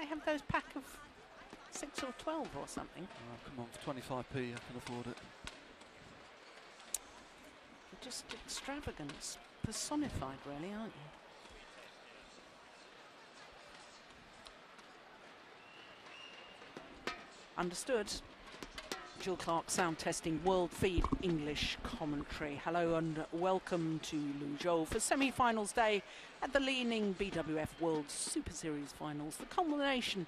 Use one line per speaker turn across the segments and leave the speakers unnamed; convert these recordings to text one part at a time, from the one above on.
have those pack of 6 or 12 or something?
Oh, come on, for 25p, I can afford it.
You're just extravagance personified, really, aren't you? Understood. Jill Clark, sound testing, world feed English commentary. Hello and welcome to Liuzhou for semi-finals day at the Li-Ning BWF World Superseries Finals, the culmination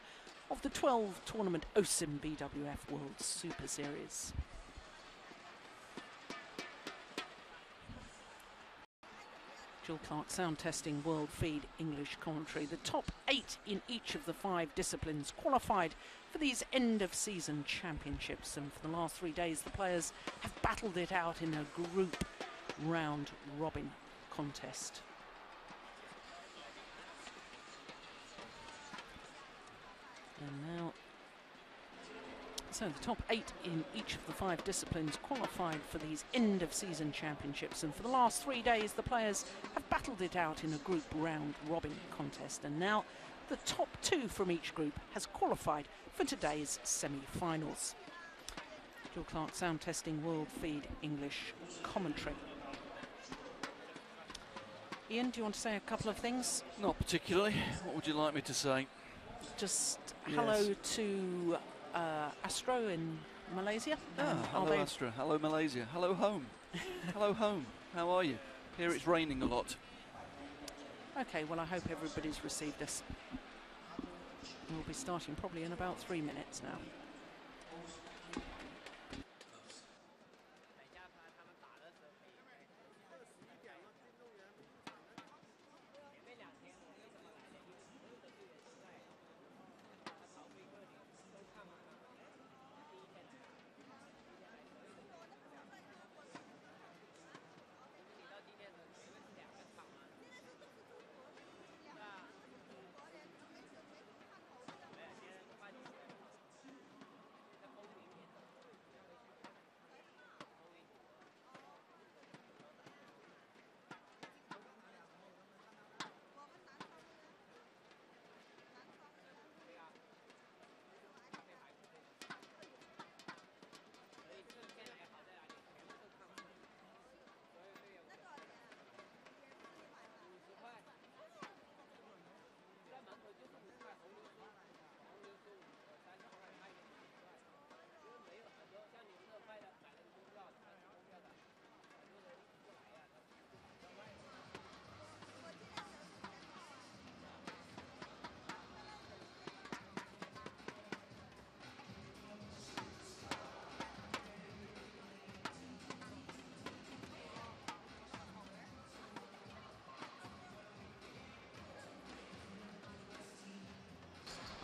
of the 12 tournament OSIM BWF World Superseries. Jill Clark, sound testing, world feed English commentary. The top 8 in each of the 5 disciplines qualified for these end-of-season championships, and for the last 3 days the players have battled it out in a group round-robin contest. And now, so the top 8 in each of the 5 disciplines qualified for these end-of-season championships, and for the last 3 days the players have battled it out in a group round-robin contest, and now the top 2 from each group has qualified for today's semi-finals. Jill Clark, sound testing, world feed English commentary. Ian, do you want to say a couple of things?
Not particularly. What would you like me to say?
Just hello to Astro in Malaysia.
Hello Astro, hello Malaysia, hello home. Hello home, how are you? Here it's raining a lot.
Okay, well I hope everybody's received this. We'll be starting probably in about 3 minutes now.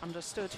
Understood.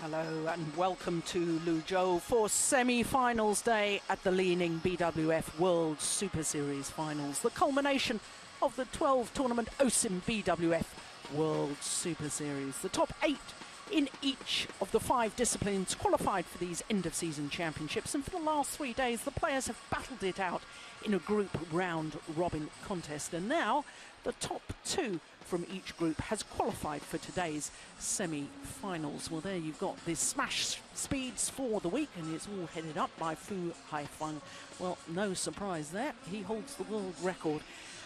Hello and welcome to Liuzhou for semi-finals day at the Li-Ning BWF World Superseries Finals, the culmination of the 12 tournament OSIM BWF World Superseries. The top 8 in each of the 5 disciplines qualified for these end-of-season championships, and for the last 3 days the players have battled it out in a group round-robin contest, and now the top 2 from each group has qualified for today's semi-finals. Well, there you've got the smash speeds for the week, and it's all headed up by Fu Haifeng. Well, no surprise there, he holds the world record,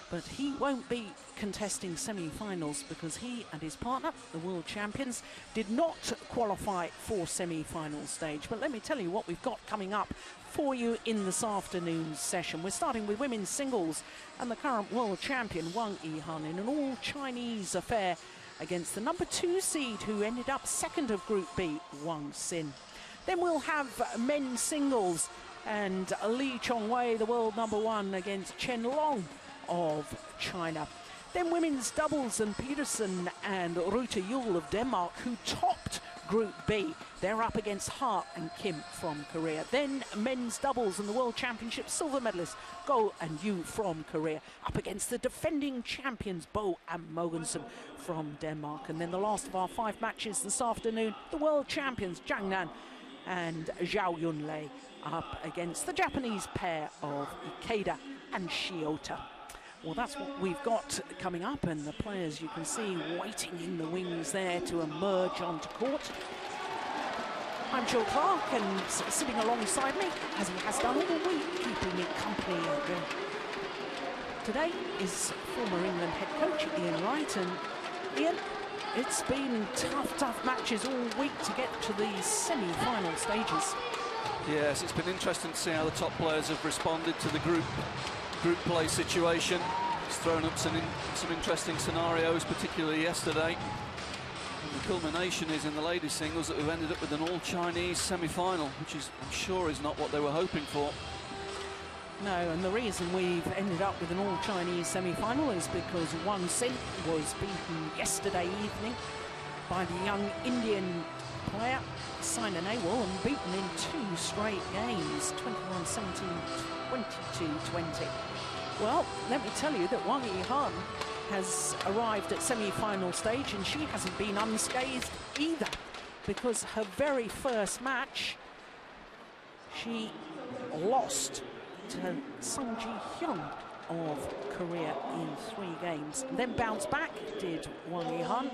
but he won't be contesting semi-finals because he and his partner, the world champions, did not qualify for semi-final stage. But let me tell you what we've got coming up for you in this afternoon's session. We're starting with women's singles and the current world champion Wang Yihan in an all-Chinese affair against the number 2 seed who ended up second of Group B, Guangxi. Then we'll have men's singles and Li Chongwei, the world number 1, against Chen Long of China. Then women's doubles and Peterson and Ruta Yule of Denmark, who topped Group B. They're up against Ha and Kim from Korea. Then men's doubles and the World Championship silver medalists Go and Yu from Korea, up against the defending champions Bo and Mogensen from Denmark. And then the last of our 5 matches this afternoon, the world champions Zhang Nan and Zhao Yunlei up against the Japanese pair of Ikeda and Shiota. Well, that's what we've got coming up, and the players you can see waiting in the wings there to emerge onto court. I'm Jill Clark, and sitting alongside me, as he has done all week, keeping me company. Today is former England head coach Ian Wright, and Ian, it's been tough matches all week to get to these semi-final stages.
Yes, it's been interesting to see how the top players have responded to the group play situation. It's thrown up some interesting scenarios, particularly yesterday. And the culmination is in the ladies singles that we've ended up with an all-Chinese semi-final, which is, I'm sure, is not what they were hoping for.
No, and the reason we've ended up with an all-Chinese semi-final is because Guangxi was beaten yesterday evening by the young Indian player Saina Nehwal and beaten in 2 straight games, 21-17, 22-20. Well, let me tell you that Wang Yihan has arrived at semi-final stage, and she hasn't been unscathed either, because her very first match she lost to Sung Ji-hyun of Korea in 3 games. Then bounced back, did Wang Yihan,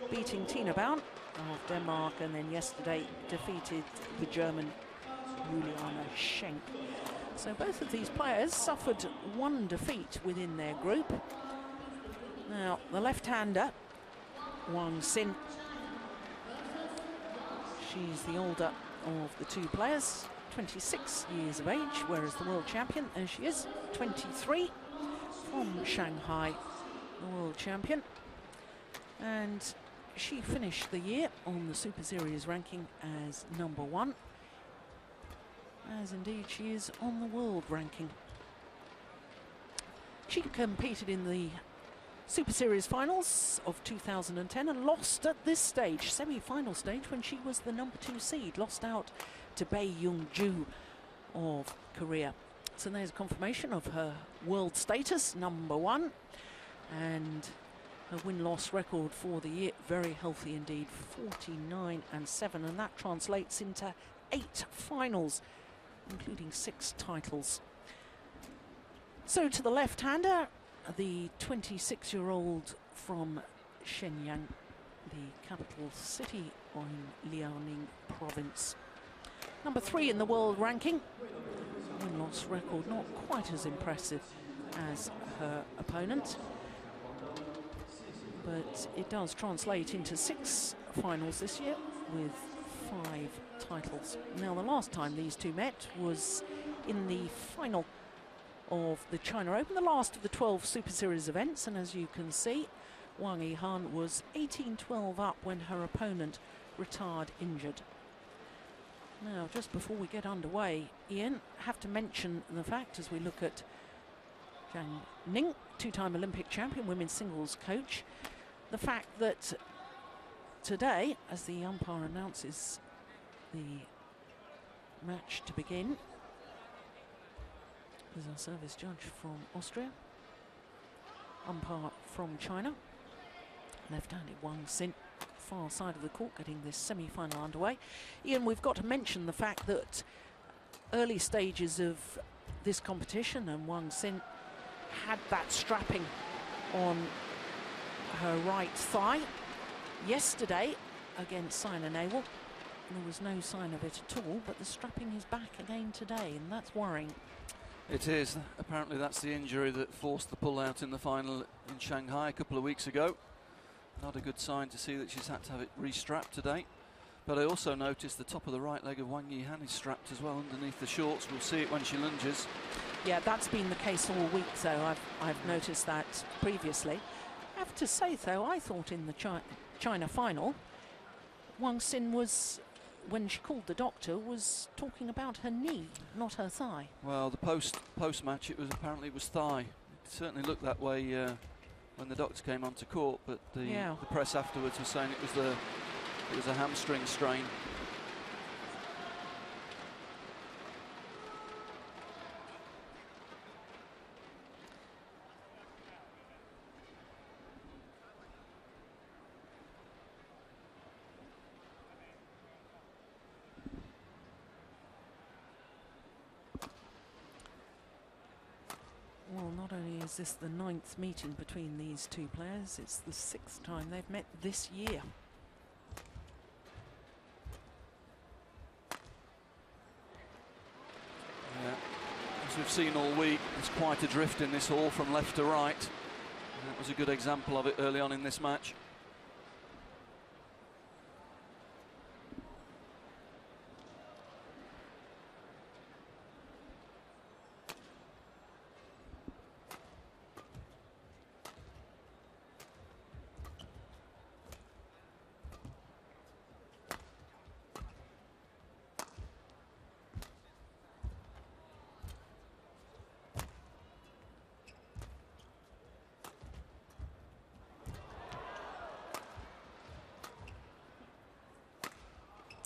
beating Tina Baun of Denmark, and then yesterday defeated the German Juliana Schenk. So both of these players suffered 1 defeat within their group. Now, the left-hander, Guangxi, she's the older of the 2 players, 26 years of age, whereas the world champion, as she is, 23, from Shanghai, the world champion. And she finished the year on the Super Series ranking as number 1, as indeed she is on the world ranking. She competed in the Super Series Finals of 2010 and lost at this stage, semi-final stage, when she was the number 2 seed, lost out to Bae Young-ju of Korea. So there's a confirmation of her world status, number 1, and her win-loss record for the year, very healthy indeed, 49-7, and that translates into 8 finals, including 6 titles. So to the left-hander, the 26-year-old from Shenyang, the capital city in Liaoning province. Number 3 in the world ranking, win-loss record not quite as impressive as her opponent, but it does translate into 6 finals this year with 5 titles. Now, the last time these 2 met was in the final of the China Open, the last of the 12 Super Series events, and as you can see, Wang Yihan was 18-12 up when her opponent retired injured. Now, just before we get underway, Ian, I have to mention the fact, as we look at Zhang Ning, 2-time Olympic champion, women's singles coach, the fact that today, as the umpire announces the match to begin, there's our service judge from Austria, umpire from China, left-handed Guangxi, far side of the court, getting this semi-final underway. Ian, we've got to mention the fact that early stages of this competition, and Guangxi had that strapping on her right thigh. Yesterday, against Sina Nawal, there was no sign of it at all, but the strapping is back again today, and that's worrying.
It is. Apparently that's the injury that forced the pull-out in the final in Shanghai a couple of weeks ago. Not a good sign to see that she's had to have it restrapped today. But I also noticed the top of the right leg of Wang Yihan is strapped as well underneath the shorts. We'll see it when she lunges.
Yeah, that's been the case all week, though. I've noticed that previously. I have to say, though, I thought in the China final, Guangxi was, when she called the doctor, was talking about her knee, not her thigh. Well, the
post-match, it was thigh. It certainly looked that way when the doctor came onto court, but the press afterwards was saying it was a hamstring strain.
Well, not only is this the 9th meeting between these two players, it's the 6th time they've met this year.
Yeah, as we've seen all week, there's quite a drift in this hall from left to right. And that was a good example of it early on in this match.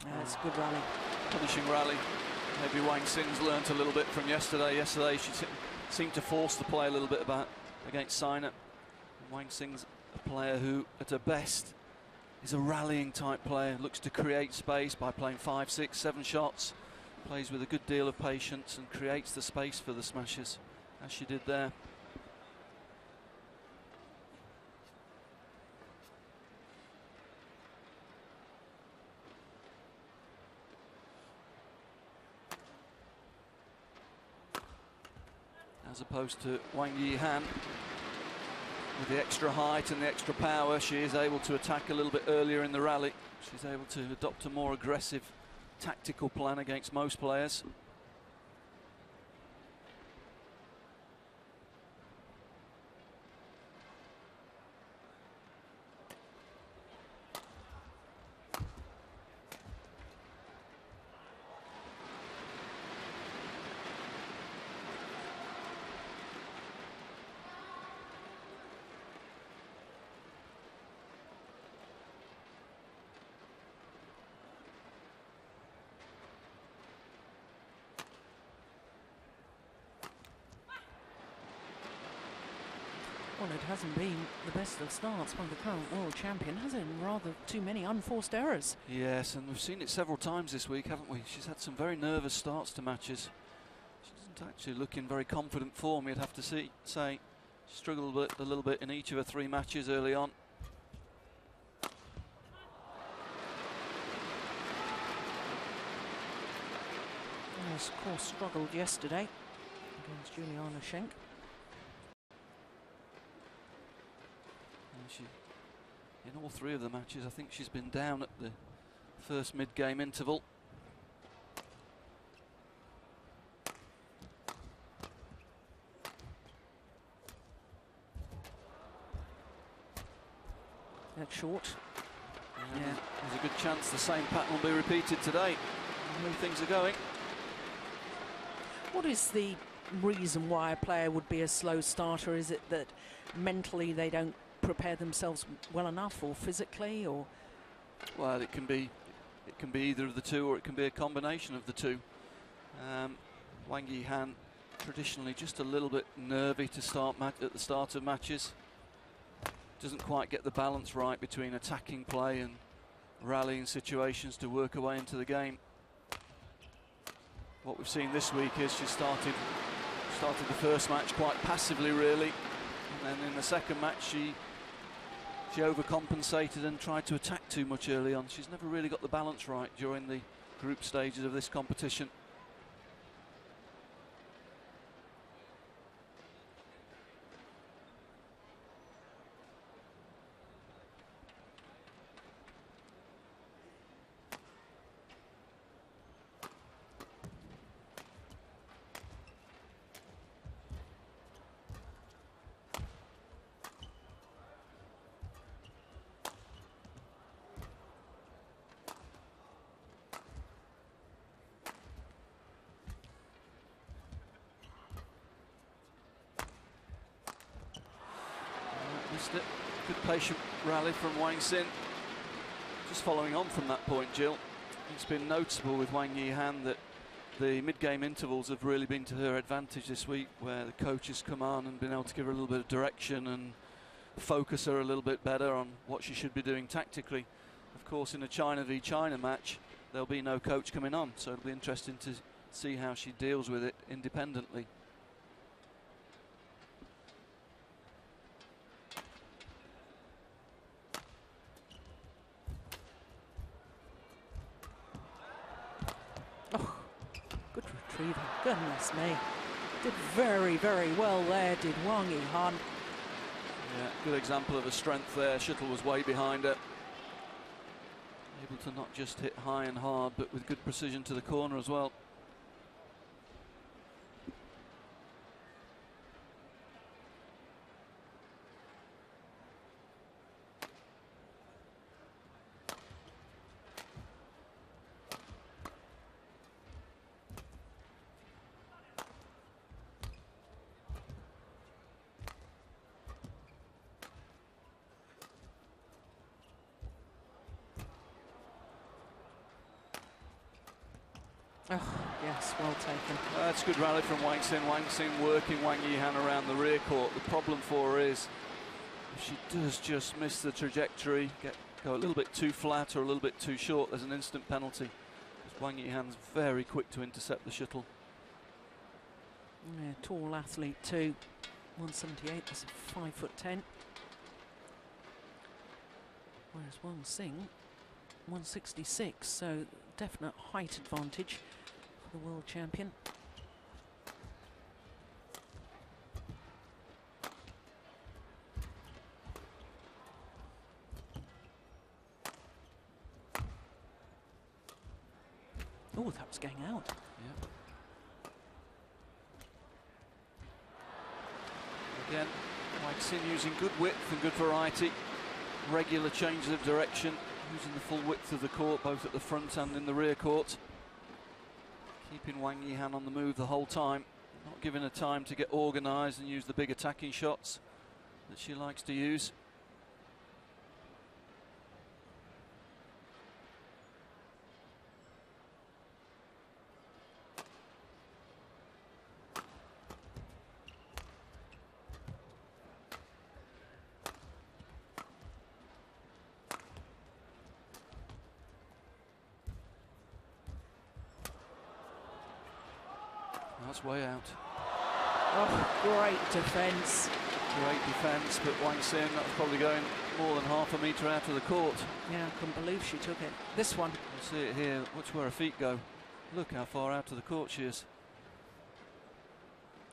That's a good rally.
Punishing rally. Maybe Guangxi's learnt a little bit from yesterday. Yesterday she seemed to force the play a little bit against Sina. Guangxi's a player who, at her best, is a rallying type player. Looks to create space by playing 5, 6, 7 shots. Plays with a good deal of patience and creates the space for the smashes, as she did there. As opposed to Wang Yihan, with the extra height and the extra power, she is able to attack a little bit earlier in the rally. She's able to adopt a more aggressive tactical plan against most players.
Well, it hasn't been the best of starts by the current world champion, has it? And rather too many unforced errors.
Yes, and we've seen it several times this week, haven't we? She's had some very nervous starts to matches. She doesn't actually look in very confident form, you'd have to say. She struggled a little bit in each of her 3 matches early on.
Of course, struggled yesterday against Juliana Schenk.
In all 3 of the matches, I think she's been down at the first mid-game interval.
That's short.
Yeah. There's a good chance the same pattern will be repeated today. The way things are going.
What is the reason why a player would be a slow starter? Is it that mentally they don't prepare themselves well enough, or physically, or?
Well, it can be either of the two, or it can be a combination of the two. Wang Yihan traditionally just a little bit nervy to start at the start of matches. Doesn't quite get the balance right between attacking play and rallying situations to work her way into the game. What we've seen this week is she started the first match quite passively, really, and then in the second match she overcompensated and tried to attack too much early on. She's never really got the balance right during the group stages of this competition. Good patient rally from Guangxi. Just following on from that point, Jill, it's been noticeable with Wang Yihan that the mid-game intervals have really been to her advantage this week, where the coach has come on and been able to give her a little bit of direction and focus her a little bit better on what she should be doing tactically. Of course, in a China v China match, there'll be no coach coming on, so it'll be interesting to see how she deals with it independently.
Goodness me. Did very, very well there, did Wang Yihan.
Yeah, good example of a strength there. Shuttle was way behind her. Able to not just hit high and hard, but with good precision to the corner as well.
Oh, yes, well taken.
That's a good rally from Guangxi. Guangxi working Wang Yihan around the rear court. The problem for her is if she does just miss the trajectory, go a little bit too flat or a little bit too short, there's an instant penalty. Wang Yihan's very quick to intercept the shuttle.
Yeah, tall athlete too. 178, that's 5'10". Whereas Guangxi, 166, so definite height advantage for the world champion. Oh, that was going out.
Yeah. Again, Guangxi using good width and good variety. Regular changes of direction, using the full width of the court, both at the front and in the rear court. Keeping Wang Yihan on the move the whole time, not giving her time to get organised and use the big attacking shots that she likes to use. That's way out.
Oh, great defence.
Great defence, but Guangxi, that was probably going more than half a metre out of the court.
Yeah, I couldn't believe she took it. This one.
You see it here, watch where her feet go. Look how far out of the court she is.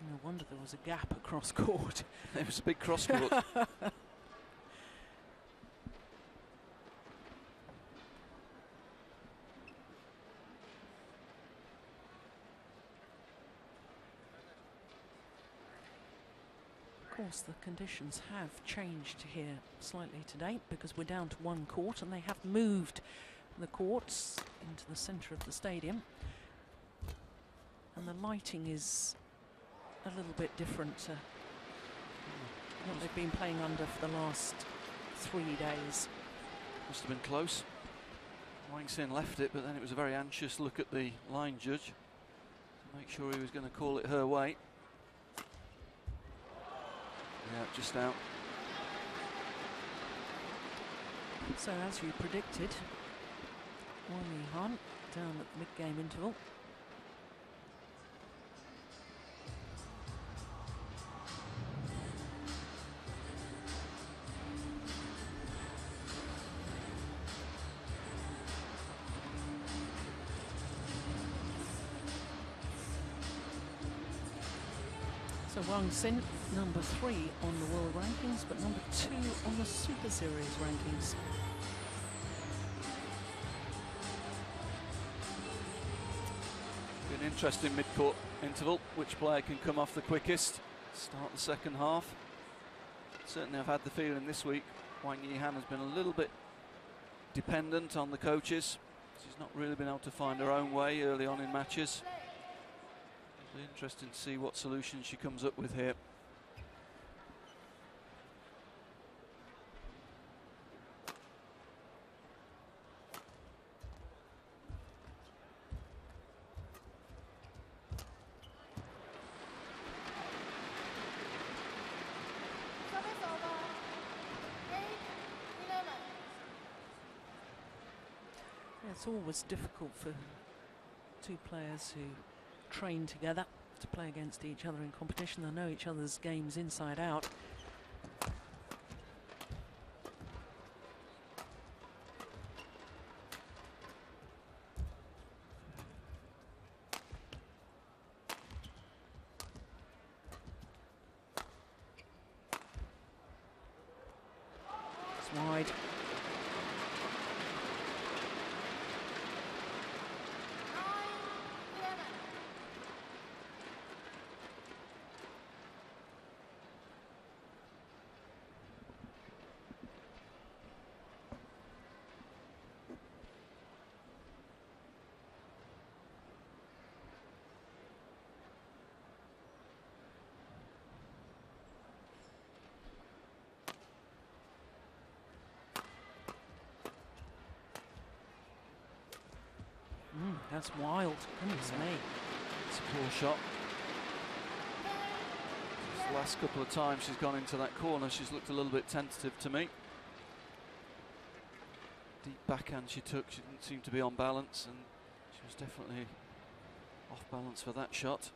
No wonder there was a gap across court.
It was a big cross court.
Of course, the conditions have changed here slightly today because we're down to one court and they have moved the courts into the centre of the stadium. And the lighting is a little bit different to what they've been playing under for the last 3 days.
Must have been close. Guangxi left it, but then it was a very anxious look at the line judge to make sure he was going to call it her way. Yeah, just out.
So as you predicted, Li-Ning down at the mid-game interval. So Guangxi, number 3 on the world rankings, but number 2 on the Super Series rankings.
An interesting mid-court interval. Which player can come off the quickest? Start the second half. Certainly I've had the feeling this week Wang Yihan has been a little bit dependent on the coaches. She's not really been able to find her own way early on in matches. It'll be interesting to see what solution she comes up with here.
It's always difficult for two players who train together to play against each other in competition. They know each other's games inside out. It's wide. That's wild, goodness me.
It's a poor shot. Just the last couple of times she's gone into that corner, she's looked a little bit tentative to me. Deep backhand she took, she didn't seem to be on balance, and she was definitely off balance for that shot.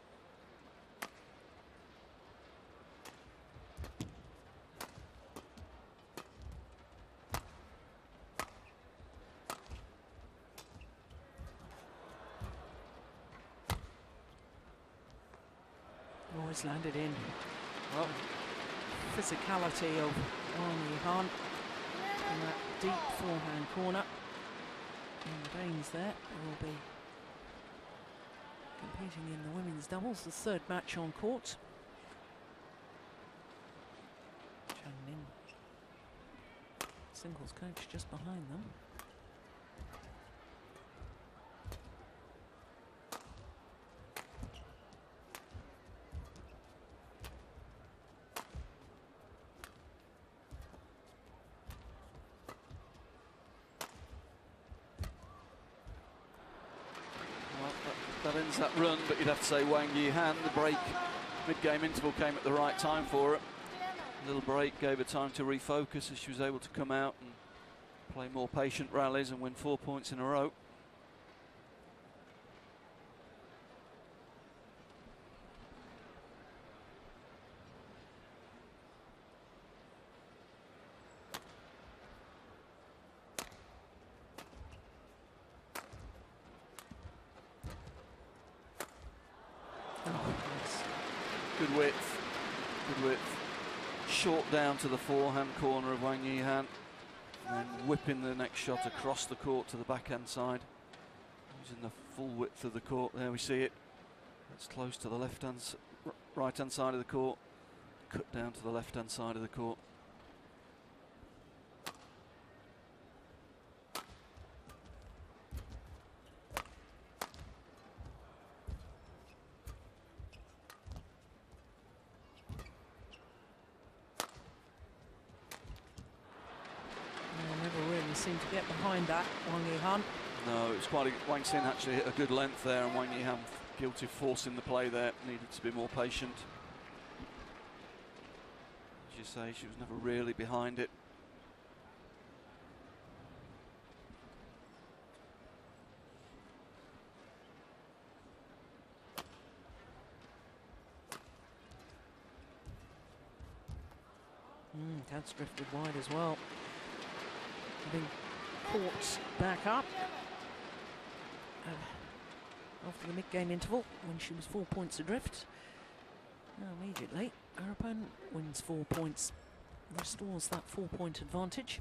Always landed in.
Well,
physicality of Li-Ning in that deep forehand corner. And the Danes there will be competing in the women's doubles, the third match on court. Ning, singles coach, just behind them.
That ends that run, but you'd have to say Wang Yihan, the break, mid-game interval came at the right time for her. A little break gave her time to refocus as she was able to come out and play more patient rallies and win 4 points in a row. Good width, good width. Short down to the forehand corner of Wang Yihan, and then whipping the next shot across the court to the backhand side. Using the full width of the court. There we see it. It's close to the right-hand side of the court. Cut down to the left-hand side of the court.
Seem to get behind that, Wang Yihan.
No, it was quite Wang Xin actually hit a good length there, and Wang Yihang guilty of forcing the play there, needed to be more patient. As you say, she was never really behind it.
That's drifted wide as well. Having caught back up after the mid-game interval when she was 4 points adrift. Now immediately her opponent wins 4 points, restores that 4-point advantage.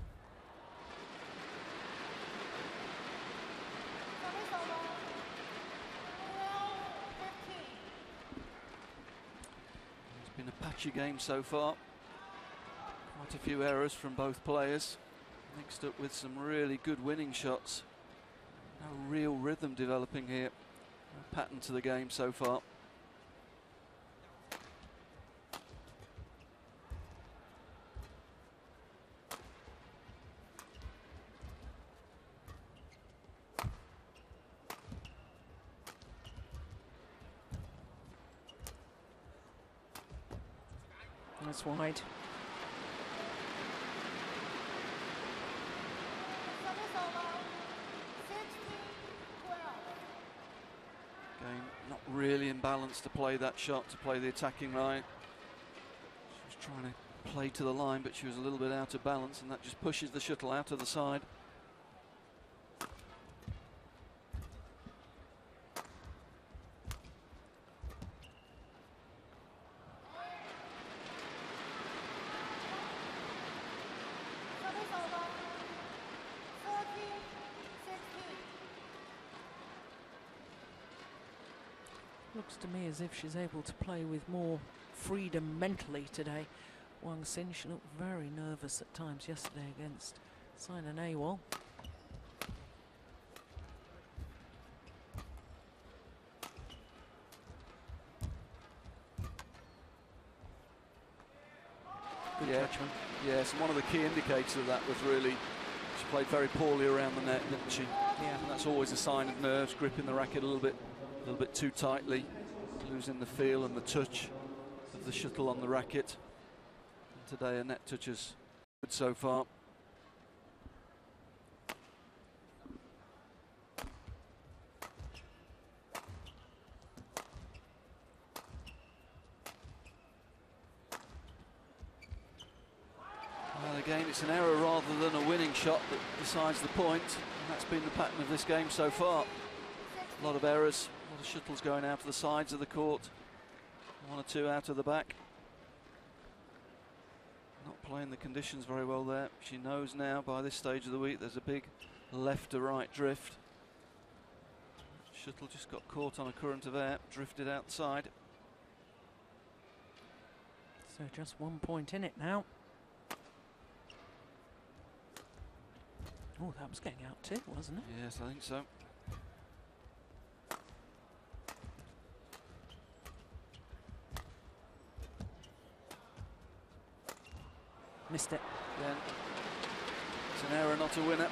It's been a patchy game so far. Quite a few errors from both players, mixed up with some really good winning shots. No real rhythm developing here. No pattern to the game so far.
That's wide.
Again, not really in balance to play that shot, to play the attacking line. She was trying to play to the line, but she was a little bit out of balance, and that just pushes the shuttle out of the side.
Looks to me as if she's able to play with more freedom mentally today. Wang Xin, she looked very nervous at times yesterday against Sina Nehwal. Good judgment.
Yes, and one of the key indicators of that was really she played very poorly around the net, didn't she?
Yeah.
And that's always a sign of nerves, gripping the racket a little bit too tightly, losing the feel and the touch of the shuttle on the racket. And today, a net touch is good so far. Well, again, it's an error rather than a winning shot that decides the point, and that's been the pattern of this game so far. A lot of errors, a lot of shuttles going out to the sides of the court, one or two out of the back. Not playing the conditions very well there. She knows now by this stage of the week there's a big left to right drift. Shuttle just got caught on a current of air, drifted outside.
So just 1 point in it now. Oh, that was getting out too, wasn't it?
Yes, I think so.
Missed it.
Then it's an error, not a winner.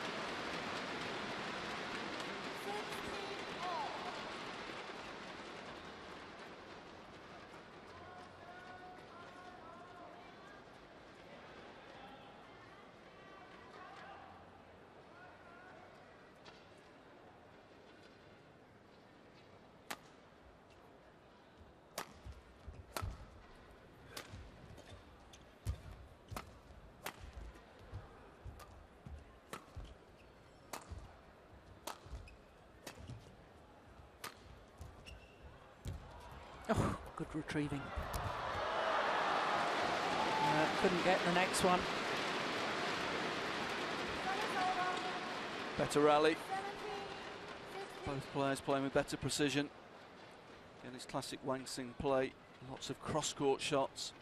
Oh, good retrieving. Couldn't get the next one.
Better rally. Both players playing with better precision. Again, it's classic Wang Xin play. Lots of cross-court shots.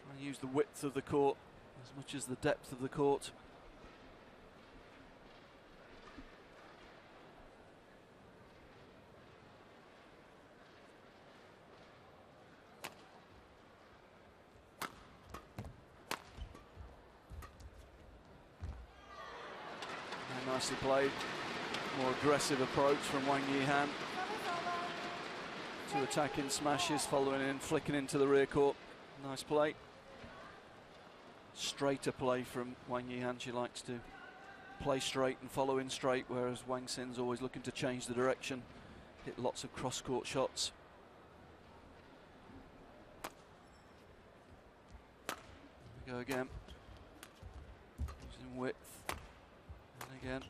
Trying to use the width of the court as much as the depth of the court. Nicely played. More aggressive approach from Wang Yihan. Two attacking smashes, following in, flicking into the rear court. Nice play. Straighter play from Wang Yihan. She likes to play straight and follow in straight, whereas Wang Xin's always looking to change the direction. Hit lots of cross-court shots. Here we go again. Using width. And again.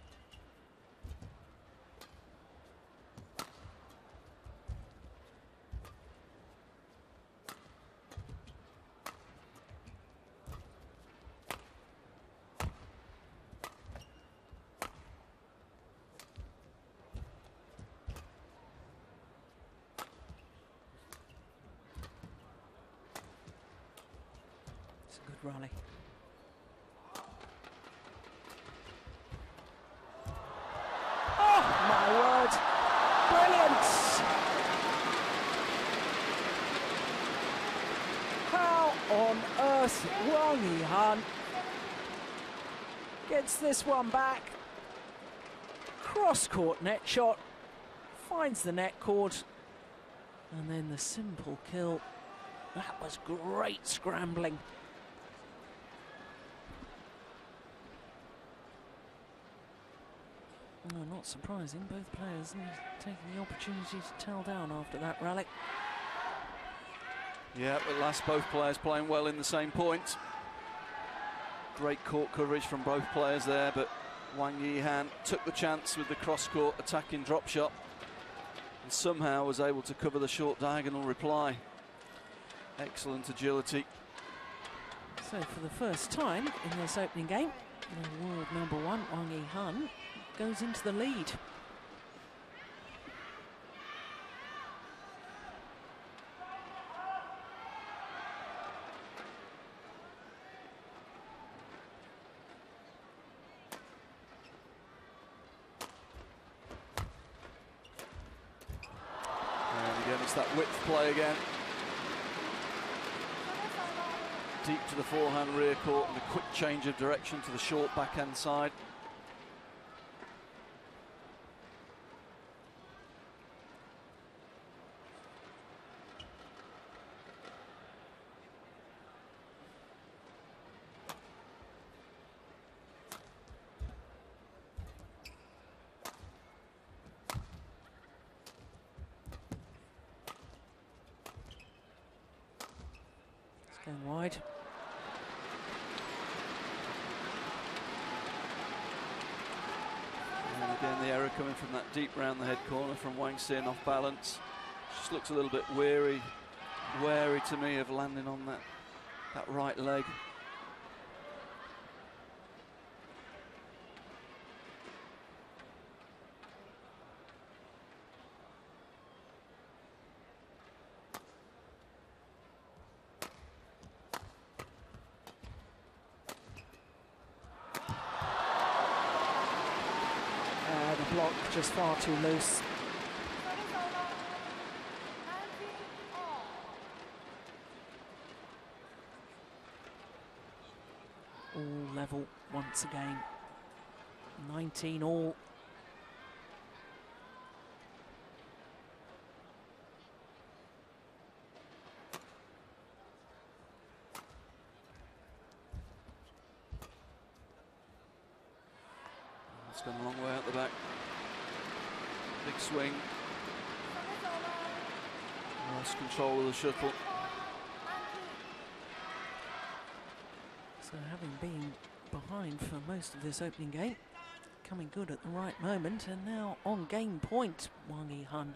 Rally. Oh my word! Brilliant! How on earth Wang Yihan gets this one back? Cross-court net shot, finds the net cord, and then the simple kill. That was great scrambling. No, not surprising, both players taking the opportunity to tell down after that rally.
Yeah, at last both players playing well in the same point. Great court coverage from both players there, but Wang Yihan took the chance with the cross-court attacking drop shot and somehow was able to cover the short diagonal reply. Excellent agility.
So for the first time in this opening game, the world number one, Wang Yihan, goes into the lead.
And again, it's that width play again. Deep to the forehand rear court and a quick change of direction to the short backhand side.
Going wide.
And again, the error coming from that deep round the head corner from Wang Xin, off balance. Just looks a little bit wary to me of landing on that right leg.
The block just far too loose. All level once again. 19 all.
It's gone a long way out the back. Big swing. Lost control of the shuttle.
So having been behind for most of this opening game, coming good at the right moment, and now on game point, Wang Yihan.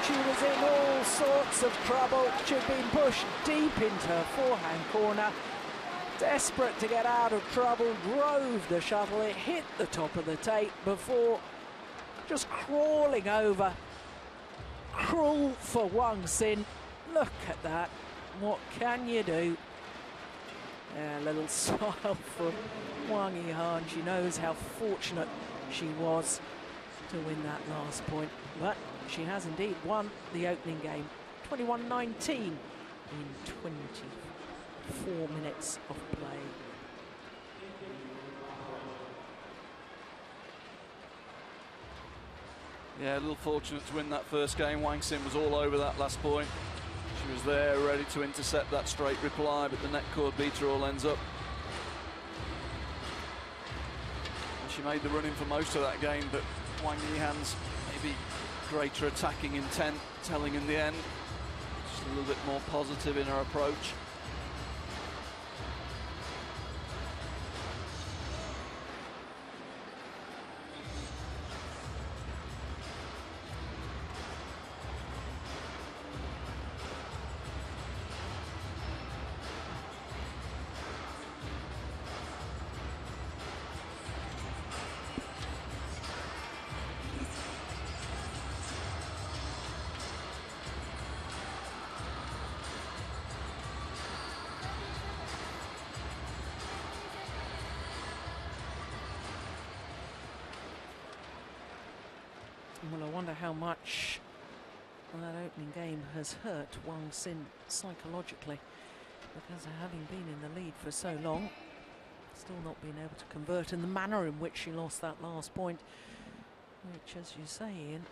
She was in all sorts of trouble. She'd been pushed deep into her forehand corner. Desperate to get out of trouble, drove the shuttle. It hit the top of the tape before just crawling over. Cruel for Wang Xin. Look at that. What can you do? A little smile for Wang Yihan. She knows how fortunate she was to win that last point, but she has indeed won the opening game, 21-19 in 24 minutes of play.
Yeah, a little fortunate to win that first game. Wang Xin was all over that last point. She was there ready to intercept that straight reply, but the net cord beat her all ends up. And she made the run in for most of that game, but Wang Yihan's maybe greater attacking intent telling in the end. Just a little bit more positive in her approach.
Well, I wonder how much that opening game has hurt Wang Xin psychologically, because having been in the lead for so long, still not being able to convert, and the manner in which she lost that last point, which, as you say, Ian,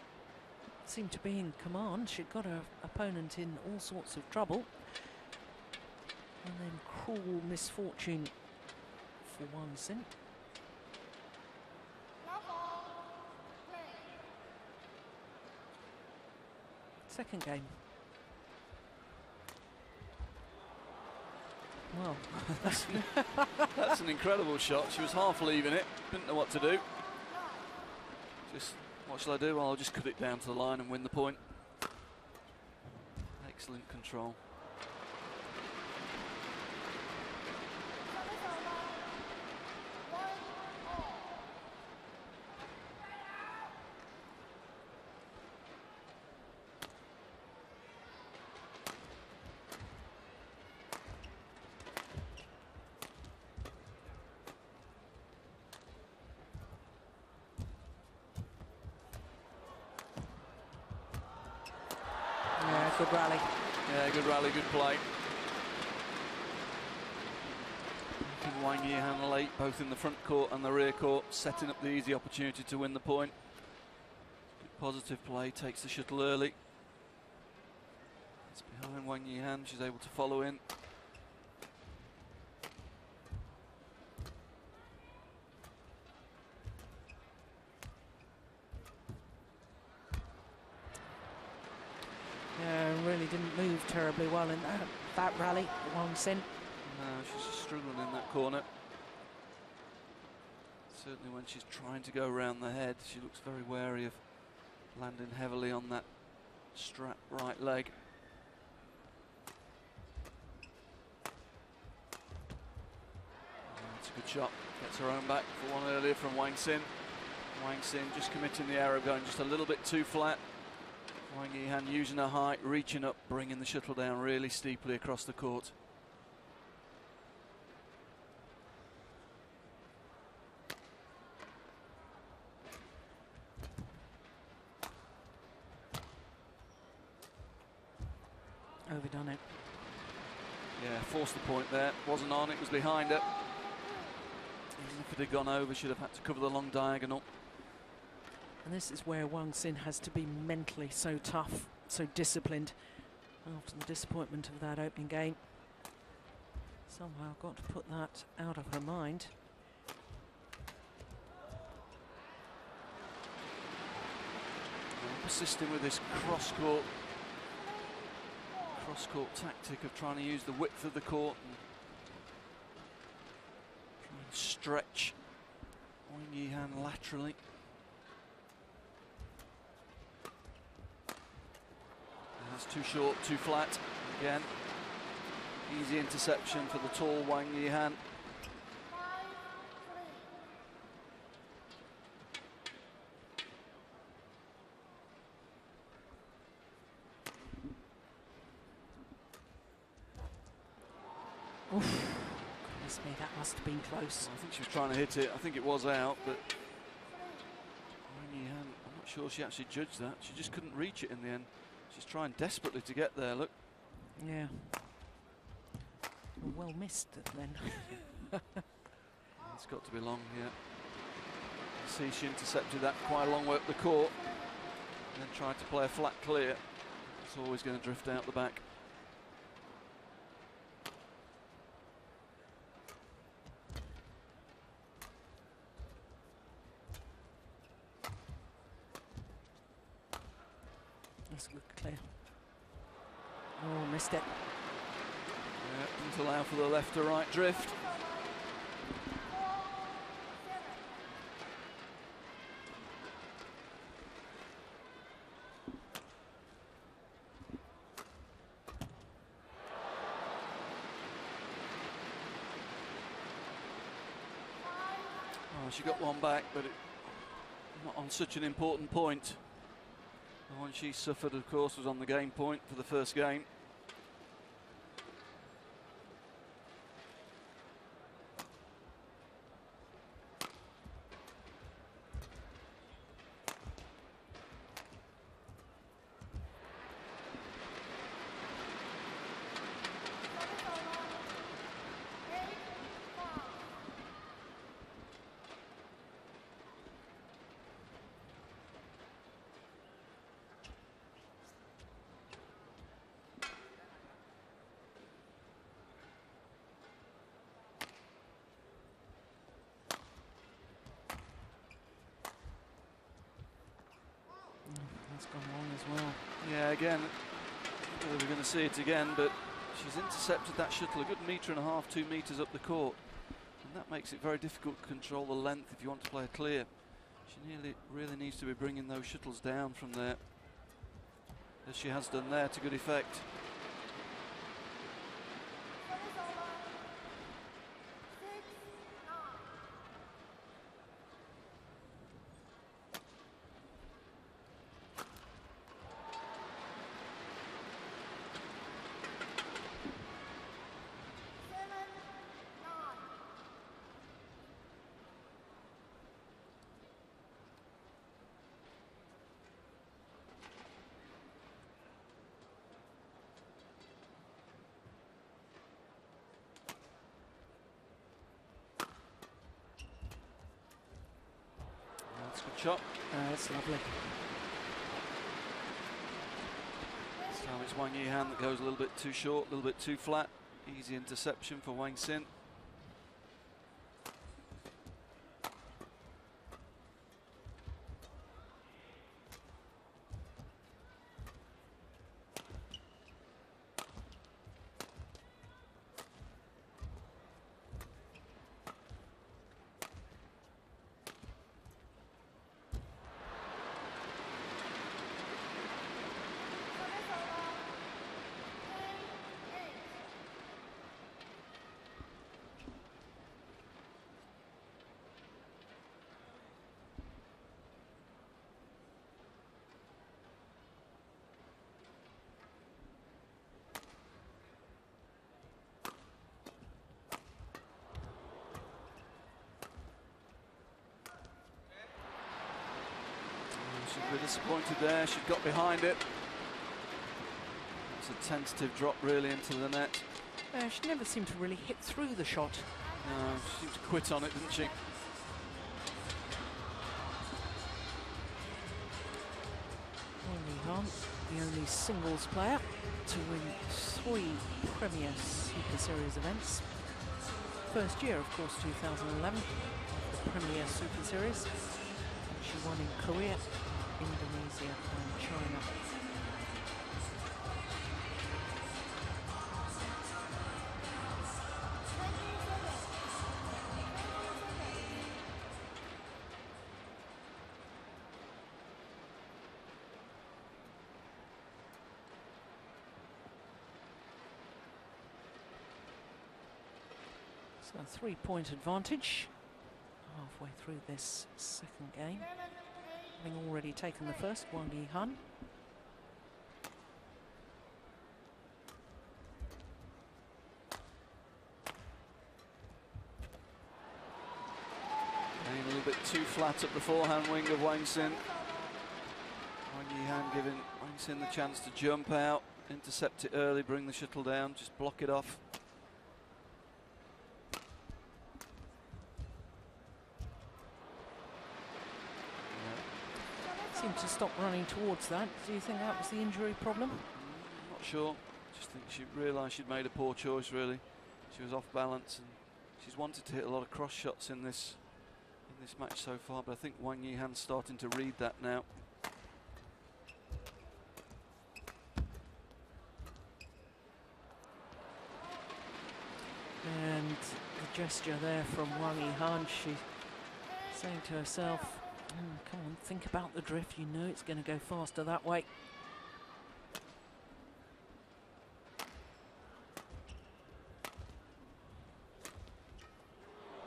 seemed to be in command. She'd got her opponent in all sorts of trouble, and then cruel misfortune for Wang Xin. Second game. Well,
that's an incredible shot. She was half leaving it, didn't know what to do. Just, what shall I do? Well, I'll just cut it down to the line and win the point. Excellent control.
good rally.
Yeah, good rally, good play. Wang Yihan late, both in the front court and the rear court, setting up the easy opportunity to win the point. Good positive play, takes the shuttle early. It's behind Wang Yihan, she's able to follow in.
Really didn't move terribly well in that rally, Wang Xin.
No, she's just struggling in that corner. Certainly when she's trying to go around the head, she looks very wary of landing heavily on that strap right leg. That's a good shot. Gets her own back for one earlier from Wang Xin. Wang Xin just committing the error, going just a little bit too flat. Wang Yihan using her height, reaching up, bringing the shuttle down really steeply across the court.
Overdone it.
Yeah, forced the point there. Wasn't on, it was behind her. Even if it had gone over, she'd have had to cover the long diagonal.
And this is where Wang Xin has to be mentally so tough, so disciplined after the disappointment of that opening game. Somehow got to put that out of her mind.
Persisting with this cross-court tactic of trying to use the width of the court and try and stretch Wang Yihan laterally. That's too short, too flat. Again, easy interception for the tall Wang Yihan.
Oof, Goodness me, that must have been close.
I think she was trying to hit it. I think it was out, but I'm not sure she actually judged that. She just couldn't reach it in the end. She's trying desperately to get there, look.
Yeah. Well missed then.
It's got to be long, yeah. You see, she intercepted that quite a long way up the court and then tried to play a flat clear. It's always going to drift out the back.
That's good, clear. Oh, missed it.
Yeah, didn't allow for the left to right drift. Oh, she got one back, but not on such an important point. The one she suffered, of course, was on the game point for the first game.
That's gone wrong as well.
Yeah, again, we're going to see it again, but she's intercepted that shuttle a good metre and a half, 2 metres up the court. And that makes it very difficult to control the length if you want to play a clear. She really needs to be bringing those shuttles down from there, as she has done there to good effect. That's a good shot.
That's lovely.
This time it's Wang Yihan that goes a little bit too short, a little bit too flat. Easy interception for Wang Xin. She's a bit disappointed there. She got behind it. It's a tentative drop really into the net.
She never seemed to really hit through the shot.
No, she seemed to quit on it, didn't she?
Li-Ning, the only singles player to win 3 Premier Super Series events. First year, of course, 2011, the Premier Super Series. And she won in Korea, Indonesia and China. So a 3-point advantage halfway through this second game. Having already taken the first, Wang Yihan.
too flat up the forehand wing of Guangxi. Wang Yihan giving Guangxi the chance to jump out, intercept it early, bring the shuttle down, just block it off.
Seemed to stop running towards that. Do you think that was the injury problem?
Not sure. Just think she realised she'd made a poor choice, really. She was off balance, and she's wanted to hit a lot of cross shots in this match so far, but I think Wang Yihan's starting to read that now.
And the gesture there from Wang Yihan, she's saying to herself, come on, think about the drift, you know it's going to go faster that way.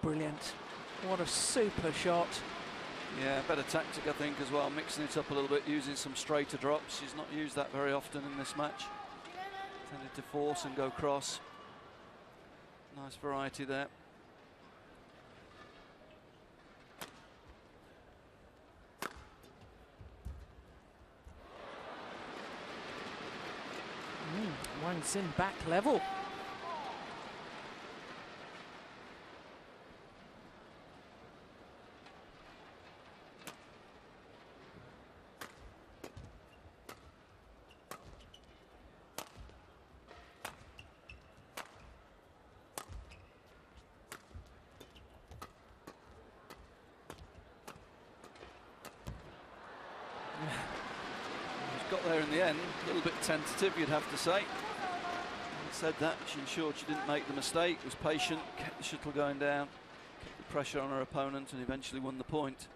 Brilliant. What a super shot.
Yeah, better tactic, I think, as well, mixing it up a little bit, using some straighter drops. She's not used that very often in this match. Tended to force and go cross. Nice variety there. Guangxi back level. Got there in the end, a little bit tentative, you'd have to say. Having said that, she ensured she didn't make the mistake, was patient, kept the shuttle going down, kept the pressure on her opponent, and eventually won the point.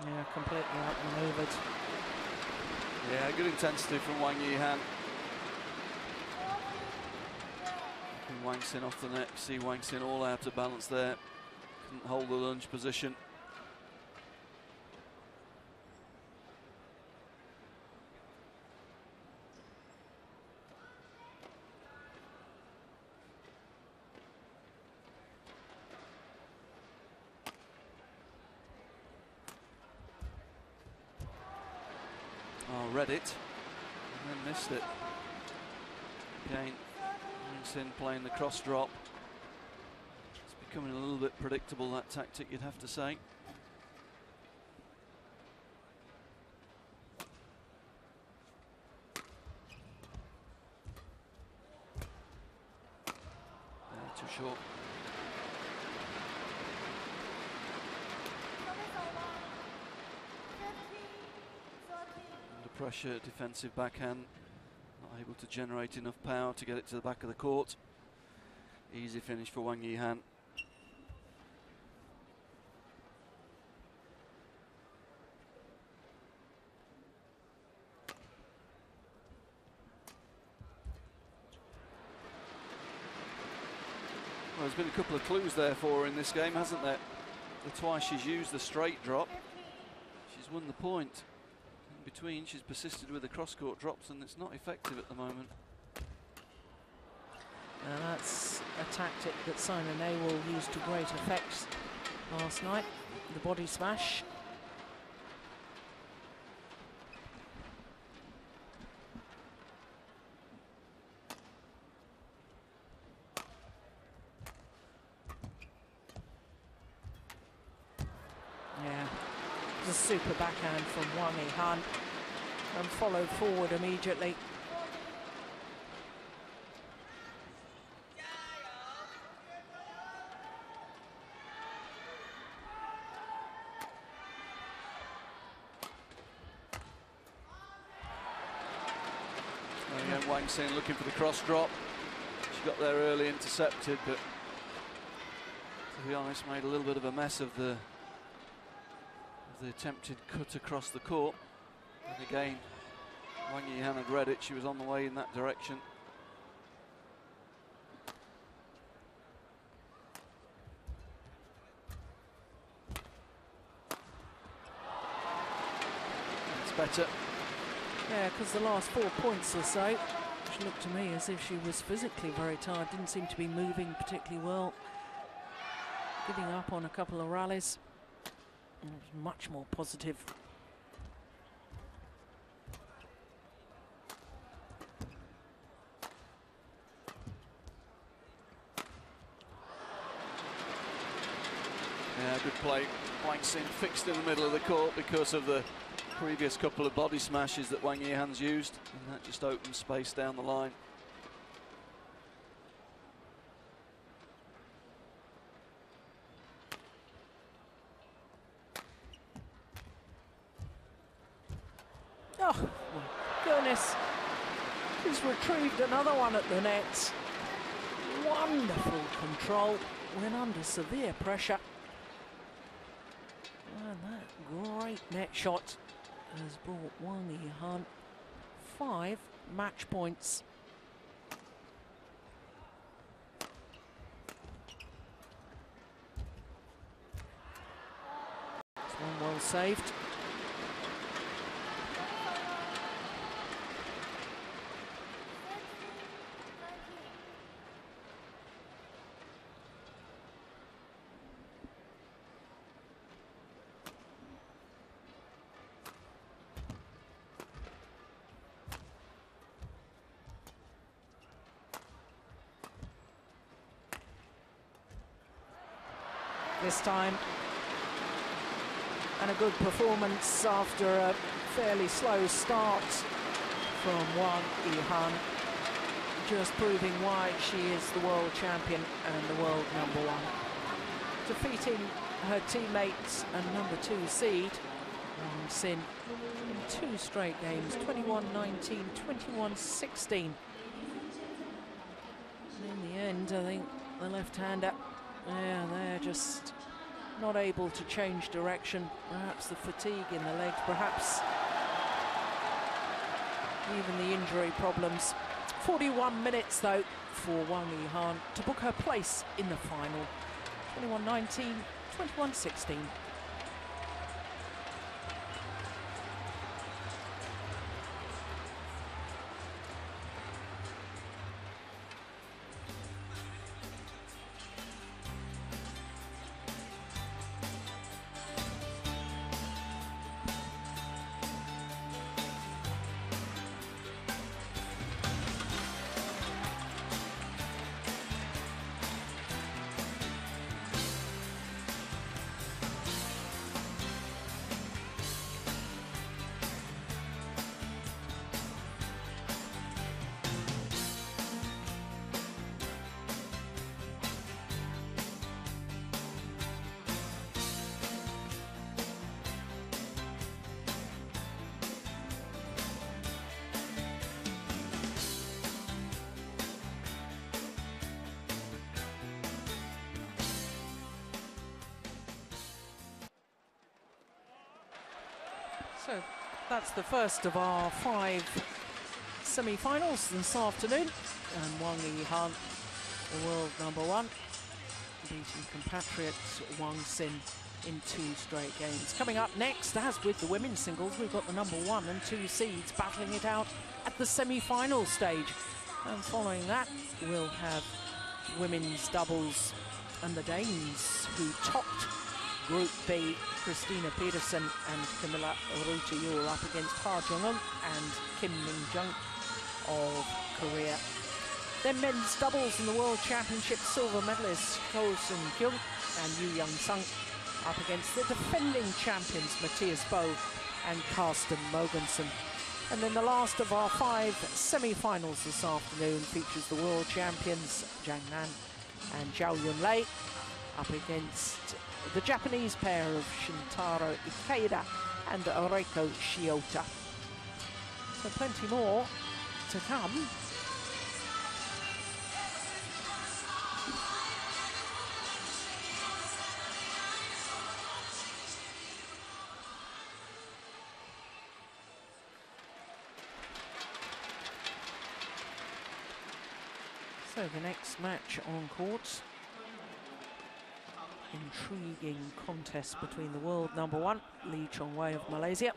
Yeah, completely outmaneuvered.
Yeah, good intensity from Wang Yihan. Guangxi off the net, see Guangxi all out of balance there. Couldn't hold the lunge position. Oh, read it and then missed it. Again, Guangxi playing the cross drop. It's becoming a little bit predictable, that tactic, you'd have to say. Too short. Pressure, defensive backhand, not able to generate enough power to get it to the back of the court. Easy finish for Wang Yihan. Well, there's been a couple of clues there for her in this game, hasn't there? The twice she's used the straight drop, she's won the point. Between, she's persisted with the cross-court drops, and it's not effective at the moment.
That's a tactic that Simon Nawal used to great effect last night, the body smash. Yeah. A super backhand from Wang Yihan and followed forward immediately.
Again, Guangxi looking for the cross drop. She got there early, intercepted, but to be honest, made a little bit of a mess of the attempted cut across the court. And again, Wang Yihan had read it, she was on the way in that direction. It's better.
Yeah, because the last 4 points or so, she looked to me as if she was physically very tired, didn't seem to be moving particularly well. Giving up on a couple of rallies. It was much more positive.
Yeah, good play. Guangxi fixed in the middle of the court because of the previous couple of body smashes that Wang Yihan's used, and that just opened space down the line.
Oh, my goodness. He's retrieved another one at the net. Wonderful control when under severe pressure. And that great net shot has brought Wang Yihan 5 match points. This one well saved. This time, and a good performance after a fairly slow start from Wang Yihan, just proving why she is the world champion and the world #1. Defeating her teammates and #2 seed, Wang Xin, in 2 straight games, 21-19, 21-16. In the end, I think the left-hander, yeah, they're just not able to change direction. Perhaps the fatigue in the legs, perhaps even the injury problems. 41 minutes though for Wang Yihan to book her place in the final. 21-19, 21-16. So that's the first of our 5 semi-finals this afternoon, and Wang Yihan, the world #1, beating compatriot Wang Xin in 2 straight games. Coming up next, as with the women's singles, we've got the #1 and 2 seeds battling it out at the semi-final stage, and following that we'll have women's doubles, and the Danes who topped Group B, Christina Pedersen and Camilla Rutayul, up against Ha Jung-eun and Kim Min-jung of Korea. Then men's doubles in the World Championship, silver medalists Ko Seung-kyung and Yu Young-sung up against the defending champions Matthias Bo and Karsten Mogensen. And then the last of our 5 semi-finals this afternoon features the world champions Zhang Nan and Zhao Yunlei up against the Japanese pair of Shintaro Ikeda and Reiko Shiota. So plenty more to come. So the next match on court, intriguing contest between the world #1, Li Chongwei of Malaysia,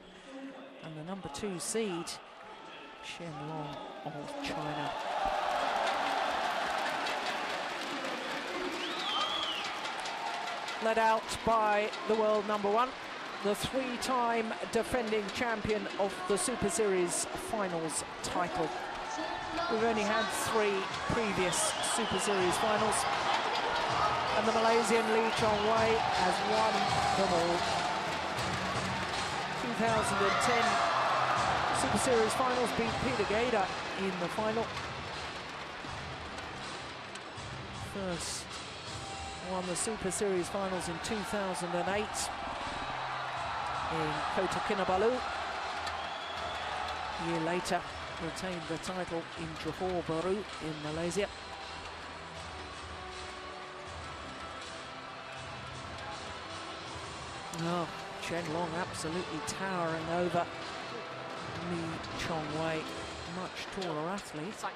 and the #2 seed, Chen Long of China. Led out by the world #1, the 3-time defending champion of the Super Series Finals title. We've only had 3 previous Super Series Finals, and the Malaysian Li Chongwei has won them all. 2010 Super Series Finals, beat Peter Gader in the final. First won the Super Series Finals in 2008 in Kota Kinabalu. A year later, retained the title in Johor Bahru in Malaysia. Oh, Chen Long absolutely towering over Li Chongwei, much taller athlete. I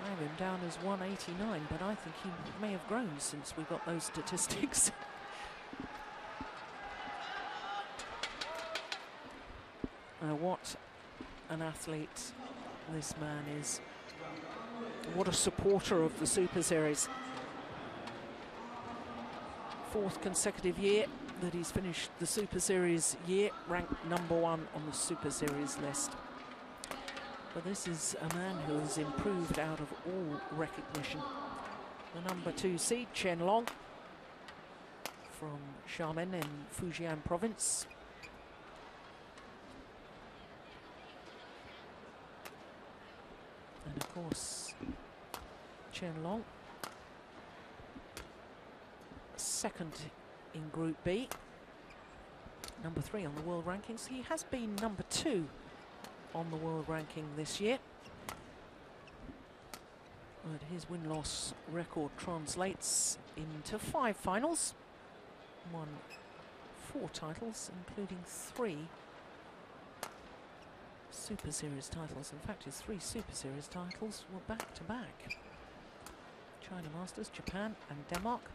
have him down as 189, but I think he may have grown since we got those statistics. What an athlete this man is. What a supporter of the Super Series. 4th consecutive year that he's finished the Super Series year, ranked #1 on the Super Series list. But this is a man who has improved out of all recognition. The #2 seed, Chen Long, from Xiamen in Fujian province. And of course, Chen Long, 2nd in Group B, #3 on the world rankings. He has been #2 on the world ranking this year, but his win-loss record translates into 5 finals, won 4 titles, including 3 Super Series titles. In fact, his 3 Super Series titles were back-to-back. China Masters, Japan and Denmark.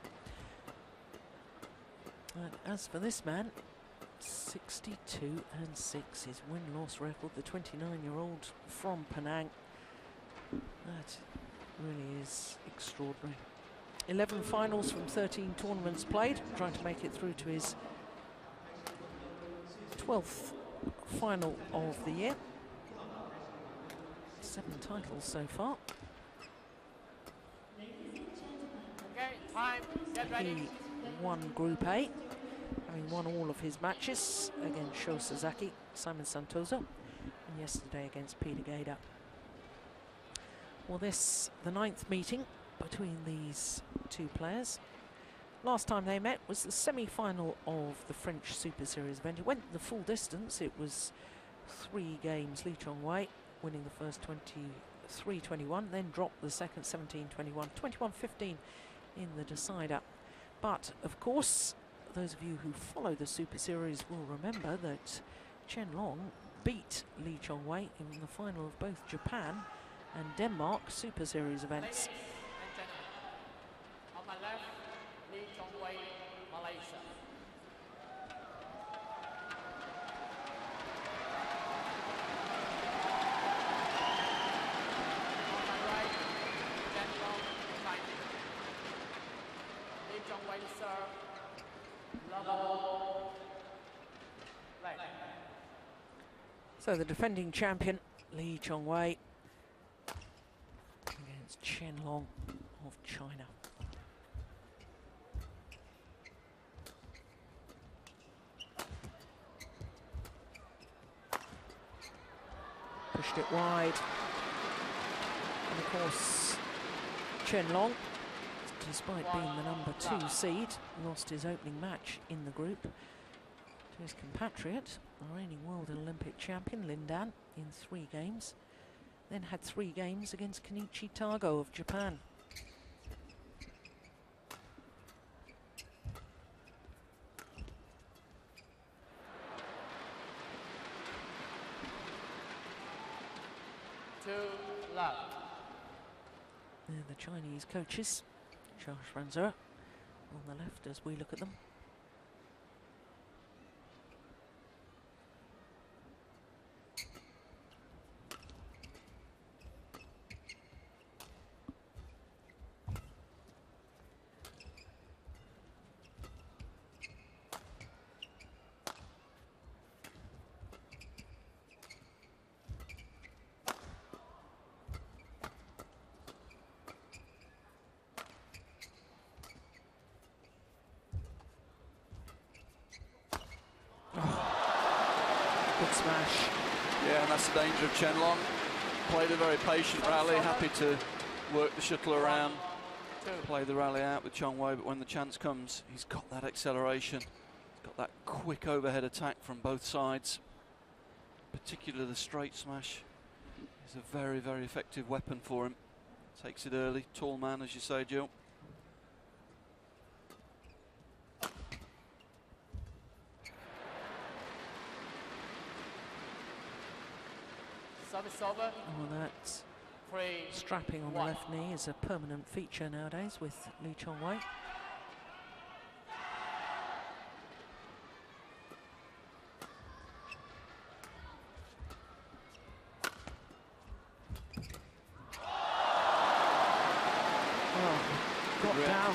And as for this man, 62-6, his win-loss record, the 29-year-old from Penang. That really is extraordinary. 11 finals from 13 tournaments played, trying to make it through to his 12th final of the year. 7 titles so far.
Okay, time, get ready.
He won Group A, having won all of his matches against Sho Sasaki, Simon Santoso, and yesterday against Peter Gader. Well, this, the 9th meeting between these 2 players. Last time they met was the semi-final of the French Super Series event. It went the full distance. It was 3 games. Li Chongwei winning the first 23-21, then dropped the second 17-21, 21-15 in the decider. But of course, those of you who follow the Super Series will remember that Chen Long beat Li Chongwei in the final of both Japan and Denmark Super Series events.
Ladies and gentlemen, on my left, Li Chongwei, Malaysia. On my right, Chen Long, China. Li Chongwei serve, level, right.
So the defending champion, Li Chongwei, against Chen Long of China. Pushed it wide. And of course, Chen Long, despite being the #2 seed, lost his opening match in the group to his compatriot, the reigning world and Olympic champion Lin Dan, in 3 games. Then had 3 games against Kenichi Tago of Japan.
To love.
They're the Chinese coaches, Charles Ranzer on the left as we look at them. Good smash.
Yeah, and that's the danger of Chen Long. Played a very patient rally, happy to work the shuttle around, play the rally out with Chong Wei, but when the chance comes, he's got that acceleration. He's got that quick overhead attack from both sides. Particularly the straight smash is a very, very effective weapon for him. Takes it early, tall man, as you say, Jill.
Service over.
Oh, that
3,
strapping on the left knee is a permanent feature nowadays with Li Chongwei. Got down.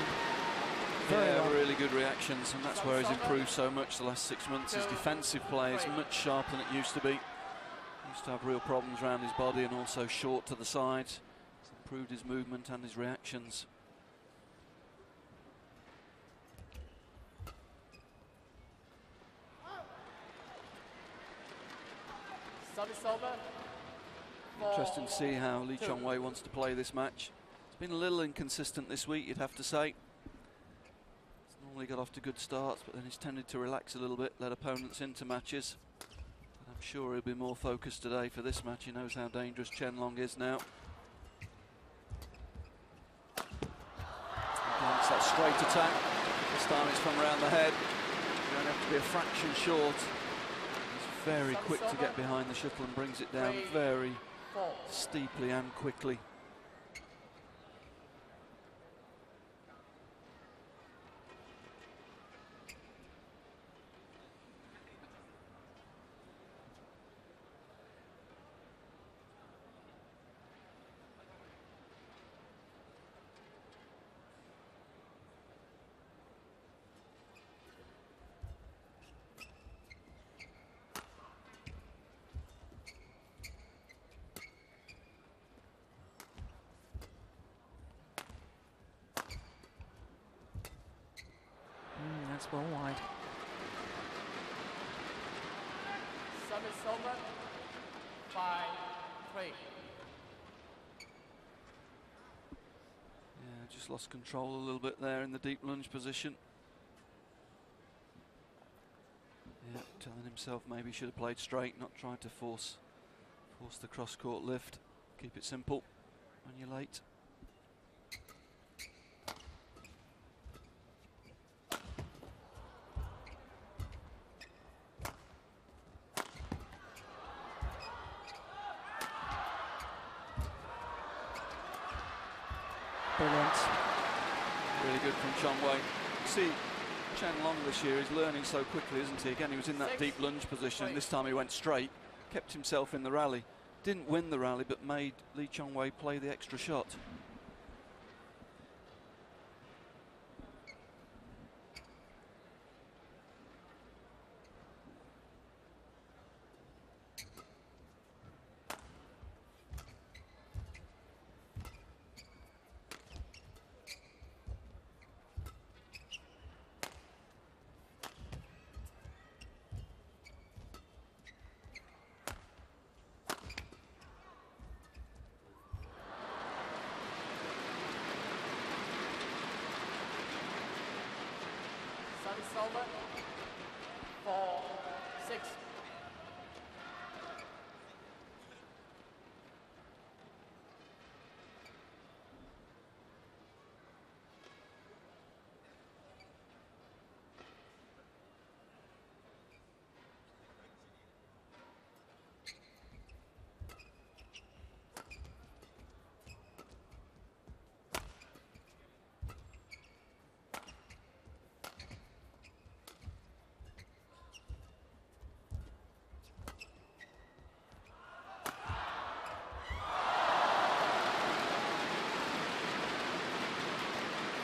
Very well.
Really good reactions, and that's where he's improved so much the last 6 months. His defensive play is much sharper than it used to be. He used to have real problems around his body and also short to the side. He's improved his movement and his reactions.
Service over.
Interesting to see how Li Chongwei wants to play this match. It's been a little inconsistent this week, you'd have to say. He's normally got off to good starts, but then he's tended to relax a little bit, let opponents into matches. But I'm sure he'll be more focused today for this match. He knows how dangerous Chen Long is now. Against that straight attack. This time it's from around the head. You only have to be a fraction short. He's very quick to get behind the shuttle and brings it down very steeply and quickly.
That's well wide.
Service over. 5-3.
Yeah, just lost control a little bit there in the deep lunge position. Yeah, telling himself maybe he should have played straight, not tried to force the cross-court lift. Keep it simple when you're late.
Brilliant.
Really good from Chong Wei. See, Chen Long this year is learning so quickly, isn't he? Again, he was in that deep lunge position. This time he went straight, kept himself in the rally. Didn't win the rally, but made Li Chongwei play the extra shot.
Service over. 4-6.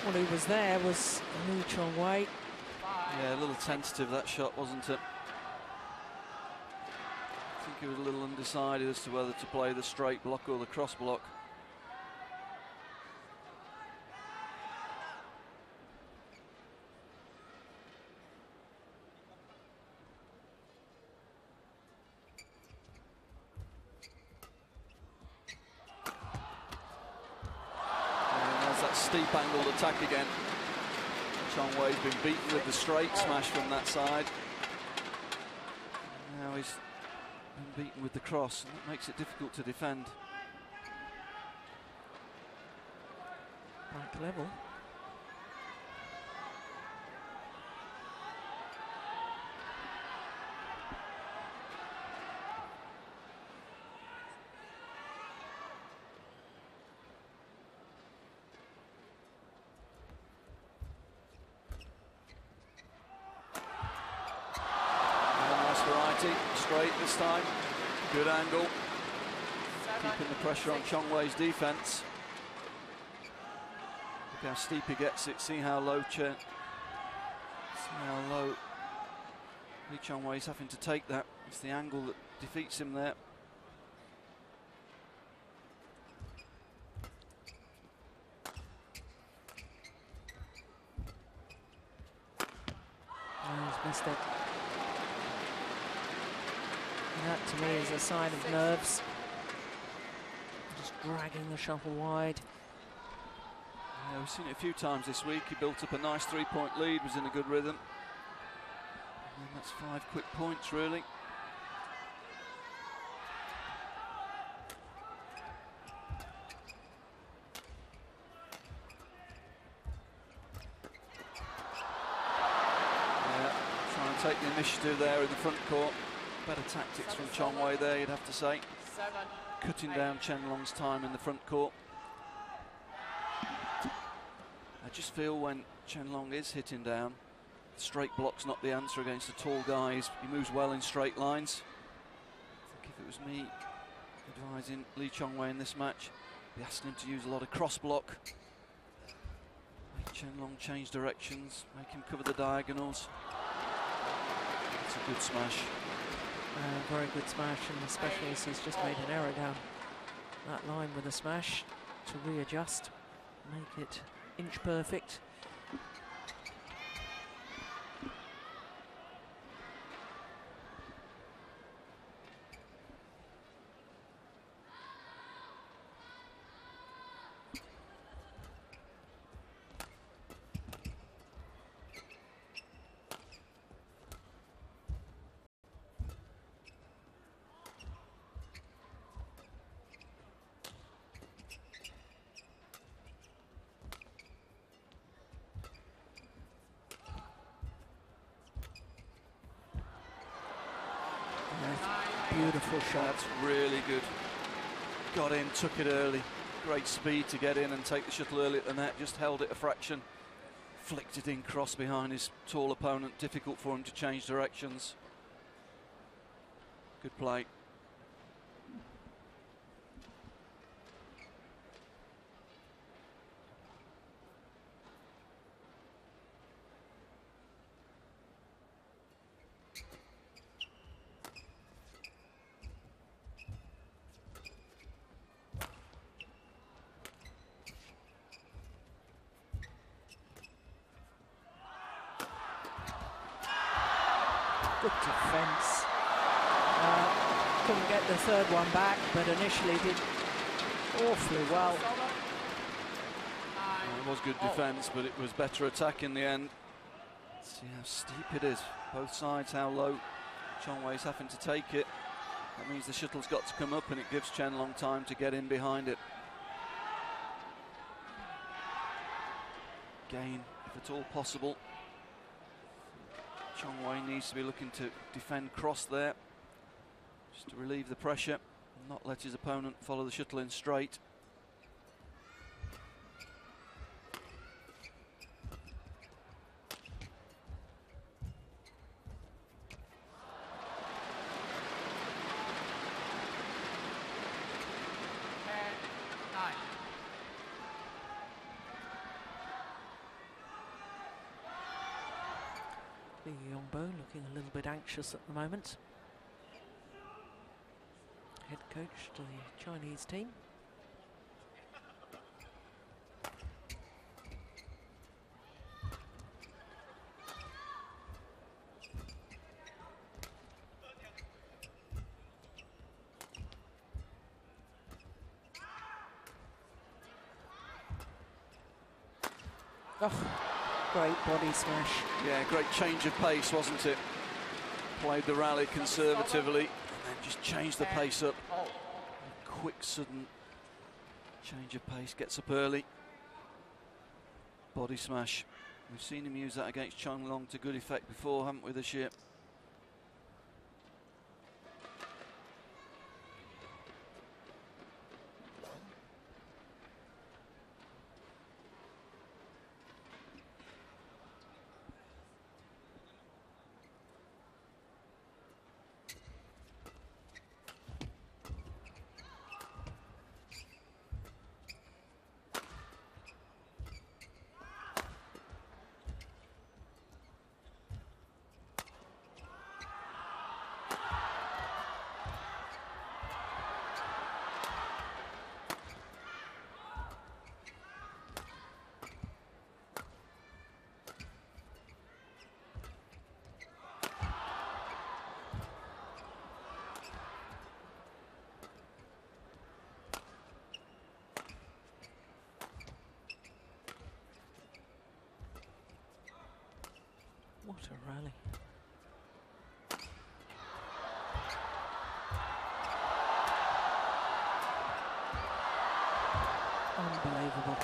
Well, who was there was Liuzhou.
Yeah, a little tentative, that shot, wasn't it? I think he was a little undecided as to whether to play the straight block or the cross block. And there's that steep angled attack again. Chong Wei's been beaten with the straight smash from that side. Now he's been beaten with the cross, and that makes it difficult to defend.
Back level.
Straight this time, good angle, keeping the pressure on Chong Wei's defense. Look how steep he gets it, see how low Li Chong Wei's having to take that. It's the angle that defeats him there.
Oh, he's missed it. That to me is a sign of nerves. Just dragging the shuttle wide.
Yeah, we've seen it a few times this week. He built up a nice 3-point lead, was in a good rhythm. And that's 5 quick points, really. Yeah, try and take the initiative there in the front court. Better tactics from Chong Wei there, you'd have to say. Cutting down Chen Long's time in the front court. I just feel when Chen Long is hitting down, straight block's not the answer against a tall guy. He moves well in straight lines. I think if it was me advising Li Chong Wei in this match, I'd be asking him to use a lot of cross block. Make Chen Long change directions, make him cover the diagonals. It's a good smash.
Very good smash, and especially as he's just made an error down that line with a smash to readjust, make it inch perfect. Beautiful shot.
That's really good. Got in, took it early. Great speed to get in and take the shuttle early at the net. Just held it a fraction. Flicked it in cross behind his tall opponent. Difficult for him to change directions. Good play.
Good defence. Couldn't get the third one back, but initially did awfully well.
It was good defence, but it was better attack in the end. See how steep it is. Both sides, how low Chong Wei's having to take it. That means the shuttle's got to come up, and it gives Chen Long time to get in behind it. Gain, if at all possible. Chong Wei needs to be looking to defend cross there, just to relieve the pressure and not let his opponent follow the shuttle in straight.
Li Yongbo looking a little bit anxious at the moment. Head coach to the Chinese team. Oh, great body smash.
Yeah, great change of pace, wasn't it? Played the rally conservatively and then just changed the pace up. A quick, sudden change of pace, gets up early. Body smash. We've seen him use that against Chen Long to good effect before, haven't we, this year?
What a rally. Unbelievable.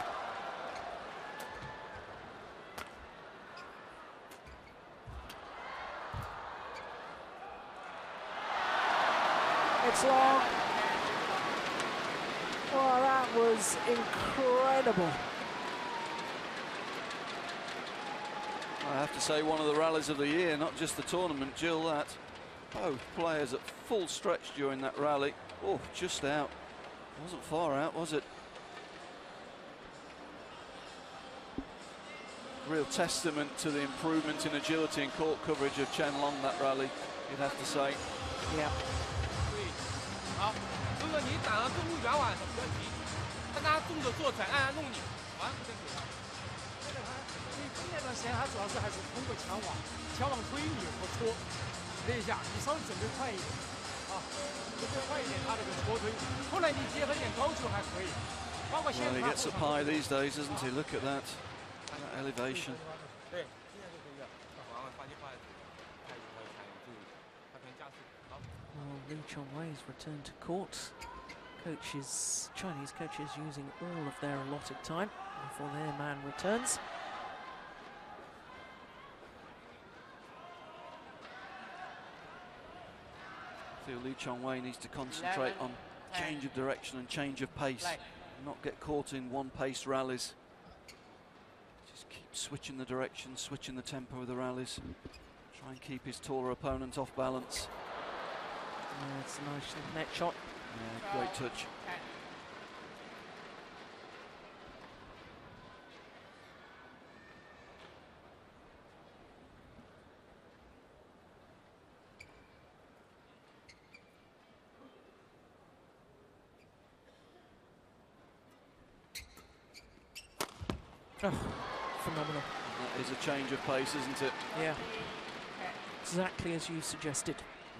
It's long. Oh, that was incredible.
I have to say, one of the rallies of the year, not just the tournament, Jill, that. Both players at full stretch during that rally. Oh, just out. Wasn't far out, was it? Real testament to the improvement in agility and court coverage of Chen Long, that rally, you'd have to say.
Yeah.
好，这个你打到中路圆碗的不要急，看他动作做出来，按弄你，完不跟腿。这个他，你那段时间他主要是还是通过强网推你和搓，这一下你稍微准备快一点，啊，准备快一点他这个搓推，后来你结合点高球还可以，包括现在。
Well, he gets up high these days, doesn't he? Look at that elevation.
对，现在就可以了，往外发起快，太注意，他可能加速。好。
Well, Li Chongwei's returned to court. Chinese coaches using all of their allotted time before their man returns.
I feel Li Chongwei needs to concentrate on change of direction and change of pace, not get caught in one-pace rallies. Just keep switching the direction, switching the tempo of the rallies. Try and keep his taller opponent off balance.
Yeah, it's a nice net shot.
Yeah, great touch.
Oh, phenomenal.
That is a change of pace, isn't it?
Yeah. Exactly as you suggested.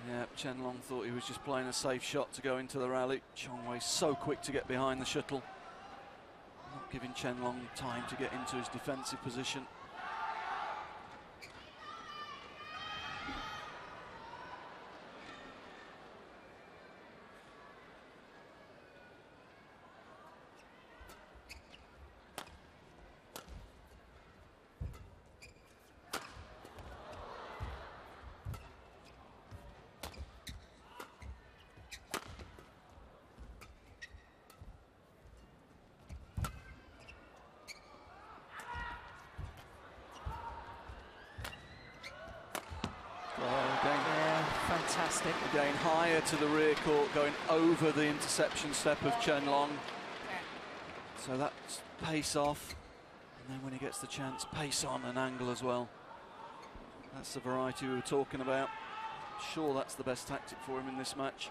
Yeah, Chen Long thought he was just playing a safe shot to go into the rally. Chongwei's so quick to get behind the shuttle. Not giving Chen Long time to get into his defensive position.
Fantastic.
Again, higher to the rear court, going over the interception step of Chen Long. So that's pace off. And then when he gets the chance, pace on and angle as well. That's the variety we were talking about. Sure, that's the best tactic for him in this match.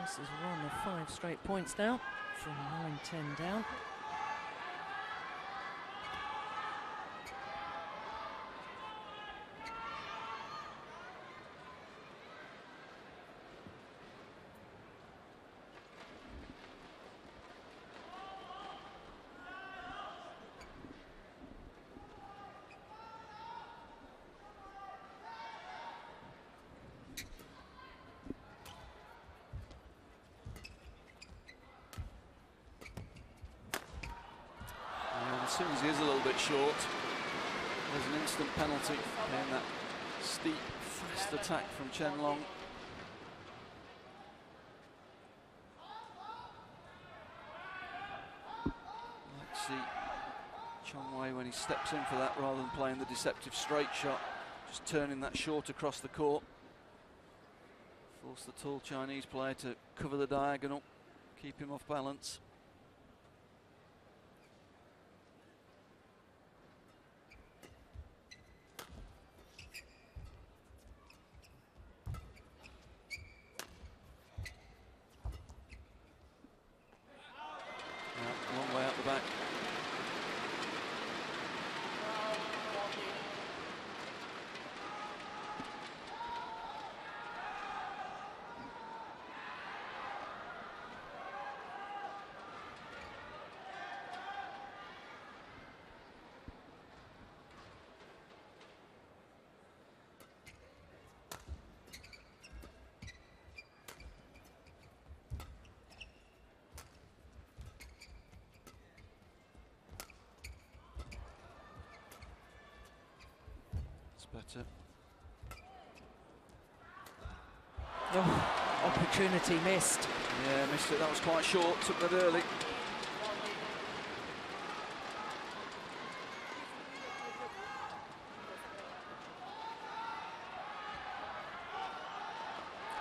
This is a run of 5 straight points now, from 9-10 down.
As soon as he is a little bit short, there's an instant penalty in that steep, fast attack from Chen Long. Let's see Chong Wei when he steps in for that, rather than playing the deceptive straight shot, just turning that short across the court. Force the tall Chinese player to cover the diagonal, keep him off balance. Long way out the back. Better.
Oh, opportunity missed.
Yeah, missed it. That was quite short. Took that early.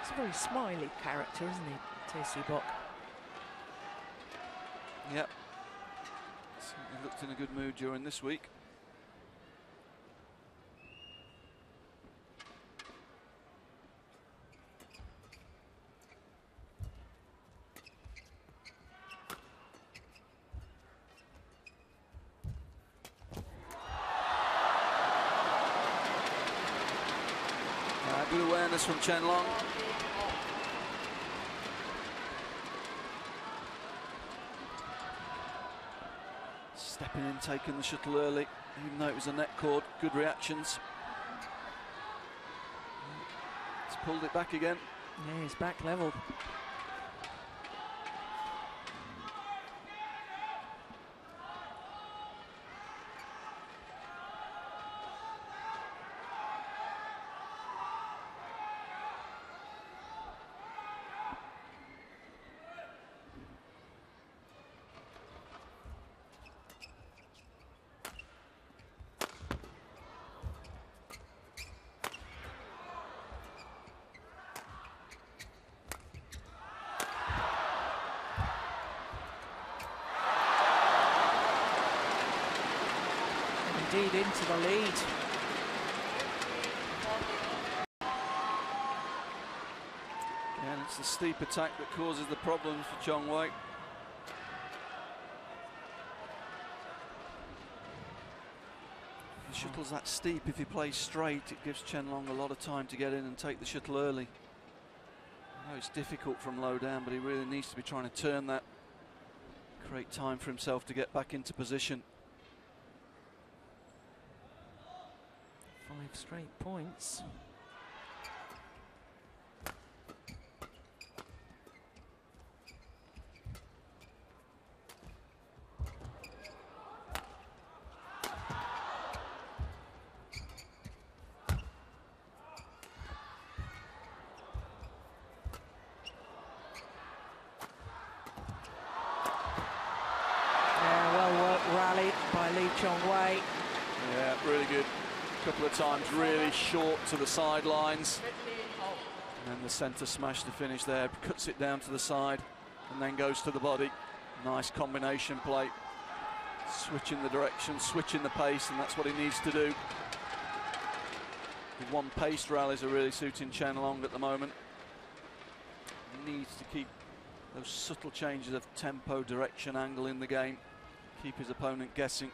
He's a very smiley character, isn't he, Tae Soo Bok?
Yep. Certainly looked in a good mood during this week. Good awareness from Chen Long. Stepping in, taking the shuttle early, even though it was a net cord. Good reactions. He's pulled it back again.
Yeah, he's back level. Indeed, into the lead.
And it's the steep attack that causes the problems for Chong Wei. The shuttle's that steep. If he plays straight, it gives Chen Long a lot of time to get in and take the shuttle early. I know it's difficult from low down, but he really needs to be trying to turn that, create time for himself to get back into position.
5 straight points. Yeah, well worked rally by Lee Chong Wei.
Yeah, really good. Couple of times really short to the sidelines, and then the centre smash to finish there, cuts it down to the side and then goes to the body. Nice combination play, switching the direction, switching the pace, and that's what he needs to do. The one-paced rallies are really suiting Chen Long at the moment. He needs to keep those subtle changes of tempo, direction, angle in the game, keep his opponent guessing.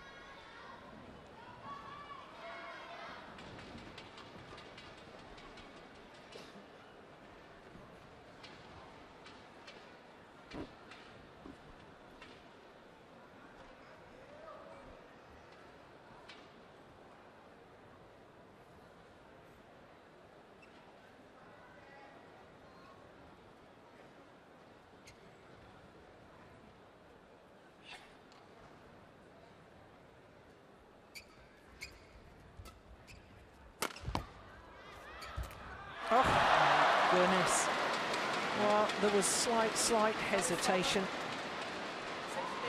Oh, my goodness. Well, there was slight hesitation.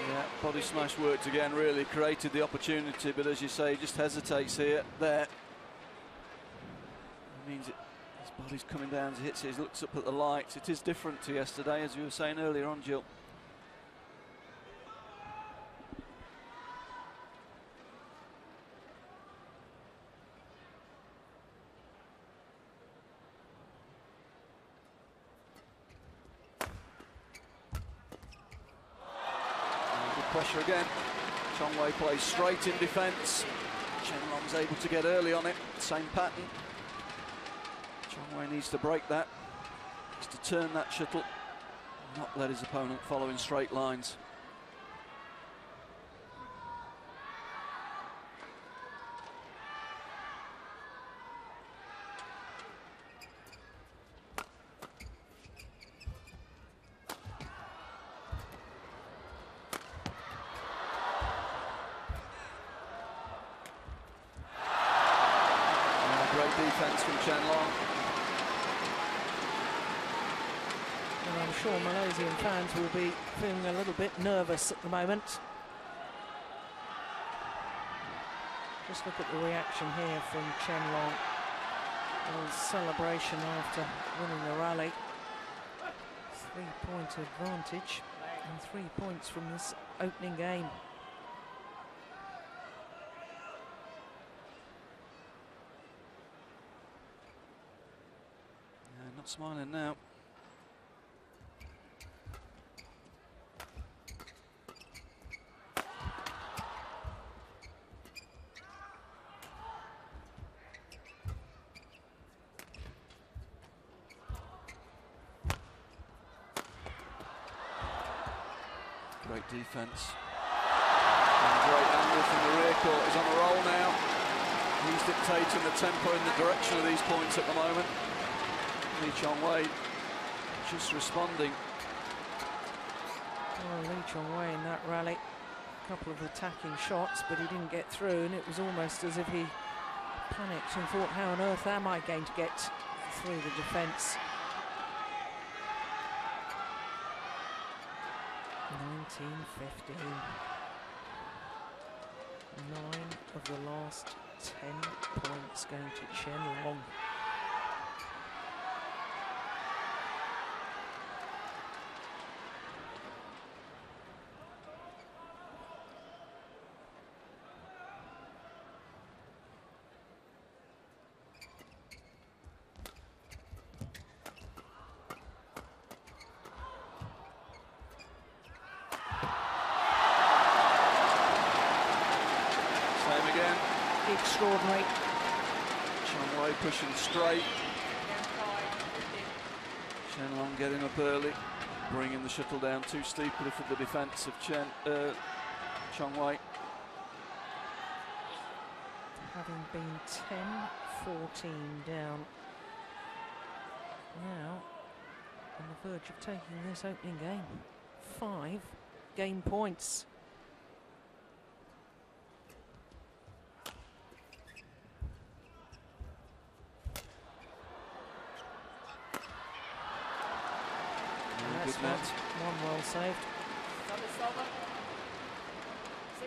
Yeah, body smash worked again, really created the opportunity, but as you say, just hesitates here, there. It means his body's coming down as he hits it, he looks up at the lights. It is different to yesterday, as you were saying earlier on, Jill. Pressure again. Chong Wei plays straight in defence. Chen Long's able to get early on it. Same pattern. Chong Wei needs to break that. Needs to turn that shuttle. Not let his opponent follow in straight lines. Defence from Chen Long.
And I'm sure Malaysian fans will be feeling a little bit nervous at the moment. Just look at the reaction here from Chen Long. A little celebration after winning the rally. 3-point advantage and 3 points from this opening game.
Not smiling now. Great defence. And great angle from the rear court. He's on a roll now. He's dictating the tempo and the direction of these points at the moment. Li Chong Wei just responding.
Well, Li Chong Wei in that rally, a couple of attacking shots, but he didn't get through, and it was almost as if he panicked and thought, how on earth am I going to get through the defence? 19-15. 9 of the last 10 points going to Chen Long. Extraordinary.
Chong Wei pushing straight. Chen Long getting up early, bringing the shuttle down too steeply for the defence of Chong Wei.
Having been 10-14 down, now on the verge of taking this opening game. 5 game points.
Good net.
One well saved.
Service over. 16-20.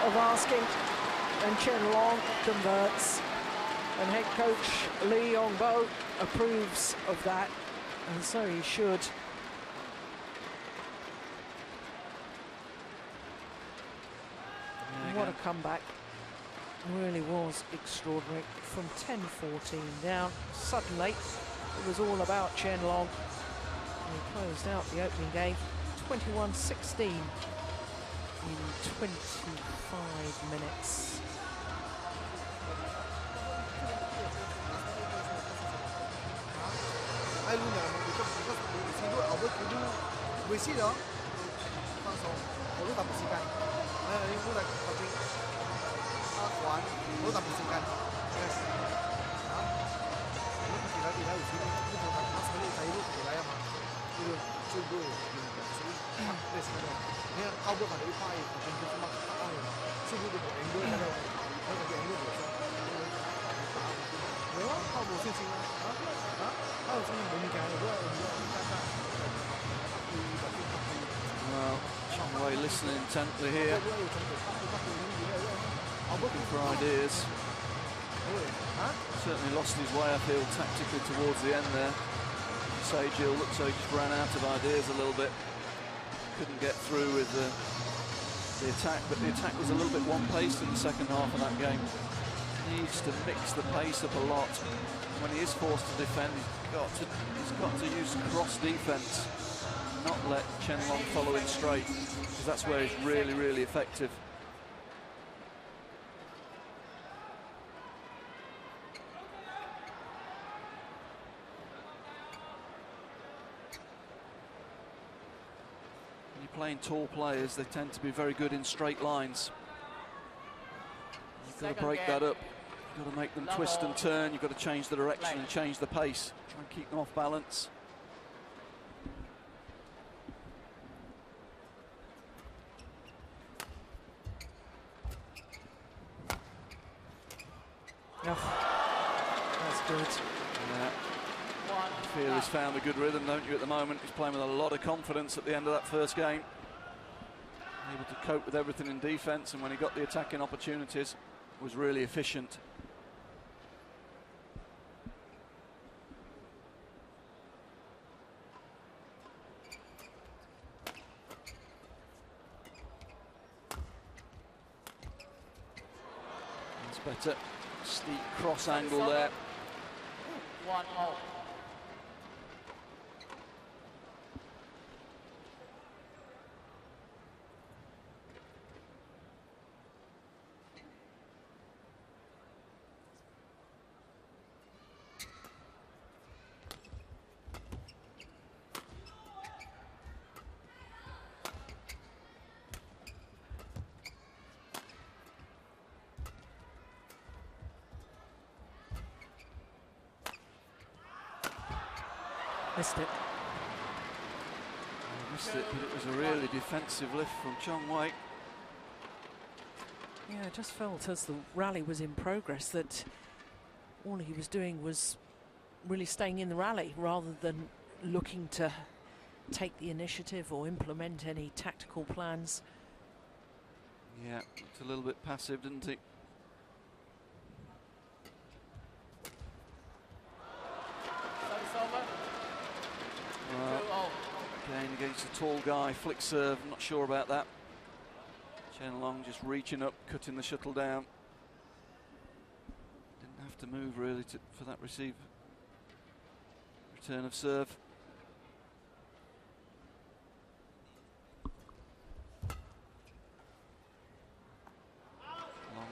of asking, and Chen Long converts. And head coach Li Yongbo approves of that, and so he should. What a comeback. Really was extraordinary. From 10-14 down, suddenly it was all about Chen Long. And he closed out the opening game 21-16 in 25 minutes.
Well, Chongwei listening intently here, looking for ideas. Certainly lost his way, I feel, tactically towards the end there. Say Jill looks like he just ran out of ideas a little bit. Couldn't get through with the attack, but the attack was a little bit one-paced in the second half of that game. Needs to mix the pace up a lot. When he is forced to defend, he's got to use cross defense, not let Chen Long follow in straight, because that's where he's really, really effective. When you're playing tall players, they tend to be very good in straight lines. You've got to break that up. You've got to make them twist and turn. You've got to change the direction and change the pace. Try and keep them off balance.
That's good.
Yeah. I feel he's found a good rhythm, don't you, at the moment? He's playing with a lot of confidence at the end of that first game. Able to cope with everything in defence, and when he got the attacking opportunities, was really efficient. That's better. Steep cross angle there.
1-0.
Missed it.
Missed it, but it was a really defensive lift from Chongwei.
Yeah, I just felt as the rally was in progress that all he was doing was really staying in the rally rather than looking to take the initiative or implement any tactical plans.
Yeah, looked a little bit passive, didn't he? Again, against a tall guy, flick serve, not sure about that. Chen Long just reaching up, cutting the shuttle down. Didn't have to move really for that receive. Return of serve. Long.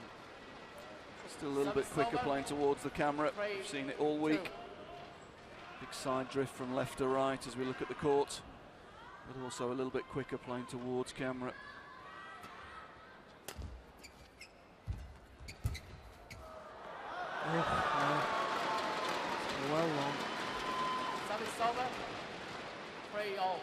Still a little bit quicker playing towards the camera. We've seen it all week. Big side drift from left to right as we look at the court, but also a little bit quicker playing towards camera.
Well long.
Service over. 3-0.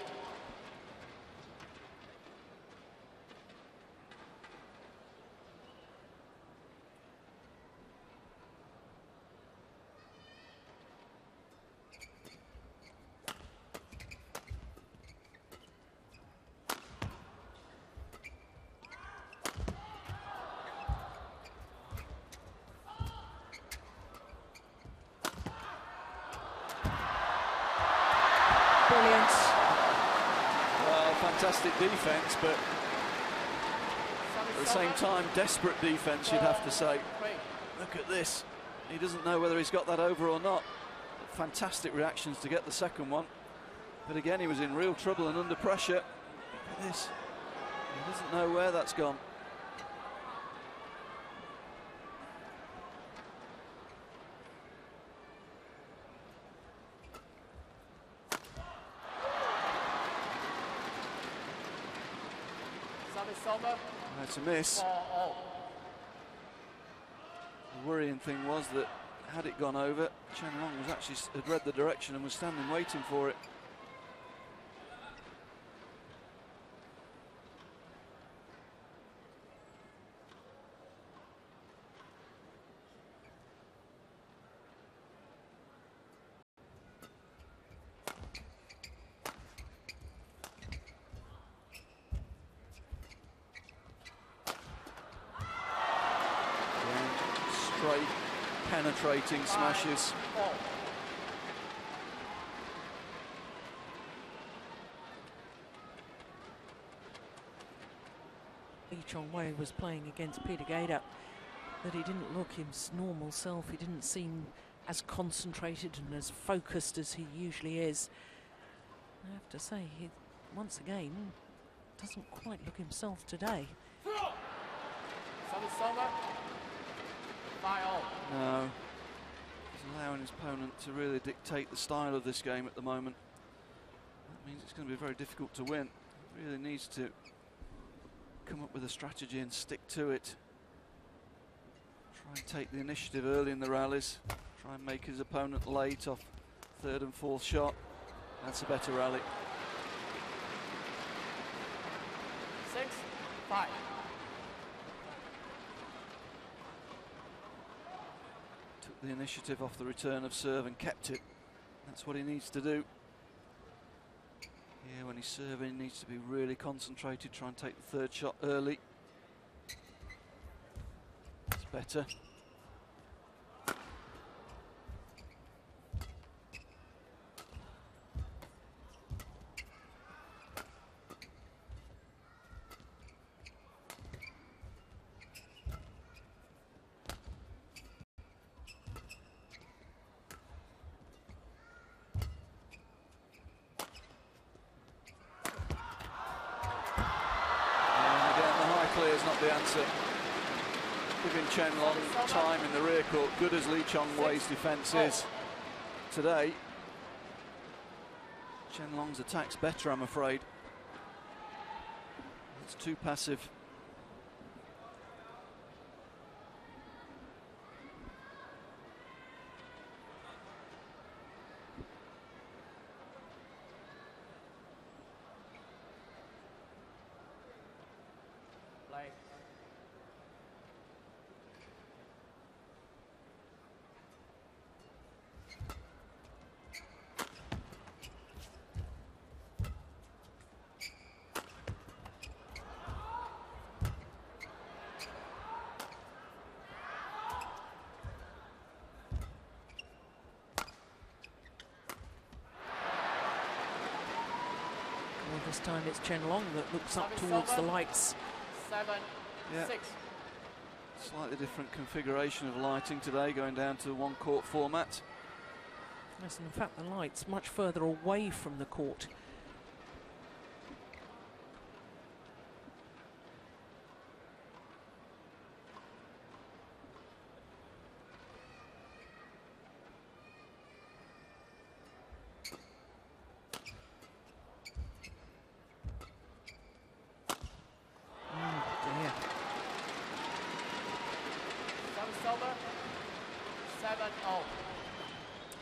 fantastic defence, but at the same time, desperate defence, you'd have to say. Look at this. He doesn't know whether he's got that over or not. Fantastic reactions to get the second one. But again, he was in real trouble and under pressure. Look at this. He doesn't know where that's gone. That's a miss. The worrying thing was that had it gone over, Chen Long was actually had read the direction and was standing waiting for it. Straight, penetrating smashes.
Li Chongwei was playing against Peter Gader, that he didn't look his normal self. He didn't seem as concentrated and as focused as he usually is. I have to say, he once again doesn't quite look himself today.
No, he's allowing his opponent to really dictate the style of this game at the moment. That means it's going to be very difficult to win. He really needs to come up with a strategy and stick to it. Try and take the initiative early in the rallies. Try and make his opponent late off third and fourth shot. That's a better rally.
6-5.
Took the initiative off the return of serve and kept it. That's what he needs to do. Yeah, when he's serving, he needs to be really concentrated, try and take the third shot early. It's better. Clear's not the answer. Giving Chen Long time in the rear court, good as Li Chongwei's defence is today. Chen Long's attack's better, I'm afraid. It's too passive.
This time it's Chen Long that looks up towards the lights.
7-6.
Slightly different configuration of lighting today, going down to the one court format.
Yes, and in fact the lights much further away from the court.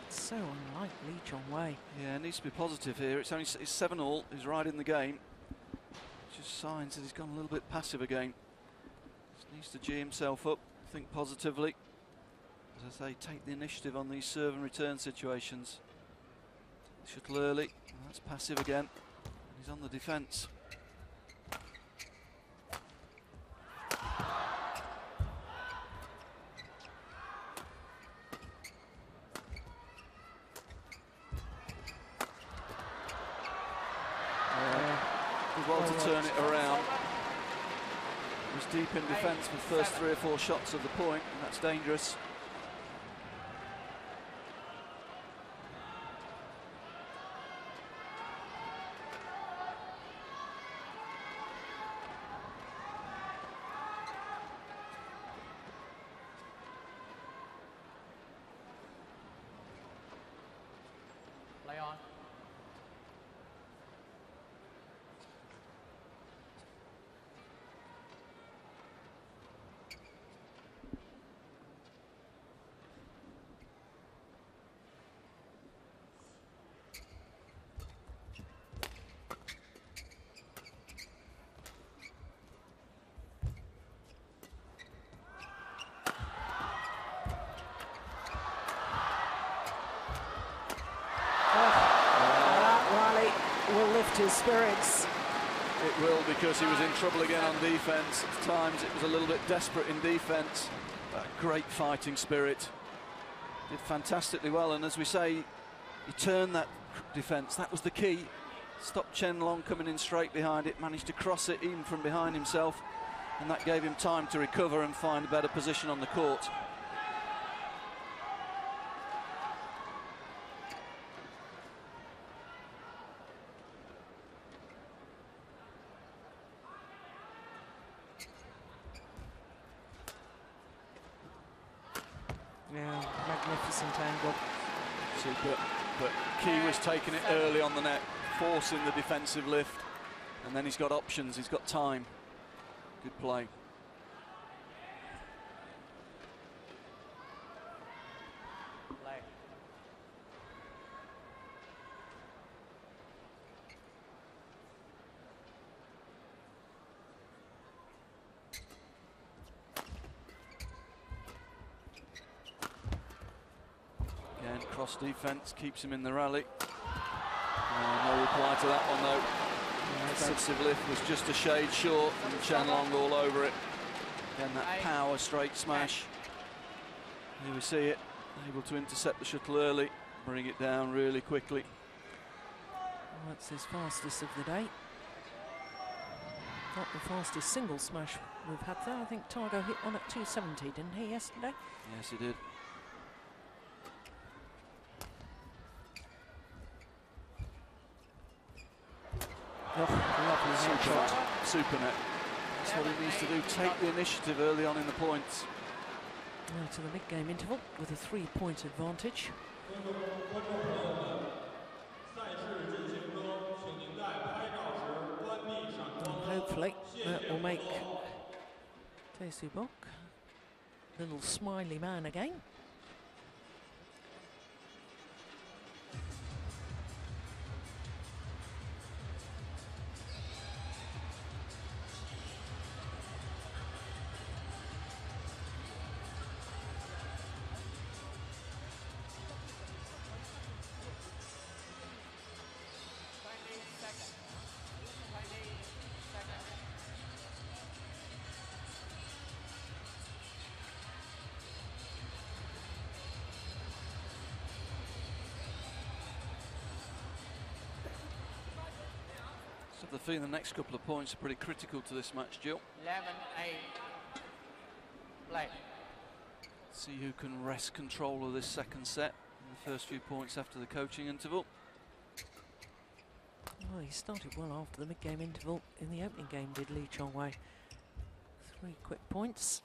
So unlike Li Chongwei.
Yeah, needs to be positive here. It's 7-all. He's right in the game. Just signs that he's gone a little bit passive again. Just needs to G himself up, think positively. As I say, take the initiative on these serve and return situations. Shuttle early. That's passive again. And he's on the defence. able to turn it around. He was deep in defence for the first 3 or 4 shots of the point, and that's dangerous.
Play on.
Will lift his spirits.
It will, because he was in trouble again on defence. At times it was a little bit desperate in defence. But great fighting spirit. Did fantastically well, and as we say, he turned that defence. That was the key. Stopped Chen Long coming in straight behind it, managed to cross it even from behind himself, and that gave him time to recover and find a better position on the court.
Yeah, magnificent angle.
Super, but Key was taking it early on the net, forcing the defensive lift, and then he's got options, he's got time. Good play. Again, cross defence keeps him in the rally. No reply to that one though. Defensive lift was just a shade short, and Chen Long all over it. Again, that power straight smash. Here we see it, able to intercept the shuttle early, bring it down really quickly.
Well, that's his fastest of the day. Not the fastest single smash we've had there. I think Targo hit one at 270, didn't he, yesterday?
Yes, he did.
Oh, lovely
Super
shot.
net. Super net. That's what he needs to do, take the initiative early on in the points.
Now to the mid-game interval with a 3-point advantage. And hopefully that will make Tae-Soo-Bok a little smiley man again.
The feeling the next couple of points are pretty critical to this match, Jill.
11-8. Play.
See who can wrest control of this second set in the first few points after the coaching interval.
Well, he started well after the mid-game interval in the opening game, did Lee Chong-wei. 3 quick points.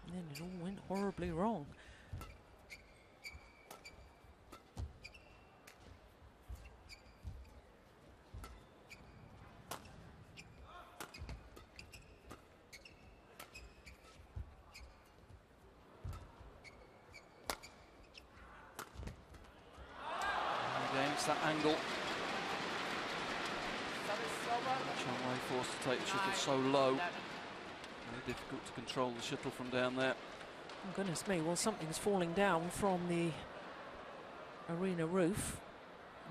And then it all went horribly wrong.
That angle. Chong-wei forced to take the shuttle so low. Very difficult to control the shuttle from down there.
Oh, goodness me, well, something's falling down from the arena roof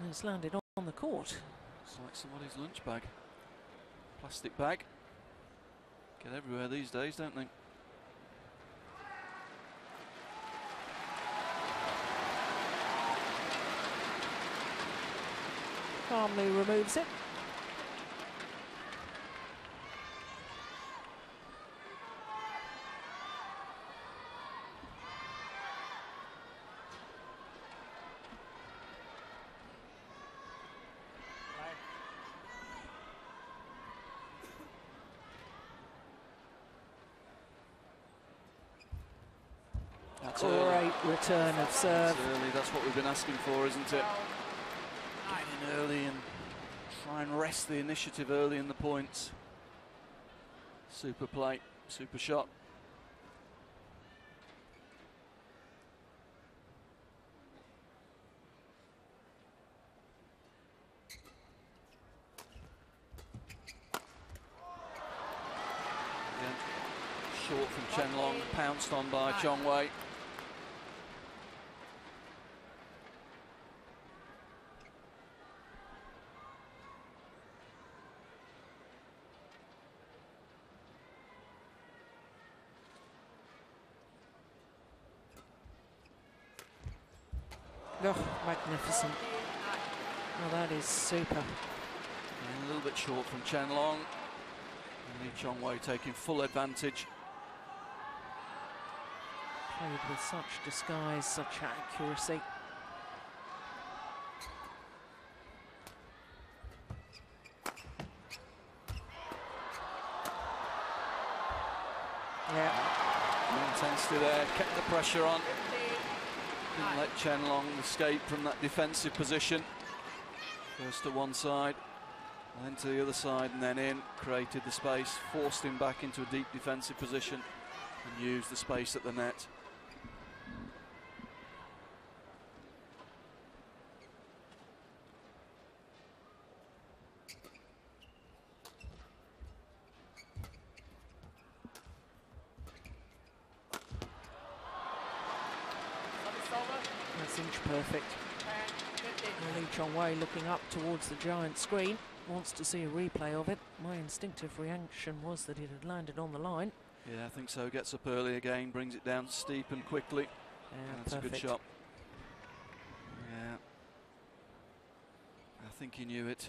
and it's landed on the court.
It's like somebody's lunch bag. Plastic bag. Get everywhere these days, don't they?
Calmly removes it.
That's
Great
early.
return of serve.
That's early. That's what we've been asking for, isn't it? Get in early and try and wrest the initiative early in the points. Super play, super shot. Again, short from Chen Long, pounced on by Chong Wei.
Oh, magnificent. Oh, that is super.
And a little bit short from Chen Long. And Li Chong Wei taking full advantage.
Played with such disguise, such accuracy.
Yeah. Intensity there, kept the pressure on. Didn't let Chen Long escape from that defensive position. First to one side, then to the other side, and then in. Created the space, forced him back into a deep defensive position, and used the space at the net.
That's inch perfect. Li Chong Wei looking up towards the giant screen, wants to see a replay of it. My instinctive reaction was that it had landed on the line.
Yeah, I think so. Gets up early again, brings it down steep and quickly.
Yeah,
That's
perfect.
a good shot. Yeah. I think he knew it.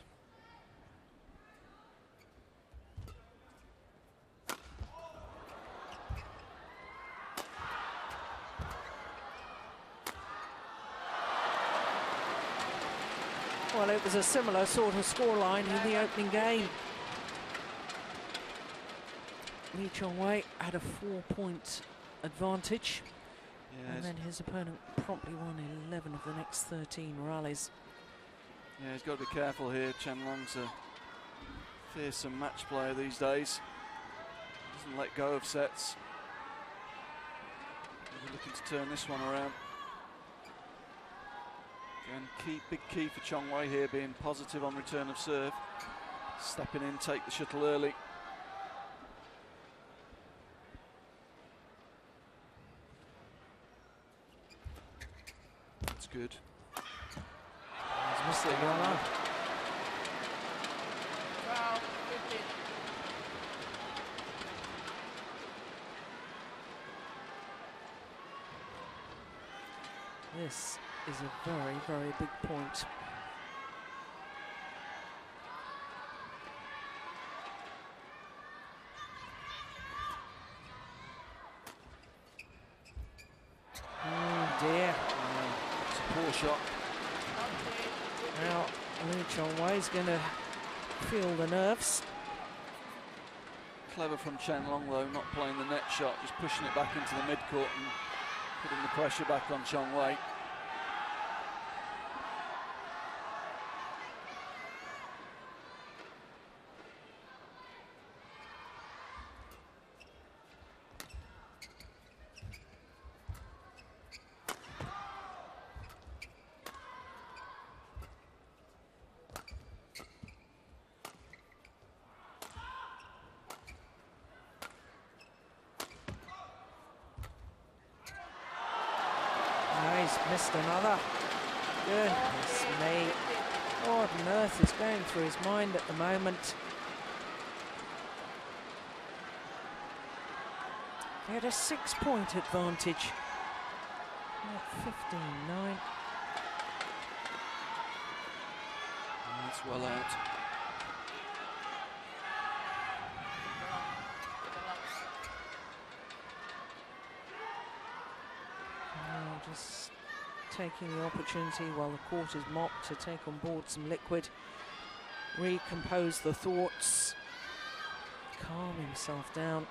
Well, it was a similar sort of scoreline in the opening game. Li Chong Wei had a 4-point advantage, and then his opponent promptly won 11 of the next 13 rallies.
Yeah, he's got to be careful here. Chen Long's a fearsome match player these days. Doesn't let go of sets. Maybe looking to turn this one around. Again, big key for Chong Wei here, being positive on return of serve. Stepping in, take the shuttle early. That's good.
He's missed it well. This is a very, very big point. Oh dear.
It's a poor shot.
Now, Li Chong Wei's going to feel the nerves.
Clever from Chen Long though, not playing the net shot, just pushing it back into the mid-court and putting the pressure back on Chong Wei.
He's missed another. Goodness me. What on earth is going through his mind at the moment? He had a 6-point advantage. At 15-9.
That's well out.
Just taking the opportunity while the court is mopped to take on board some liquid, recompose the thoughts, calm himself down.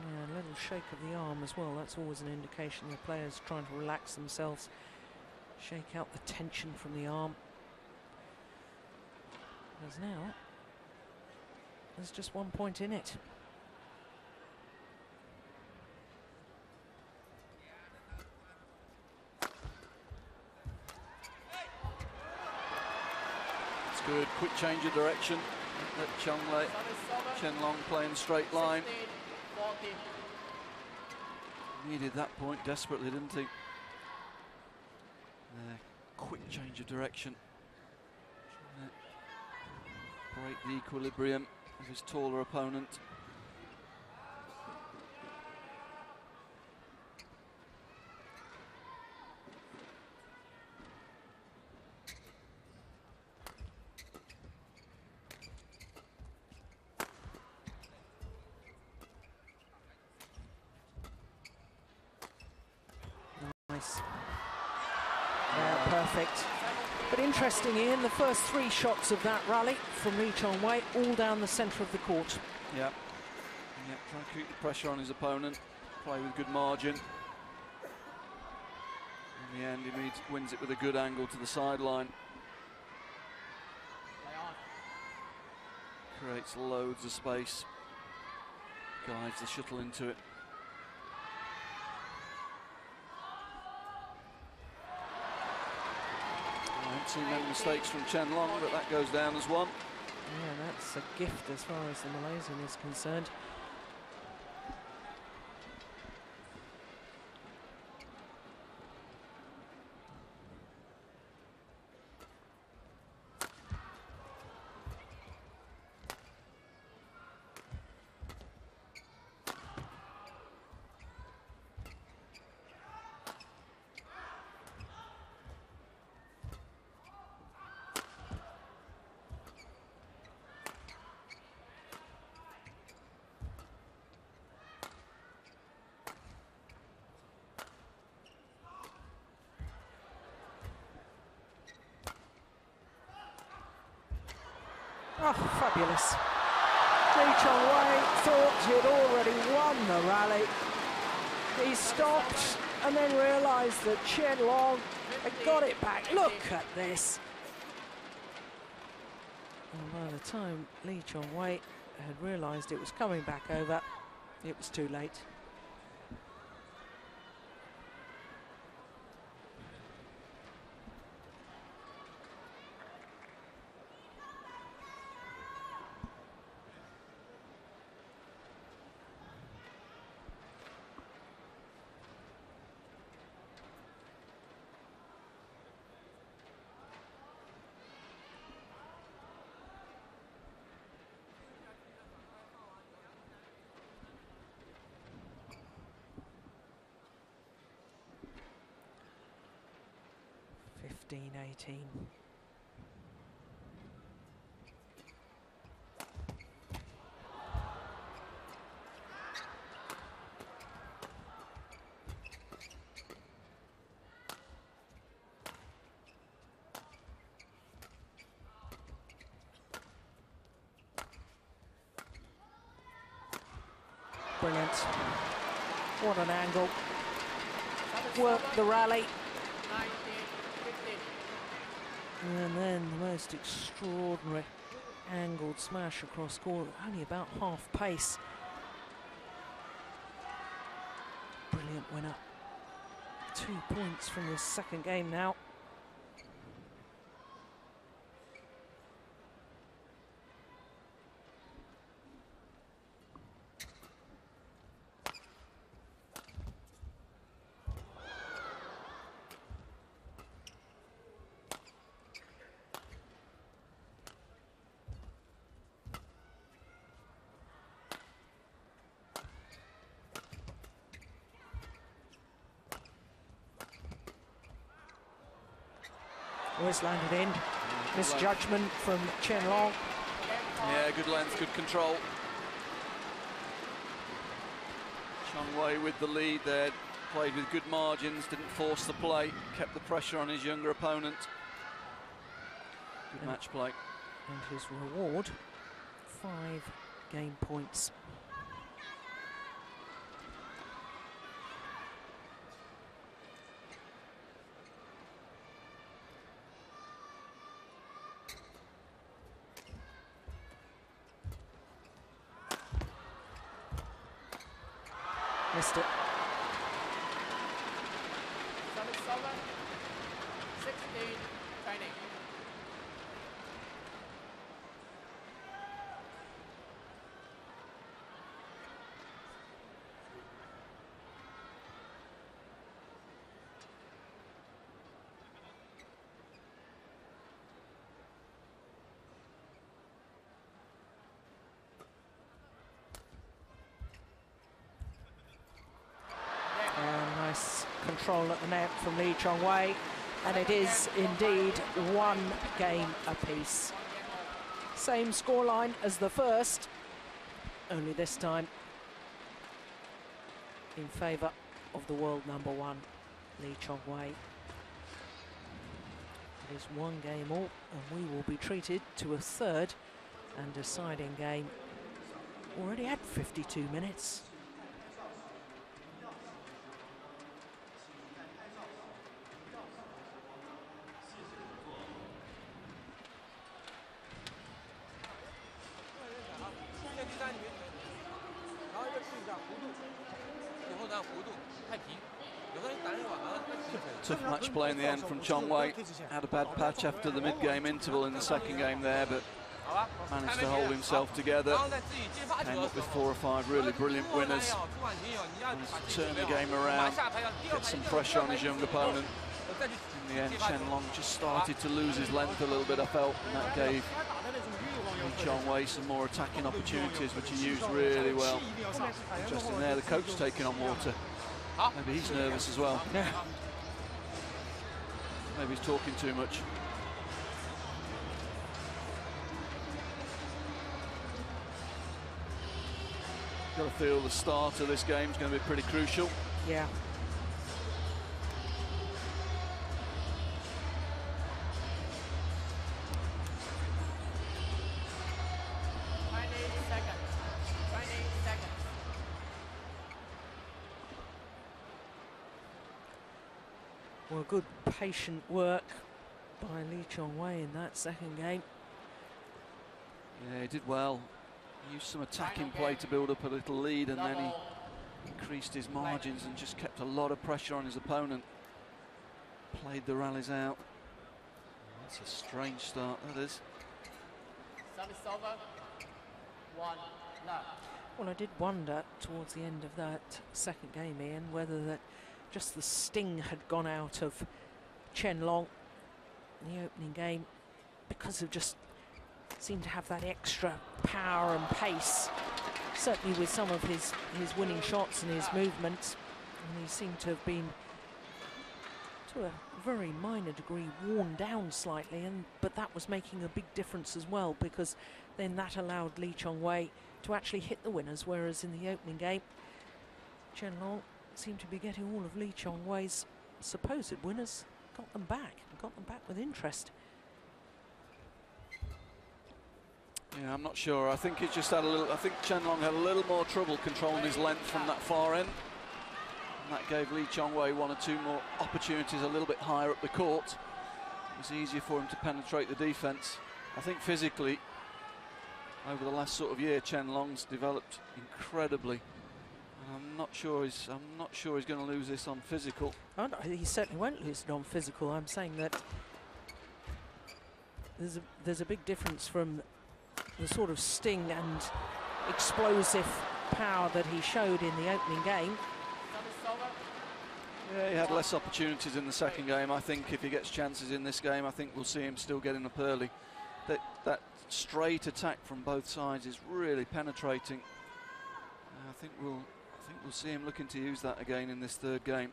Yeah, a little shake of the arm as well. That's always an indication the player's trying to relax themselves. Shake out the tension from the arm. Because now, there's just 1 point in it.
It's good, quick change of direction. Let Chen Long play in a straight line. Needed that point desperately, didn't he? Quick change of direction. Break the equilibrium of his taller opponent.
Nice. Yeah, perfect. But interesting, Ian, the first 3 shots of that rally from Li Chongwei, all down the centre of the court.
Yeah, trying to keep the pressure on his opponent, play with good margin. In the end, he wins it with a good angle to the sideline. Creates loads of space, guides the shuttle into it. I haven't seen many mistakes from Chen Long, but that goes down as one.
Yeah, that's a gift as far as the Malaysian is concerned. Oh, fabulous. Li Chongwei thought he'd already won the rally. He stopped and then realised that Chen Long had got it back. Look at this. And by the time Li Chongwei had realised it was coming back over, it was too late. (15-18). Brilliant. What an angle. Worked the rally. And then the most extraordinary angled smash across court, only about half pace. Brilliant winner. 2 points from the second game now. Always landed in. Misjudgment from Chen Long.
Yeah, good length, good control. Chongwei with the lead there, played with good margins, didn't force the play, kept the pressure on his younger opponent. Good match play.
And his reward, 5 game points. missed it.
Service over. 16 training.
Nice control at the net from Lee Chong-wei, and it is indeed 1 game apiece. Same scoreline as the first, only this time in favour of the world #1, Lee Chong-wei. It is 1 game all, and we will be treated to a third and deciding game already at 52 minutes.
Tough match play in the end from Chong-wei. Had a bad patch after the mid-game interval in the second game there, but managed to hold himself together. Came up with 4 or 5 really brilliant winners. Managed to turn the game around, get some pressure on his young opponent. In the end, Chen Long just started to lose his length a little bit, I felt, and that gave Chong-wei some more attacking opportunities, which he used really well. Interesting there, the coach taking on water. Maybe he's nervous as well.
Yeah.
Maybe he's talking too much. Got to feel the start of this game is going to be pretty crucial.
Yeah. Well, good patient work by Lee Chong-wei in that second game.
Yeah, he did well. He used some attacking play to build up a little lead, and then he increased his margins and just kept a lot of pressure on his opponent. Played the rallies out. That's a strange start, that is.
Service over. 1 love.
Well, I did wonder towards the end of that second game, Ian, whether that just the sting had gone out of Chen Long in the opening game, because of just seemed to have that extra power and pace, certainly with some of his winning shots and his movements, and he seemed to have been to a very minor degree worn down slightly, but that was making a big difference as well, because then that allowed Lee Chong-wei to actually hit the winners, whereas in the opening game Chen Long seemed to be getting all of Lee Chong-wei's supposed winners, got them back with interest.
Yeah, I'm not sure. I think it just had a little. I think Chen Long had a little more trouble controlling his length from that far end, and that gave Lee Chong-wei 1 or 2 more opportunities a little bit higher up the court. It was easier for him to penetrate the defence. I think physically, over the last sort of year, Chen Long's developed incredibly. I'm not sure he's going to lose this on physical.
Oh, no, he certainly won't lose it on physical. I'm saying that there's a big difference from the sort of sting and explosive power that he showed in the opening game.
Yeah, he had less opportunities in the second game. I think if he gets chances in this game, I think we'll see him still getting up early. That straight attack from both sides is really penetrating. I think we'll see him looking to use that again in this third game.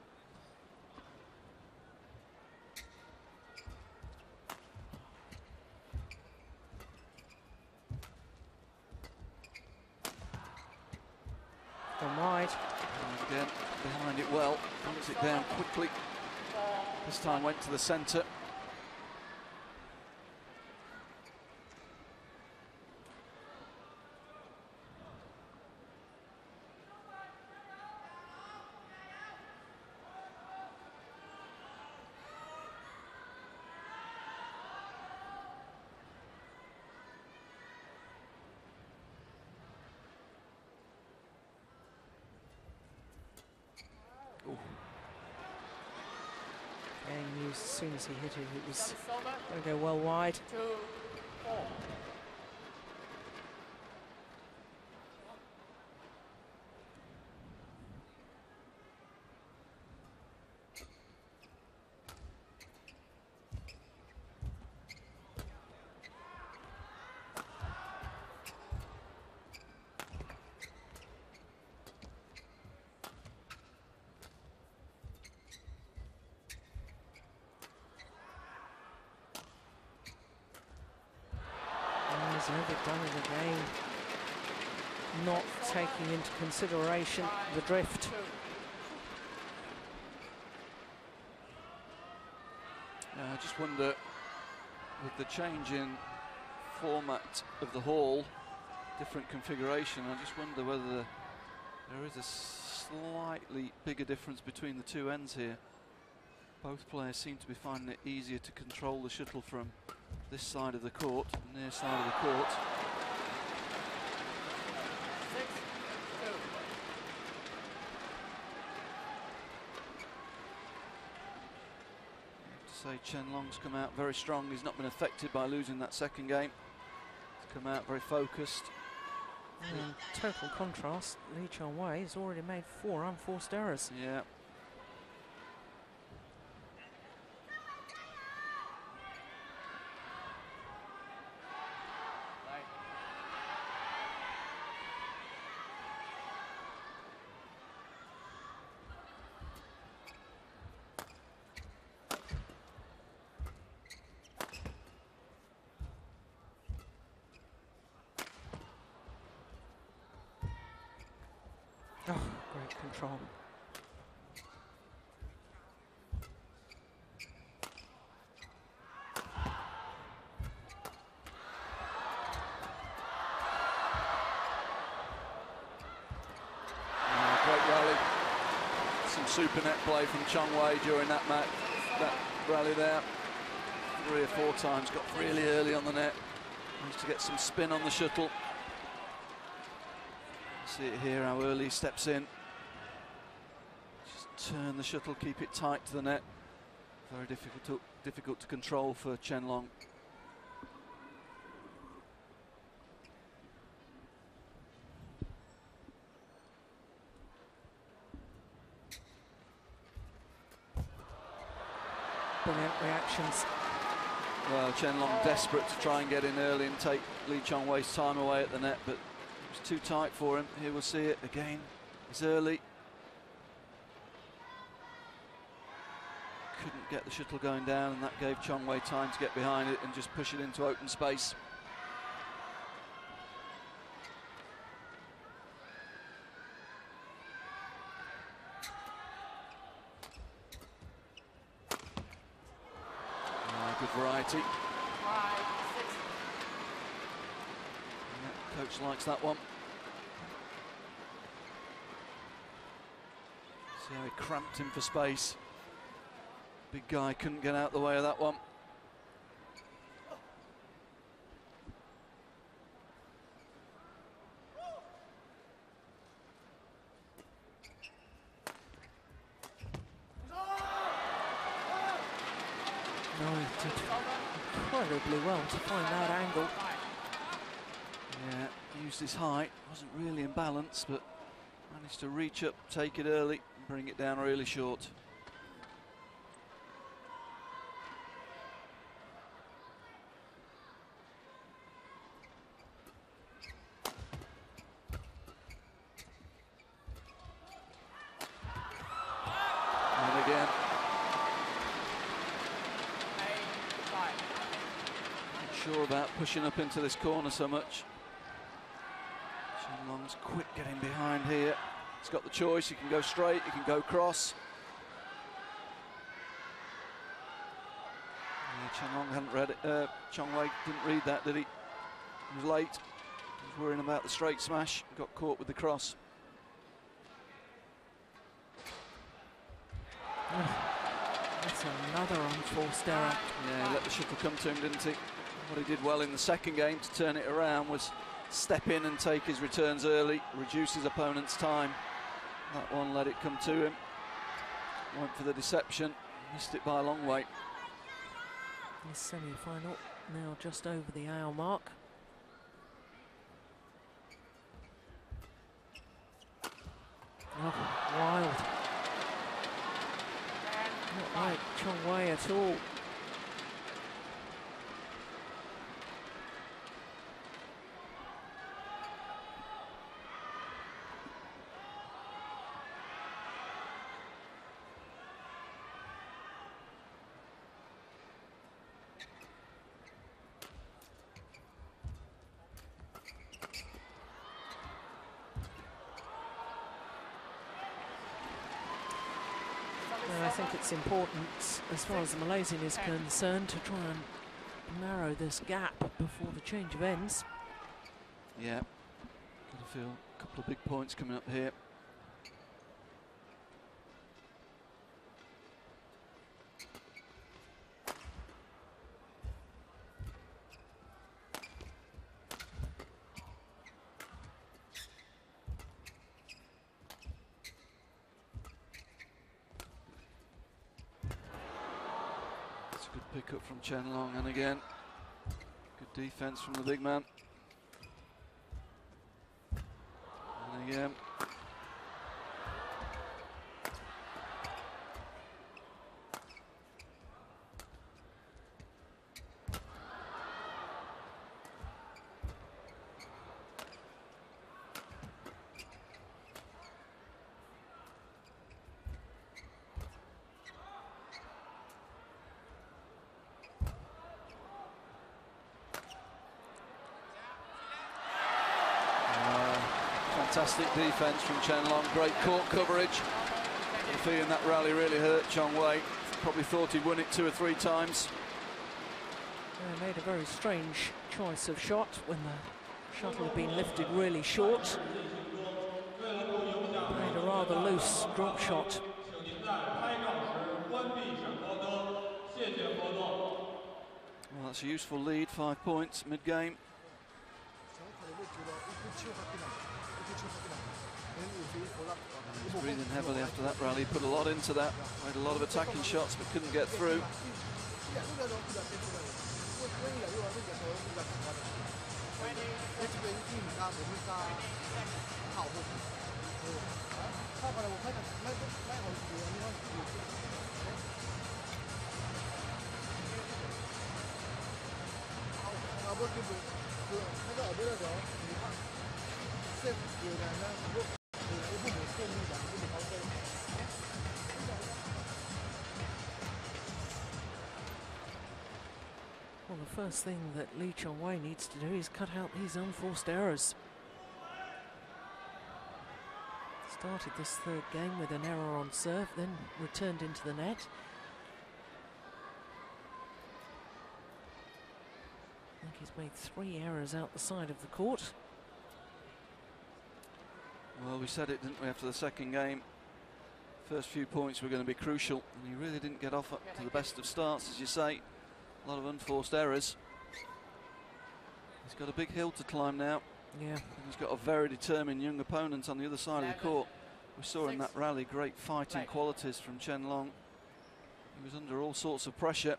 Gone wide.
And again, behind it well, knocks it down quickly. This time went to the centre.
soon as he hit it, it was going to go well wide.
2-4.
He's never done it again. Not taking into consideration the drift.
I just wonder, with the change in format of the hall, different configuration, I just wonder whether there is a slightly bigger difference between the two ends here. Both players seem to be finding it easier to control the shuttle from this side of the court, the near side of the court.
6-2.
Say Chen Long's come out very strong. He's not been affected by losing that second game. He's come out very focused.
And in total contrast, Li Chongwei has already made 4 unforced errors.
Yeah.
Oh, great control.
Great rally. Some super net play from Chongwei during that match, that rally there. 3 or 4 times, got really early on the net. Managed to get some spin on the shuttle. See it here, how early he steps in. Just turn the shuttle, keep it tight to the net. Very difficult to control for Chen Long.
Brilliant reactions.
Well, Chen Long desperate to try and get in early and take Li Chongwei's time away at the net, but it was too tight for him. Here we'll see it again. He's early. Couldn't get the shuttle going down, and that gave Chongwei time to get behind it and just push it into open space. Good variety.
5-6.
Yeah, coach likes that one. See how he cramped him for space. Big guy couldn't get out the way of that one.
No, he did incredibly well to find that angle.
Yeah, used his height, wasn't really in balance, but managed to reach up, take it early, and bring it down really short. And again. Not sure about pushing up into this corner so much. Chen Long's quick getting behind here. He's got the choice, he can go straight, he can go cross. Yeah, Chen Long hadn't read it, Chongwei didn't read that, did he? He was late, he was worrying about the straight smash, got caught with the cross.
That's another unforced error.
Yeah, he let the shuttle come to him, didn't he? What he did well in the second game to turn it around was step in and take his returns early, reduce his opponent's time. That one let it come to him. Went for the deception, missed it by a long way.
This semi-final now just over the hour mark. Oh, wild. Not like Chong Wei at all. I think it's important, as far as the Malaysian is concerned, to try and narrow this gap before the change of ends.
Yeah, got to feel a couple of big points coming up here. Good pick up from Chen Long, and again, good defense from the big man. And again. Fantastic defense from Chen Long, great court coverage. I'm feeling that rally really hurt Chong Wei. Probably thought he'd won it 2 or 3 times.
They made a very strange choice of shot when the shuttle had been lifted really short. Made a rather loose drop shot.
Well, that's a useful lead, 5 points mid-game. He's breathing heavily after that rally, put a lot into that, made a lot of attacking shots but couldn't get through.
Well, the first thing that Lee Chong Wei needs to do is cut out these unforced errors. Started this third game with an error on serve, then returned into the net. I think he's made 3 errors out the side of the court.
Well, we said it, didn't we, after the second game? First few points were going to be crucial, and he really didn't get off up to the best of starts, as you say. A lot of unforced errors. He's got a big hill to climb now.
Yeah.
And he's got a very determined young opponent on the other side of the court. We saw in that rally great fighting qualities from Chen Long. He was under all sorts of pressure,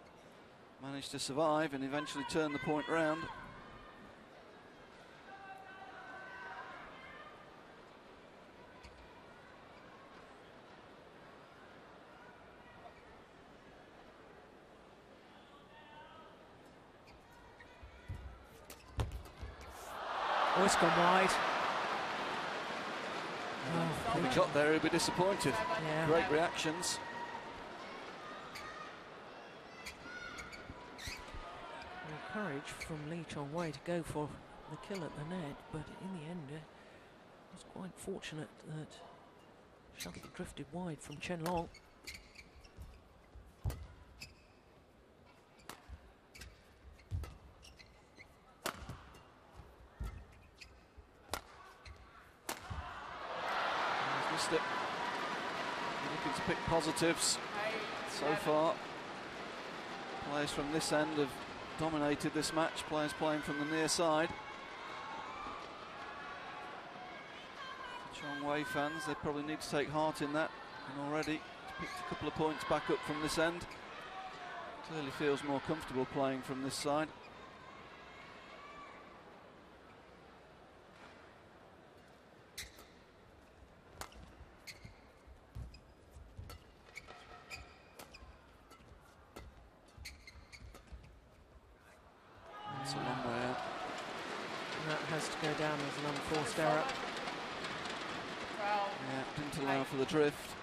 managed to survive and eventually turn the point round.
Oh, it's gone wide.
If he got there, he'd be disappointed.
Yeah.
Great reactions.
Well, courage from Lee Chong Wei to go for the kill at the net, but in the end, it was quite fortunate that shuttle drifted wide from Chen Long.
It. Looking to pick positives so far. Players from this end have dominated this match, players playing from the near side. Chong Wei fans, they probably need to take heart in that, and already picked a couple of points back up from this end. Clearly feels more comfortable playing from this side. That's a long way out.
And that has to go down as an unforced error.
Yeah, didn't allow for the drift.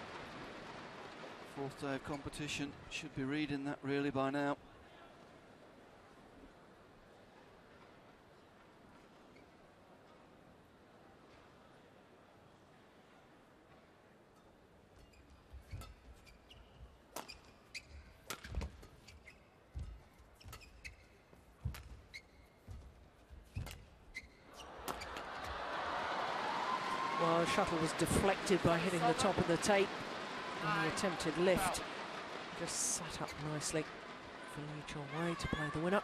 Fourth day of competition, should be reading that really by now.
Well, the shuttle was deflected by hitting the top of the tape, and the attempted lift just sat up nicely for Liuzhou to play the winner.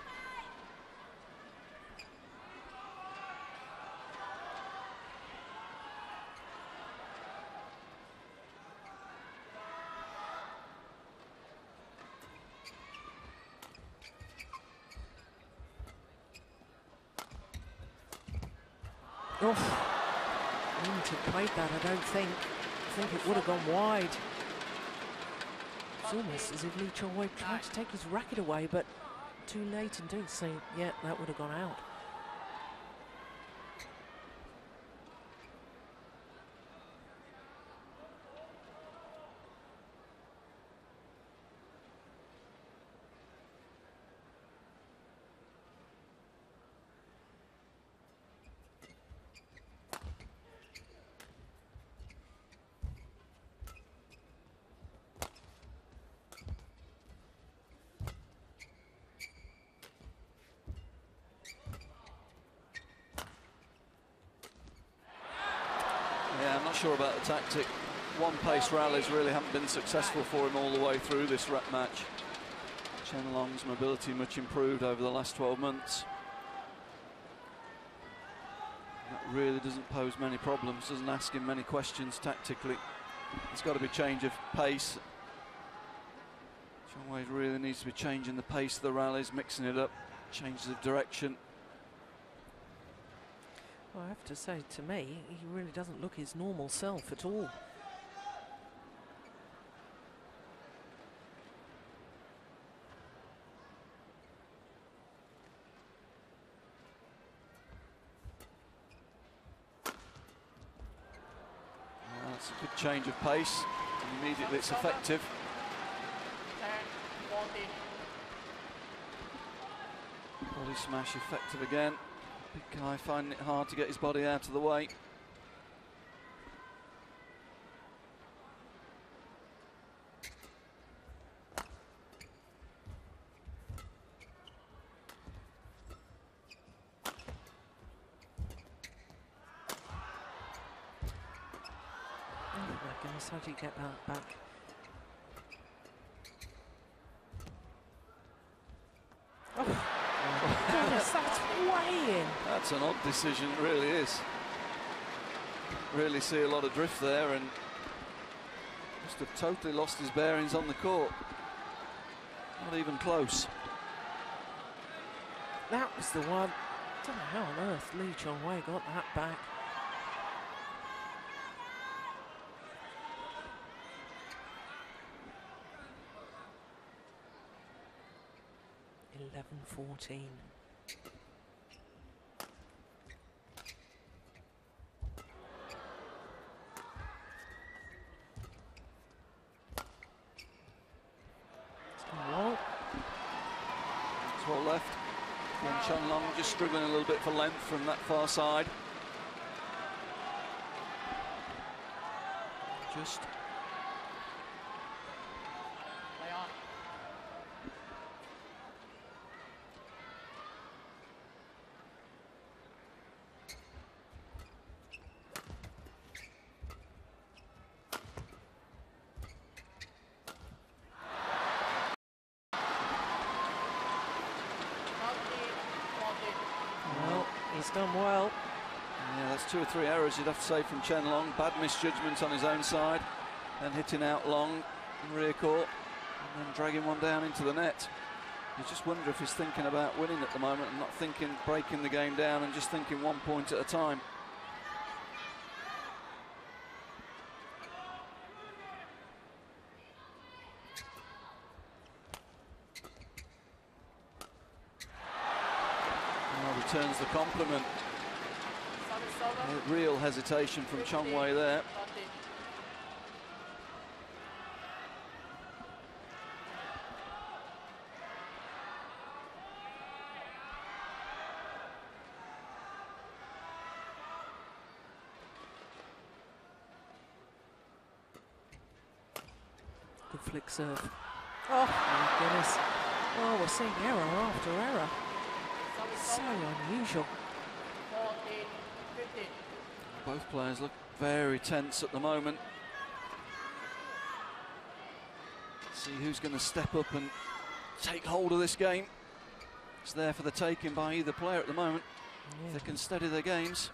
Oof. Wouldn't have played that, I don't think. I think it would have gone wide. It's almost as if Liuzhou tried to take his racket away, but too late in doing so. Yeah, that would have gone out.
Yeah, I'm not sure about the tactic. One-pace rallies really haven't been successful for him all the way through this rep match. Chen Long's mobility much improved over the last 12 months. That really doesn't pose many problems, doesn't ask him many questions tactically. There's got to be change of pace. Chen Wei really needs to be changing the pace of the rallies, mixing it up, changes of direction.
Well, I have to say, to me, he really doesn't look his normal self at all.
Well, that's a good change of pace, and immediately it's effective. Body smash effective again. Big guy finding it hard to get his body out of the way.
Oh my goodness, how do you get that back? Oh. Goodness, that's way in.
That's an odd decision, it really is. Really see a lot of drift there, and must have totally lost his bearings on the court. Not even close.
That was the one. I don't know how on earth Liuzhou got that back. .11.14. Well,
That's what left. And Chen Long just struggling a little bit for length from that far side. Just.
He's done well.
Yeah, that's 2 or 3 errors you'd have to say from Chen Long. Bad misjudgment on his own side, and hitting out long in rear court, and then dragging one down into the net. You just wonder if he's thinking about winning at the moment and not thinking breaking the game down and just thinking 1 point at a time. Returns the compliment. Real hesitation from Chong Wei there.
Good flick serve. Oh my goodness. Oh, we're seeing error after error. So unusual.
Both players look very tense at the moment. See who's going to step up and take hold of this game. It's there for the taking by either player at the moment. Yeah. If they can steady their games.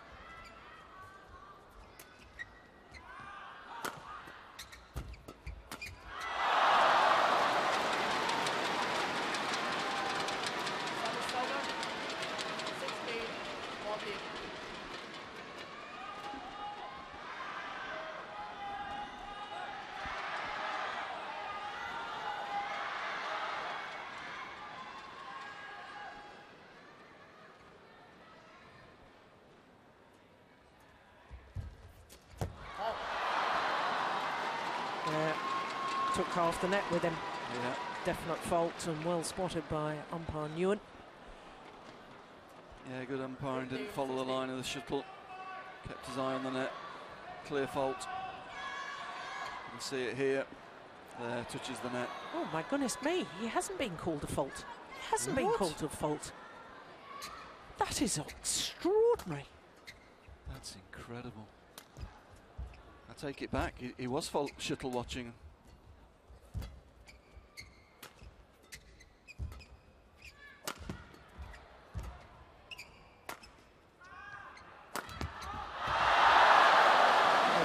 Took half the net with him.
Yeah.
Definite fault and well spotted by umpire Nguyen.
Yeah, good umpiring, didn't follow the line of the shuttle. Kept his eye on the net. Clear fault. You can see it here. There, touches the net.
Oh my goodness me, he hasn't been called a fault. He hasn't been called a fault. That is extraordinary.
That's incredible. I take it back, he was fault shuttle watching.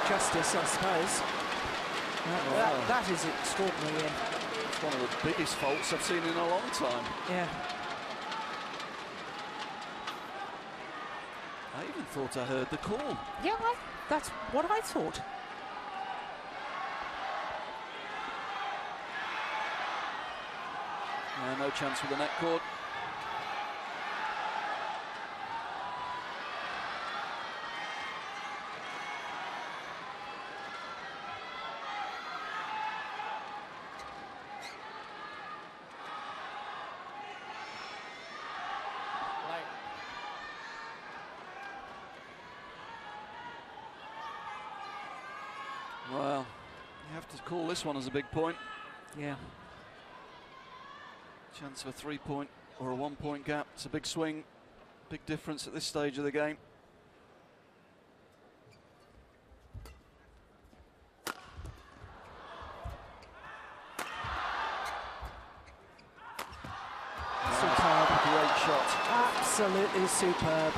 Justice, I suppose. That is extraordinary.
It's one of the biggest faults I've seen in a long time.
Yeah.
I even thought I heard the call.
Yeah, that's what I thought.
No chance with the net cord. Well, you have to call this one as a big point.
Yeah.
Chance of a 3-point or a 1-point gap. It's a big swing, big difference at this stage of the game.
Superb.
Great shot.
Absolutely superb.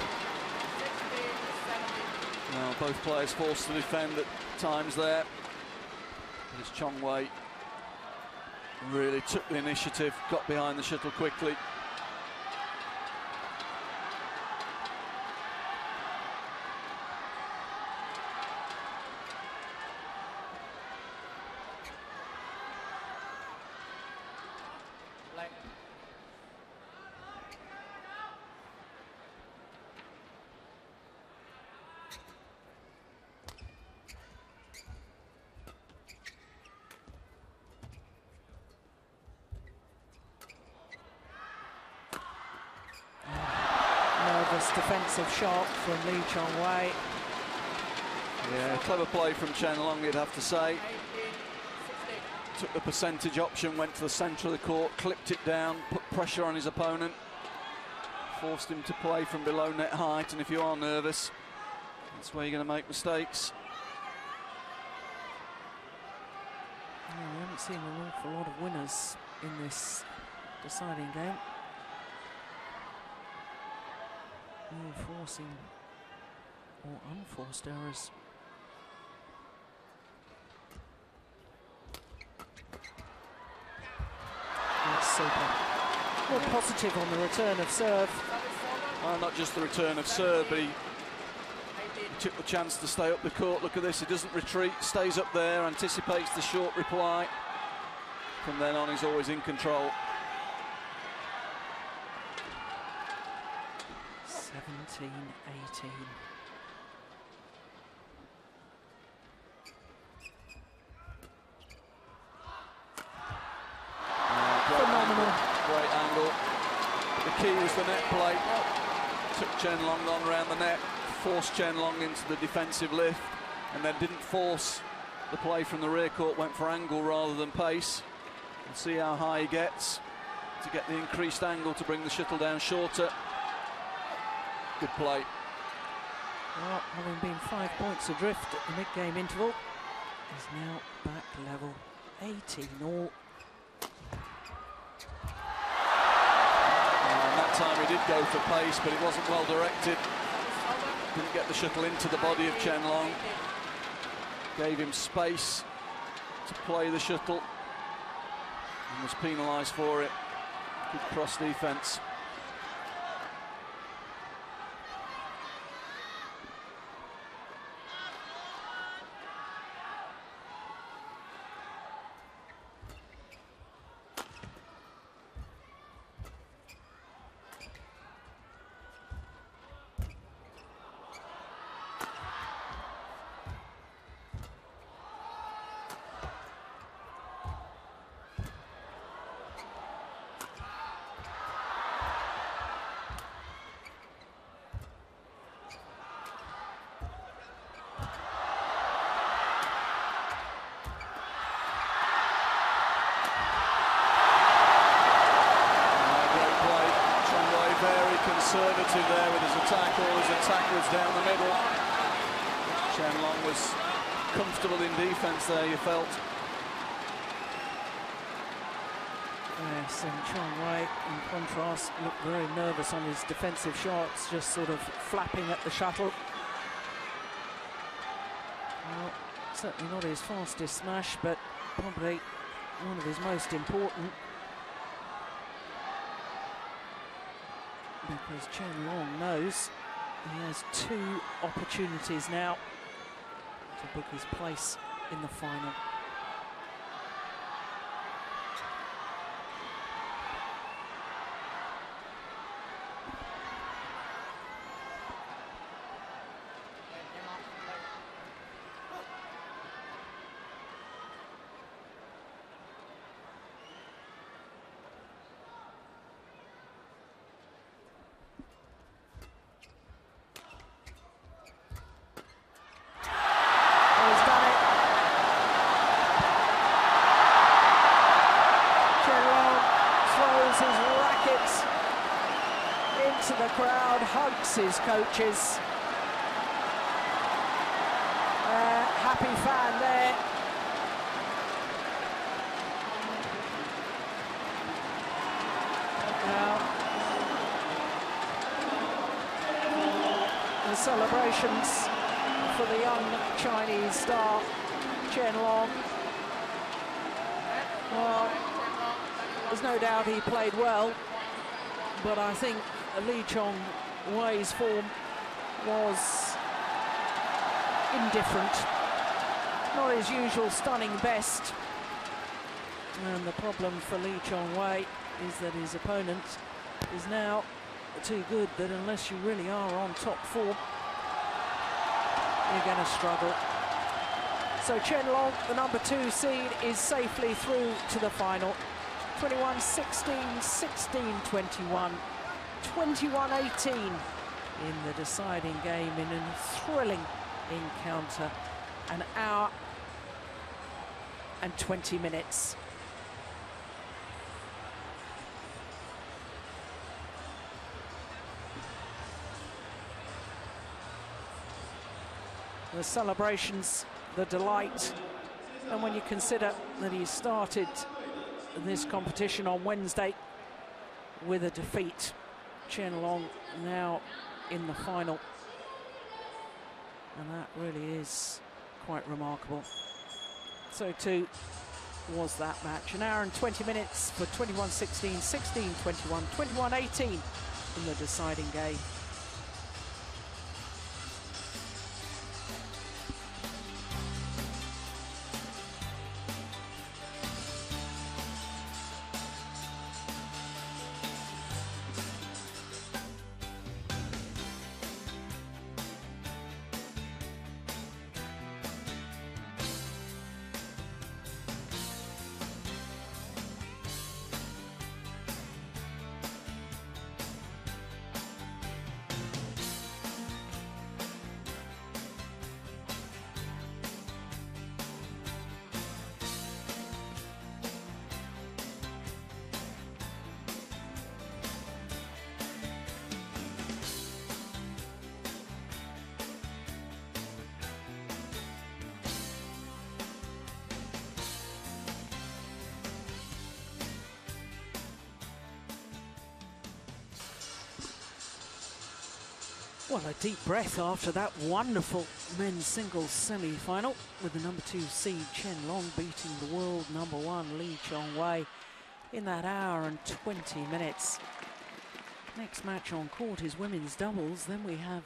Well, both players forced to defend at times there. But it's Chong Wei really took the initiative, got behind the shuttle quickly.
Defensive shot from Lee Chong Wei.
Yeah, clever play from Chen Long, you'd have to say. Took the percentage option, went to the centre of the court, clipped it down, put pressure on his opponent, forced him to play from below net height, and if you are nervous, that's where you're going to make mistakes.
Yeah, we haven't seen an awful lot of winners in this deciding game. Forcing or unforced errors. That's super. more positive on the return of serve.
Well, not just the return of serve, but he took the chance to stay up the court. Look at this, he doesn't retreat, stays up there, anticipates the short reply. From then on, he's always in control.
17-18. Phenomenal.
Great angle. The key was the net play. Took Chen Long on around the net, forced Chen Long into the defensive lift, and then didn't force the play from the rear court, went for angle rather than pace. And see how high he gets to get the increased angle to bring the shuttle down shorter. Good play.
Well, having been 5 points adrift at the mid-game interval, is now back level 18-all.
That time he did go for pace, but it wasn't well directed. Didn't get the shuttle into the body of Chen Long. Gave him space to play the shuttle and was penalised for it. Good cross defence. Conservative there with his attack. All his attack was down the middle. Chen Long was comfortable in defence there, you felt.
Yes, and Chong Wei, in contrast, looked very nervous on his defensive shots, just sort of flapping at the shuttle. Well, certainly not his fastest smash, but probably one of his most important. Because Chen Long knows he has 2 opportunities now to book his place in the final. The crowd, hugs his coaches. Happy fan there. Now, the celebrations for the young Chinese star, Chen Long. Well, there's no doubt he played well, but I think Li Chong Wei's form was indifferent. Not his usual stunning best. And the problem for Li Chong Wei is that his opponent is now too good that unless you really are on top form, you're going to struggle. So Chen Long, the number 2 seed, is safely through to the final. 21-16, 16-21. 21-18 in the deciding game in a thrilling encounter. An hour and 20 minutes. The celebrations, the delight, and when you consider that he started this competition on Wednesday with a defeat, Chen Long now in the final, and that really is quite remarkable. So too was that match. An hour and 20 minutes for 21-16, 16-21, 21-18 in the deciding game. Well, a deep breath after that wonderful men's singles semi-final, with the number 2 seed Chen Long beating the world number 1 Li Chongwei in that hour and 20 minutes. Next match on court is women's doubles. Then we have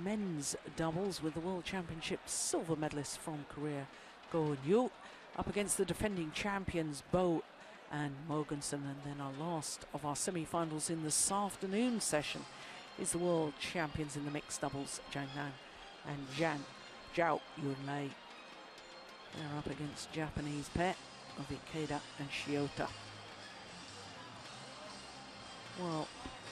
men's doubles with the World Championships silver medalist from Korea, Go Eun-yu, up against the defending champions Bo and Mogensen. And then our last of our semi-finals in this afternoon session is the world champions in the mixed doubles, Zhang Nan and Zhao Yunlei. They're up against Japanese pair of Ikeda and Shiota. Well,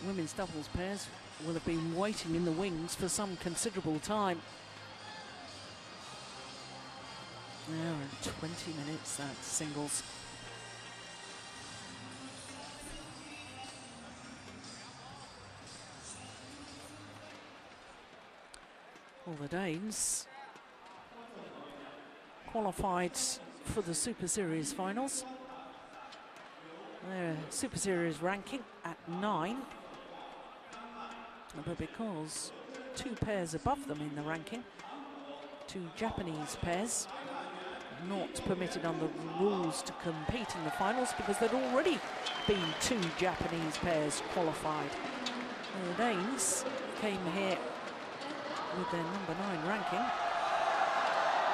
women's doubles pairs will have been waiting in the wings for some considerable time. An hour and 20 minutes, that's singles. Well, the Danes qualified for the Super Series finals. Their Super Series ranking at 9. But because 2 pairs above them in the ranking, 2 Japanese pairs, not permitted under the rules to compete in the finals because there'd already been 2 Japanese pairs qualified. The Danes came here with their number 9 ranking,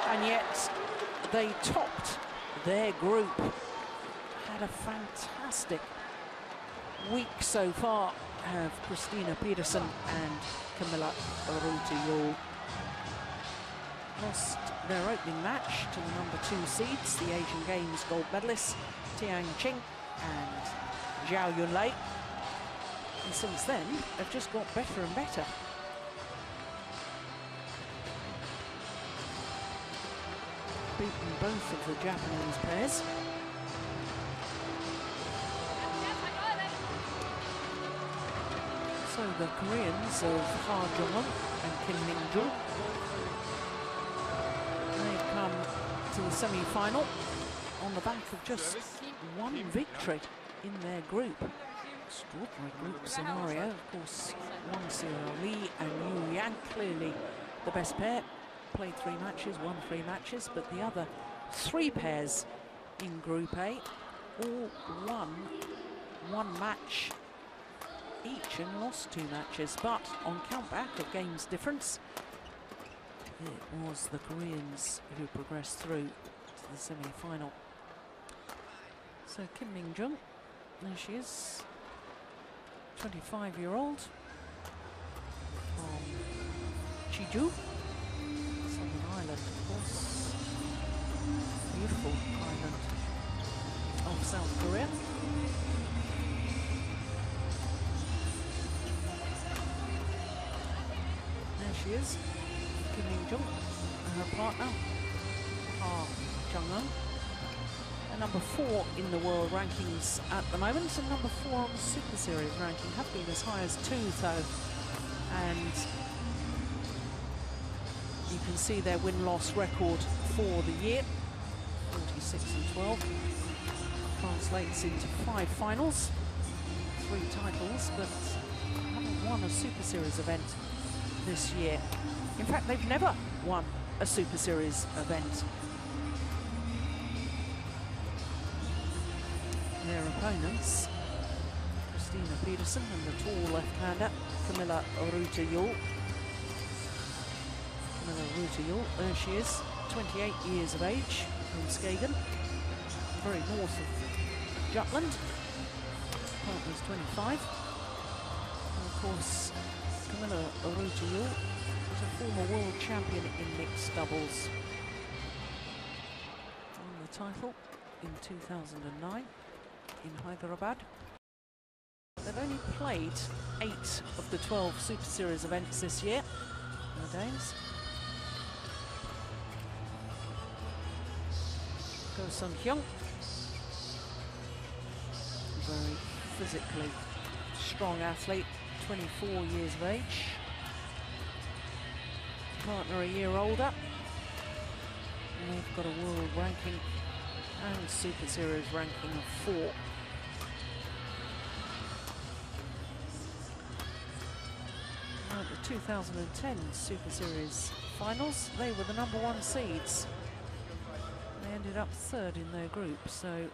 and yet they topped their group. Had a fantastic week so far, have Christina Pedersen and Camilla Ruti-Yul. Lost their opening match to the number 2 seeds, the Asian Games gold medalists Tiang Qing and Zhao Yunlei. And since then, they've just got better and better. Beaten both of the Japanese pairs. So the Koreans of Ha Jong-un and Kim Min-jung, they've come to the semi-final on the back of just 1 victory in their group. Extraordinary group scenario. Of course, Wang Xiao-Li and Yu Yang, clearly the best pair. Played 3 matches, won 3 matches, but the other 3 pairs in Group A all won 1 match each and lost 2 matches. But on countback of games difference, it was the Koreans who progressed through to the semi-final. So Kim Min-jung, there she is, 25-year-old from Jeju. Island, of course, beautiful island of South Korea. There she is, Kim Min-jung, and her partner, Ha Jong-un. And number 4 in the world rankings at the moment, and number 4 on the Super Series ranking. Have been as high as 2 though, and you can see their win-loss record for the year, 46-12. Translates into 5 finals, 3 titles, but haven't won a Super Series event this year. In fact, they've never won a Super Series event. their opponents. Christina Peterson and the tall left-hander, Camilla Ruta-Yul. Camilla Ruta-Yul, there she is, 28 years of age, from Skagen, very north of Jutland. Partner's 25. And of course, Camilla Ruta-Yul was a former world champion in mixed doubles. Won the title in 2009 in Hyderabad. They've only played 8 of the 12 Super Series events this year, the Danes. Go Sung Hyung, very physically strong athlete, 24 years of age. Partner a year older. And they've got a world ranking and Super Series ranking of 4. At the 2010 Super Series Finals, they were the #1 seeds. They ended up 3rd in their group, so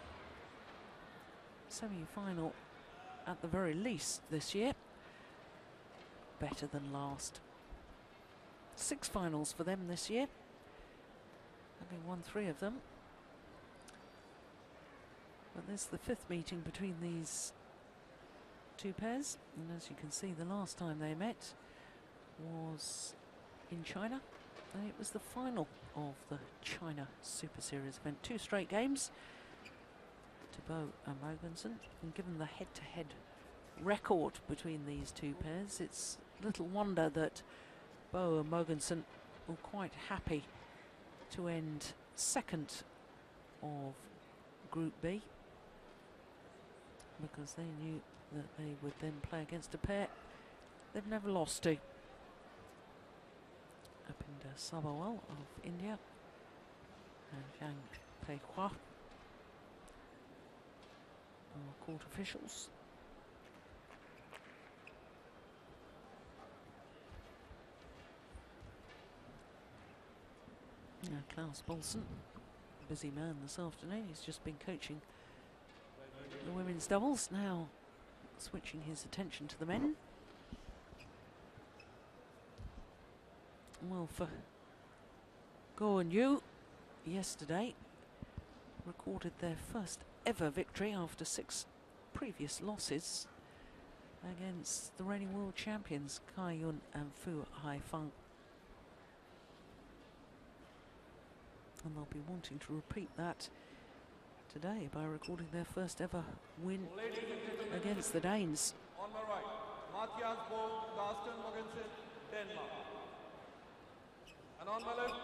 semi-final at the very least this year. Better than last. 6 finals for them this year, having won 3 of them. But this is the 5th meeting between these 2 pairs, and as you can see, the last time they met was in China, and it was the final of the China Super Series event. 2 straight games to Bo and Mogensen, and given the head-to-head record between these 2 pairs, it's little wonder that Bo and Mogensen were quite happy to end 2nd of Group B, because they knew that they would then play against a pair they've never lost to. Upinder Sabharwal of India and Zhang Peihua are court officials. Klaus Bolsen, busy man this afternoon. He's just been coaching the women's doubles, now switching his attention to the men. Well, for Go and Yu, yesterday recorded their first ever victory after 6 previous losses against the reigning world champions Kai Yun and Fu Haifeng. And they'll be wanting to repeat that today by recording their first ever win against the Danes.
On my right, Matthias Bo, Gaston Mogensen, Denmark. And on my left,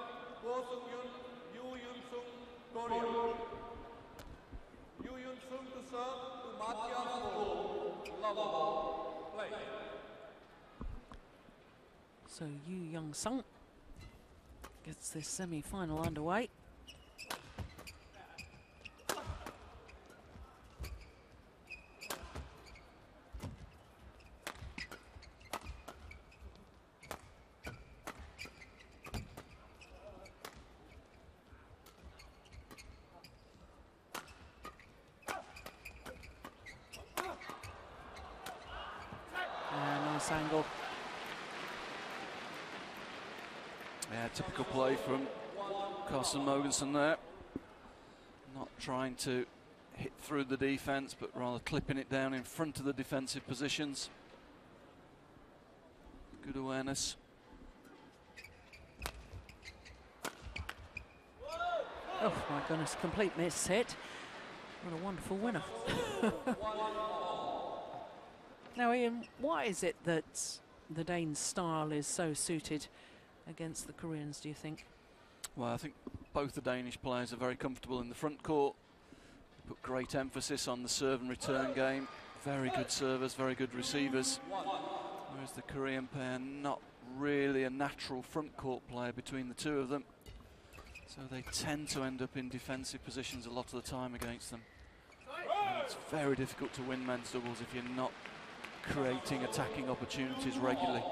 Go Sung Yun, Yu Yun Sung, Korea. Yu Yun Sung to serve to Matthias Bo, love, play.
So Yu Young Sung gets this semi-final underway. Nice angle.
Yeah, typical play from Carsten Mogensen there. Not trying to hit through the defence, but rather clipping it down in front of the defensive positions. Good awareness.
Oh my goodness, complete miss hit. What a wonderful winner. Now Ian, why is it that the Danes' style is so suited against the Koreans, do you think?
Well, I think both the Danish players are very comfortable in the front court. They put great emphasis on the serve and return game. Very good servers, very good receivers. Whereas the Korean pair, not really a natural front court player between the 2 of them. So they tend to end up in defensive positions a lot of the time against them. And it's very difficult to win men's doubles if you're not creating attacking opportunities regularly.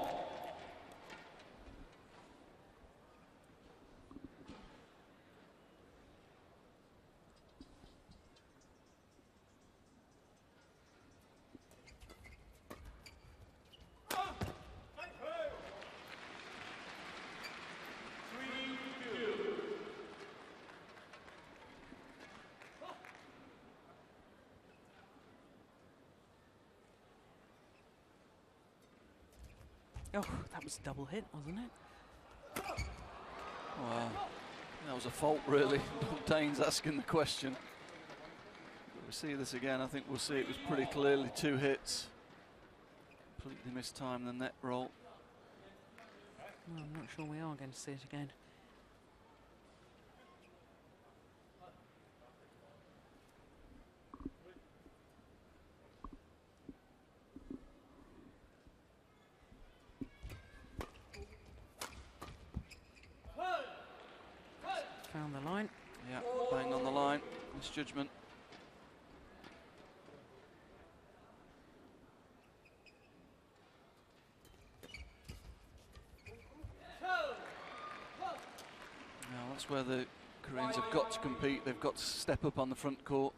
Oh, that was a double hit, wasn't it?
Well, that was a fault, really. Dane's asking the question. But we see this again. I think we'll see it was pretty clearly 2 hits. Completely mistimed the net roll.
Well, I'm not sure we are going to see it again. Found the line.
Yeah, bang on the line. Misjudgment. Now that's where the Koreans have got to compete. They've got to step up on the front court,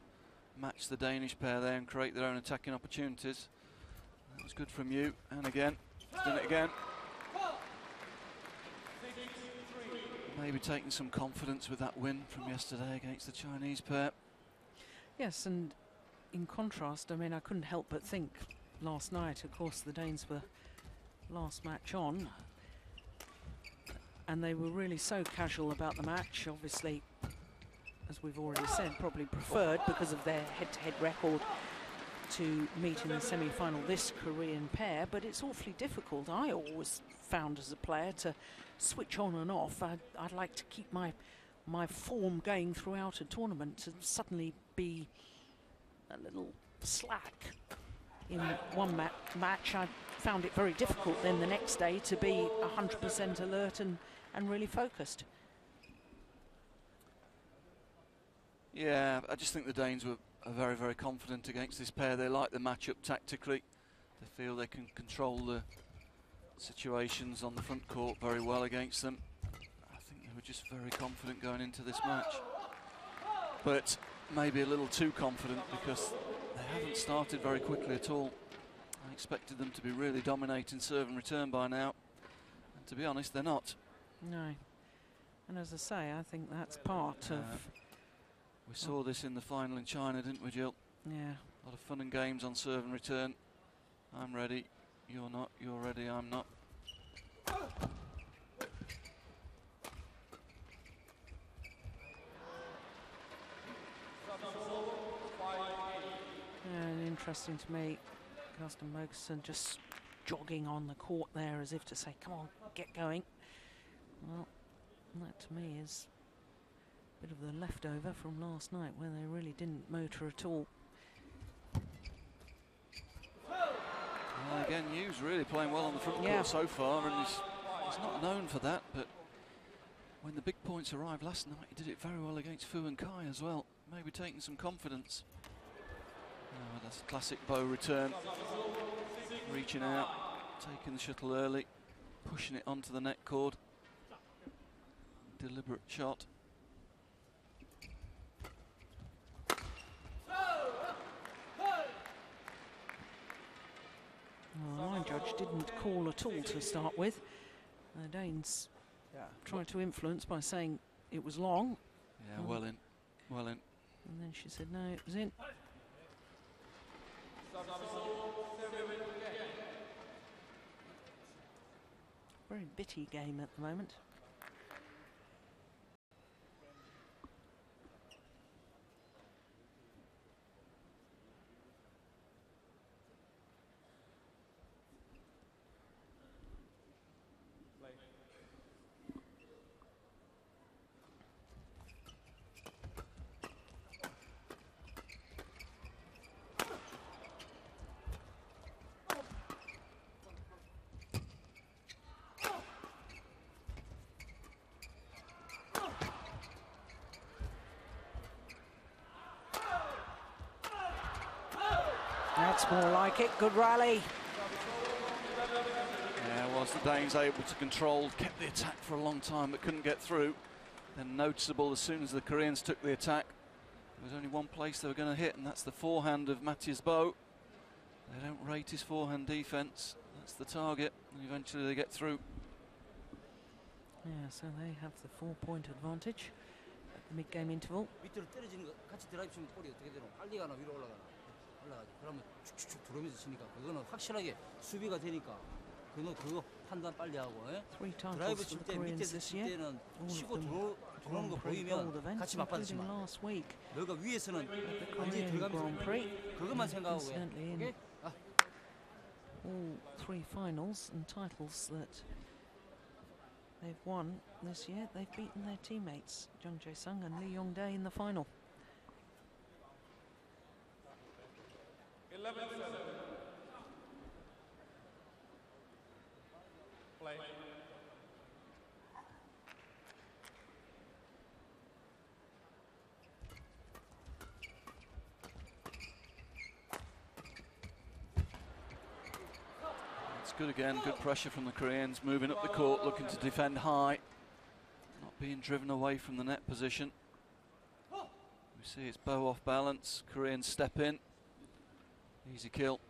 match the Danish pair there and create their own attacking opportunities. That was good from you, and again, he's done it again. Maybe taking some confidence with that win from yesterday against the Chinese pair.
Yes, and in contrast, I mean, I couldn't help but think last night, of course, the Danes were last match on, and they were really so casual about the match. Obviously, as we've already said, probably preferred because of their head-to-head record to meet in the semi-final this Korean pair, but it's awfully difficult. I always found as a player to switch on and off. I'd like to keep my form going throughout a tournament. To suddenly be a little slack in one match, I found it very difficult then the next day to be 100% alert and really focused.
Yeah, I just think the Danes are very, very confident against this pair. They like the matchup tactically. They feel they can control the situations on the front court very well against them. I think they were just very confident going into this match. But maybe a little too confident because they haven't started very quickly at all. I expected them to be really dominating serve and return by now. And to be honest, they're not.
No. And as I say, I think that's part of...
We saw this in the final in China, didn't we, Jill?
Yeah.
A lot of fun and games on serve and return. I'm ready, you're not, you're ready, I'm not.
And interesting to me, Carsten Mogensen just jogging on the court there as if to say, come on, get going. Well, that to me is a bit of the leftover from last night where they really didn't motor at all.
Well, again, Yu's really playing well on the front court so far, and he's not known for that, but when the big points arrived last night, he did it very well against Fu and Kai as well, maybe taking some confidence. Oh, that's a classic bow return, reaching out, taking the shuttle early, pushing it onto the net cord. Deliberate shot.
Well, the line judge didn't call at all to start with. The Danes tried to influence by saying it was long.
Yeah, well in, well in.
And then she said no, it was in. Very bitty game at the moment. That's more like it. Good rally.
Yeah, was the Danes able to control, kept the attack for a long time but couldn't get through. Then noticeable as soon as the Koreans took the attack. There was only one place they were going to hit, and that's the forehand of Matthias Bo. They don't rate his forehand defence. That's the target, and eventually they get through.
Yeah, so they have the 4-point advantage at the mid-game interval.
밑으로 떨어지는 거 같이 드라이브 치면 볼이 어떻게 되노? 빨리 가나 위로 올라가나? 올라가지. 그러면 축축축 들어오면서 치니까 그거는 확실하게 수비가 되니까 그거
판단 빨리 하고.
3
드라이브
titles for
칠
the
때
Koreans
밑에서
this
칠
year.
때는
All
치고
of them
들어오는 거
Grand Prix gold
보이면
events,
같이
including
맞받으시면 안 돼.
last week.
너가 위에서는
The
완전히
Korean
들어가면서
Grand Prix.
그것만 생각하고 해.
Incidentally, in
오케이? 아.
all 3 finals and titles that they've won this year, they've beaten their teammates, Jung Jae-sung and Lee Yong-dae, in the final.
11-7. Play.
It's good again, good pressure from the Koreans, moving up the court, looking to defend high, not being driven away from the net position. We see it's bow off balance, Koreans step in, easy kill.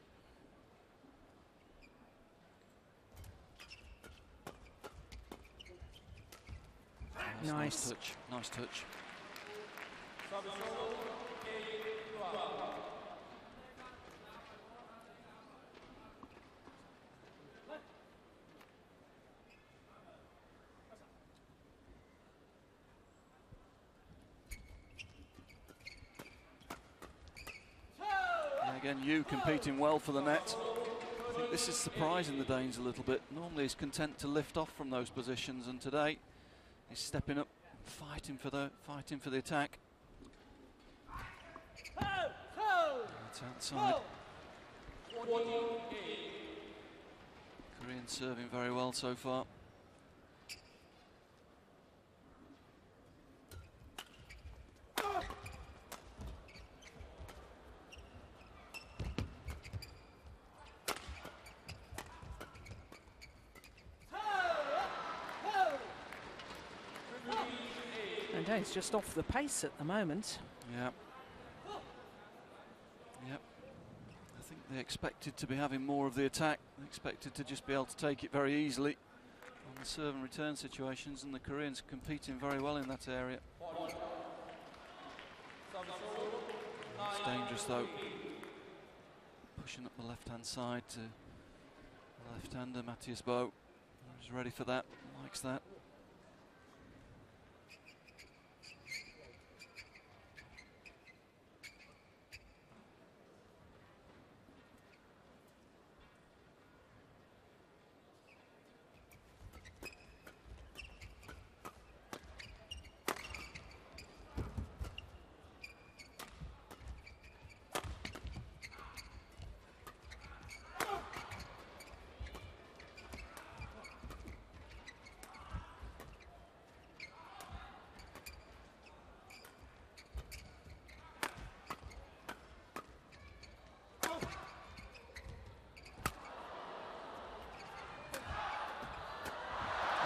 Nice.
Touch, nice touch. And again, Yu competing well for the net. I think this is surprising the Danes a little bit. Normally he's content to lift off from those positions, and today he's stepping up, fighting for the attack. It's outside. Korean serving very well so far.
And it's just off the pace at the moment.
Yeah. Yep. I think they expected to be having more of the attack. They expected to just be able to take it very easily on the serve and return situations, and the Koreans competing very well in that area. It's dangerous though. Pushing up the left-hand side to the left-hander, Matthias Boe. He's ready for that, likes that.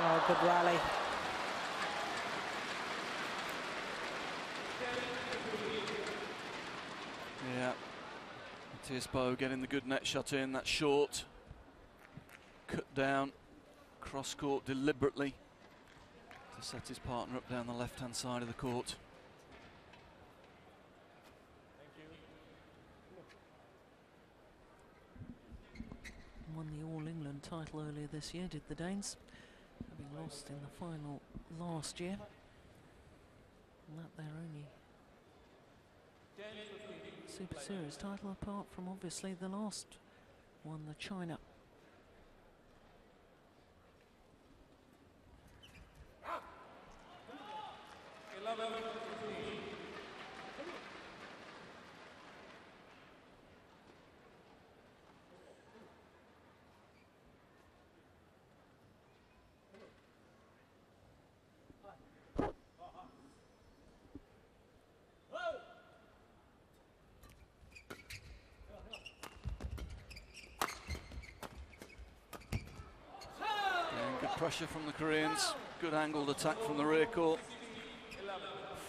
Oh, good rally.
Yeah, Matthias Boe getting the good net shot in, that short, cut down, cross court deliberately to set his partner up down the left-hand side of the court.
Won the All England title earlier this year, did the Danes, having lost in the final last year. And that their only Super Series title, apart from obviously the last one, the China.
Pressure from the Koreans, good angled attack from the rear court.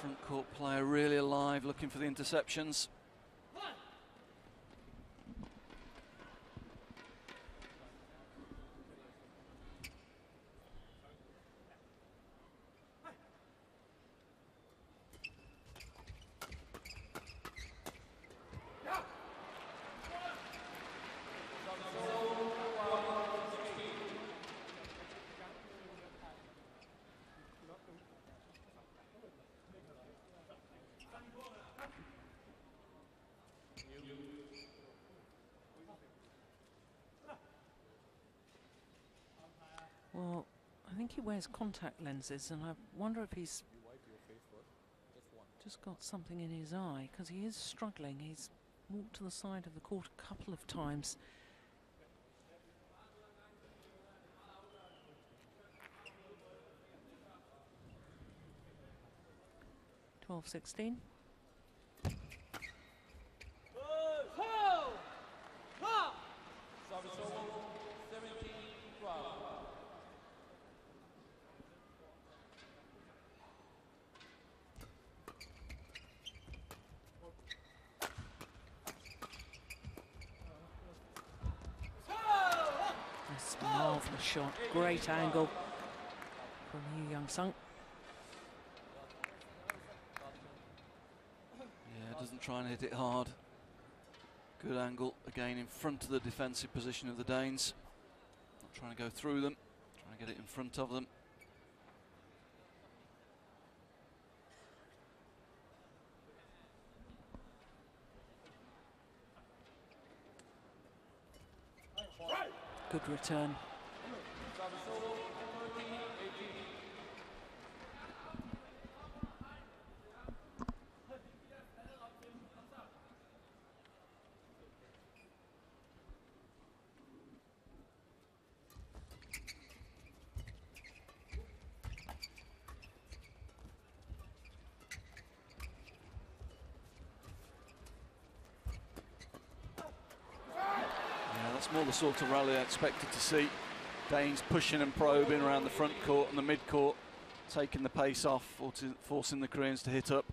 Front court player really alive, looking for the interceptions.
Well, I think he wears contact lenses, and I wonder if he's just got something in his eye, because he is struggling. He's walked to the side of the court a couple of times. (12-16). This marvellous shot, great angle from Liuzhou.
Yeah, doesn't try and hit it hard. Good angle, again in front of the defensive position of the Danes. Not trying to go through them, trying to get it in front of them.
Good return.
That's more the sort of rally I expected to see. Danes pushing and probing around the front court and the mid court, taking the pace off, forcing the Koreans to hit up.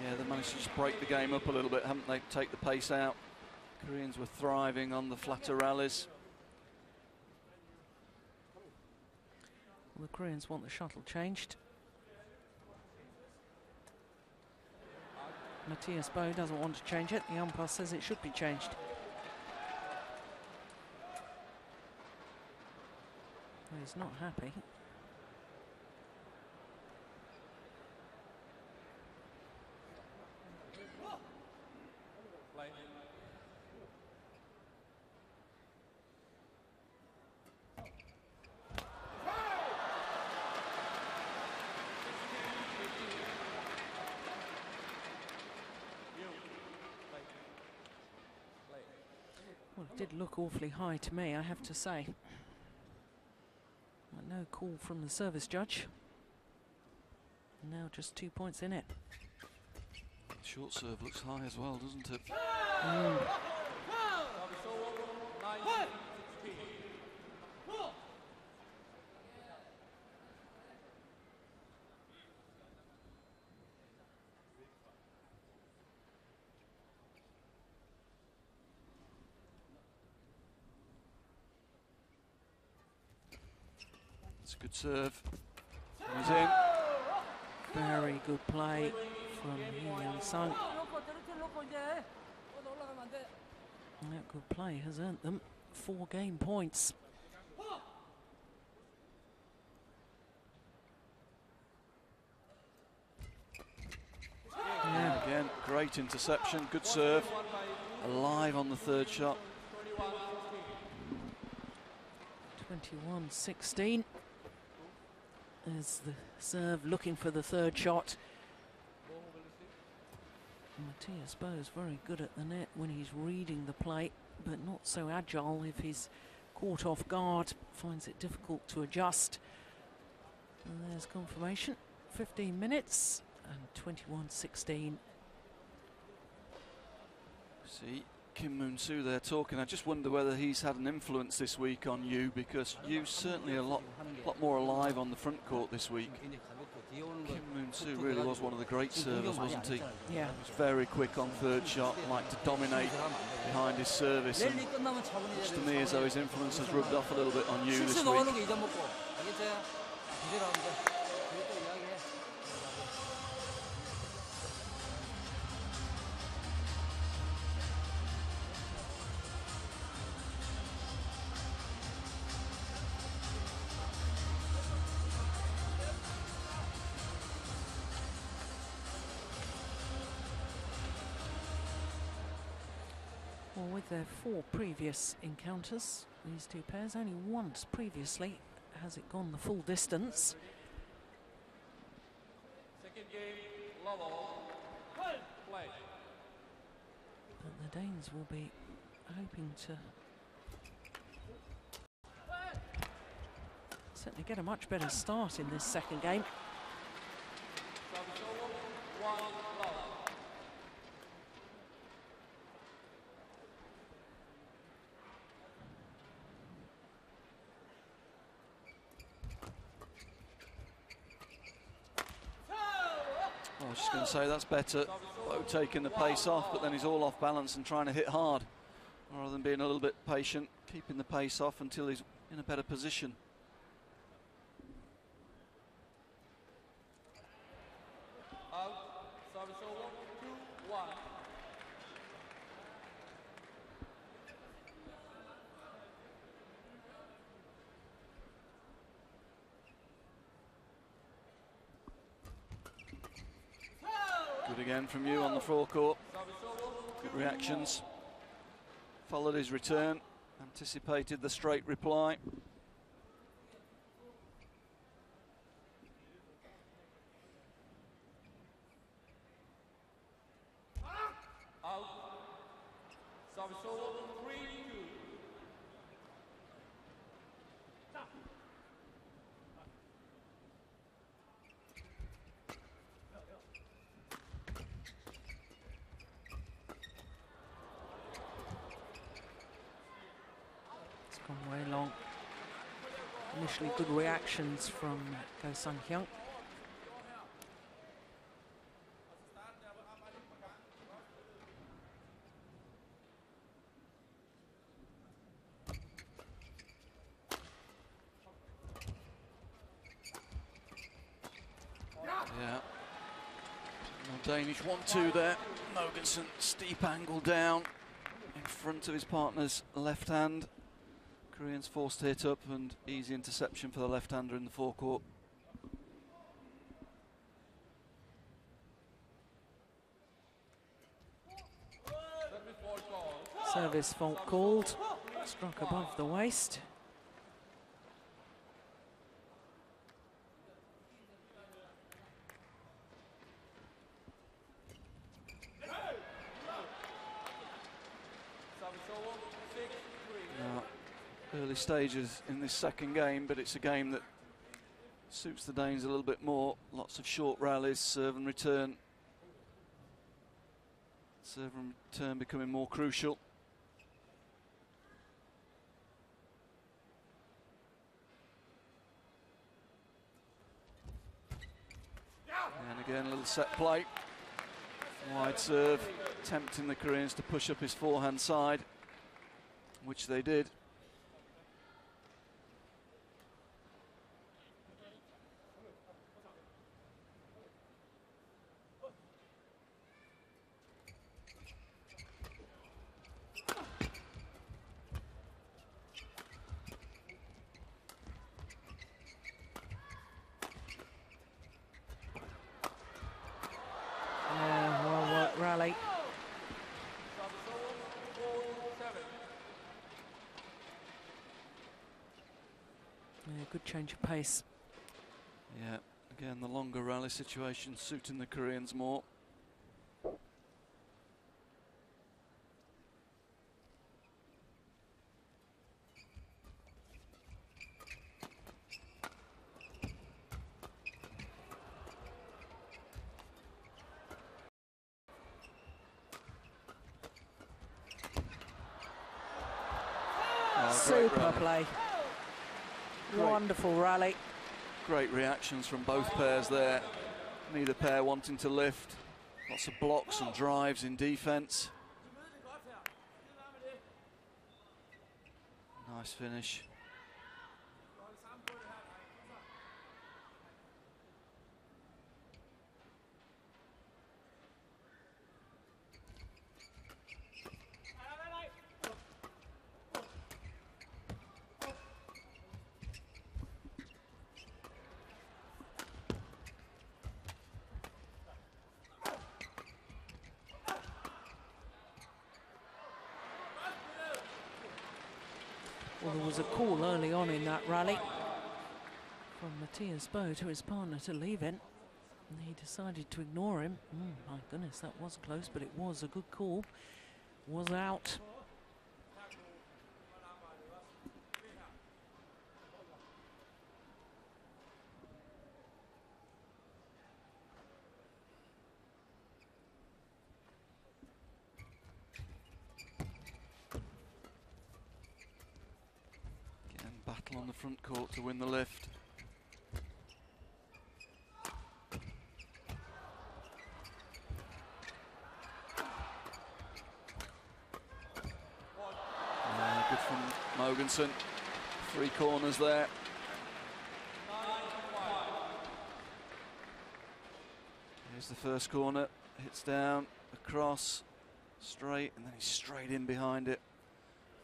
Yeah, they managed to just break the game up a little bit, haven't they? Take the pace out. Koreans were thriving on the flatter rallies.
Well, the Koreans want the shuttle changed. Matthias Bo doesn't want to change it. The umpire says it should be changed. Well, he's not happy. Well, it did look awfully high to me, I have to say. No call from the service judge. Now just 2 points in it.
Short serve looks high as well, doesn't it? It's a good serve. He's in.
Very good play from Liuzhou. That good play has earned them 4 game points.
Yeah. Again, great interception, good serve. Alive on the third shot.
21-16. There's the serve looking for the third shot. Matthias Bo is very good at the net when he's reading the play, but not so agile if he's caught off guard. Finds it difficult to adjust. And there's confirmation. 15 minutes and 21-16.
See Kim Moon-soo there talking. I just wonder whether he's had an influence this week on you, because Yu's certainly a lot more alive on the front court this week. Kim Moon-soo really was one of the great servers, wasn't he?
Yeah.
He was very quick on third shot, liked to dominate behind his service. And looks to me as though his influence has rubbed off a little bit on you this week.
with their 4 previous encounters, these two pairs. Only once previously has it gone the full distance.
Second game, level. Play.
But the Danes will be hoping to certainly get a much better start in this second game.
Service over, 1 level.
I was just going to say that's better. Low taking the pace off, but then he's all off balance and trying to hit hard, rather than being a little bit patient, keeping the pace off until he's in a better position.
Out. Service over, 2-1.
Good again from you on the forecourt. Good reactions. Followed his return, anticipated the straight reply.
Out. Service over, 3-2.
It's gone way long. Initially good reactions from Go Sun-hyung.
Yeah. Danish 1-2 there. Mogensen, steep angle down in front of his partner's left hand. Koreans forced to hit up and easy interception for the left-hander in the forecourt.
Service fault called. Struck above the waist.
Early stages in this second game, but it's a game that suits the Danes a little bit more. Lots of short rallies, serve and return. Serve and return becoming more crucial. And again, a little set play. Wide serve, tempting the Koreans to push up his forehand side, which they did.
Well worked rally. Yeah, good change of pace.
Yeah, again, the longer rally situation suiting the Koreans more.
Super play. Wonderful rally.
Great reactions from both pairs there. Neither pair wanting to lift. Lots of blocks and drives in defense. Nice finish.
Well, there was a call early on in that rally from Matthias Bo to his partner to leave in, and he decided to ignore him. My goodness, that was close, but it was a good call. Was out.
On the front court to win the lift. Good from Mogensen. 3 corners there. Here's the first corner. Hits down, across, straight, and then he's straight in behind it.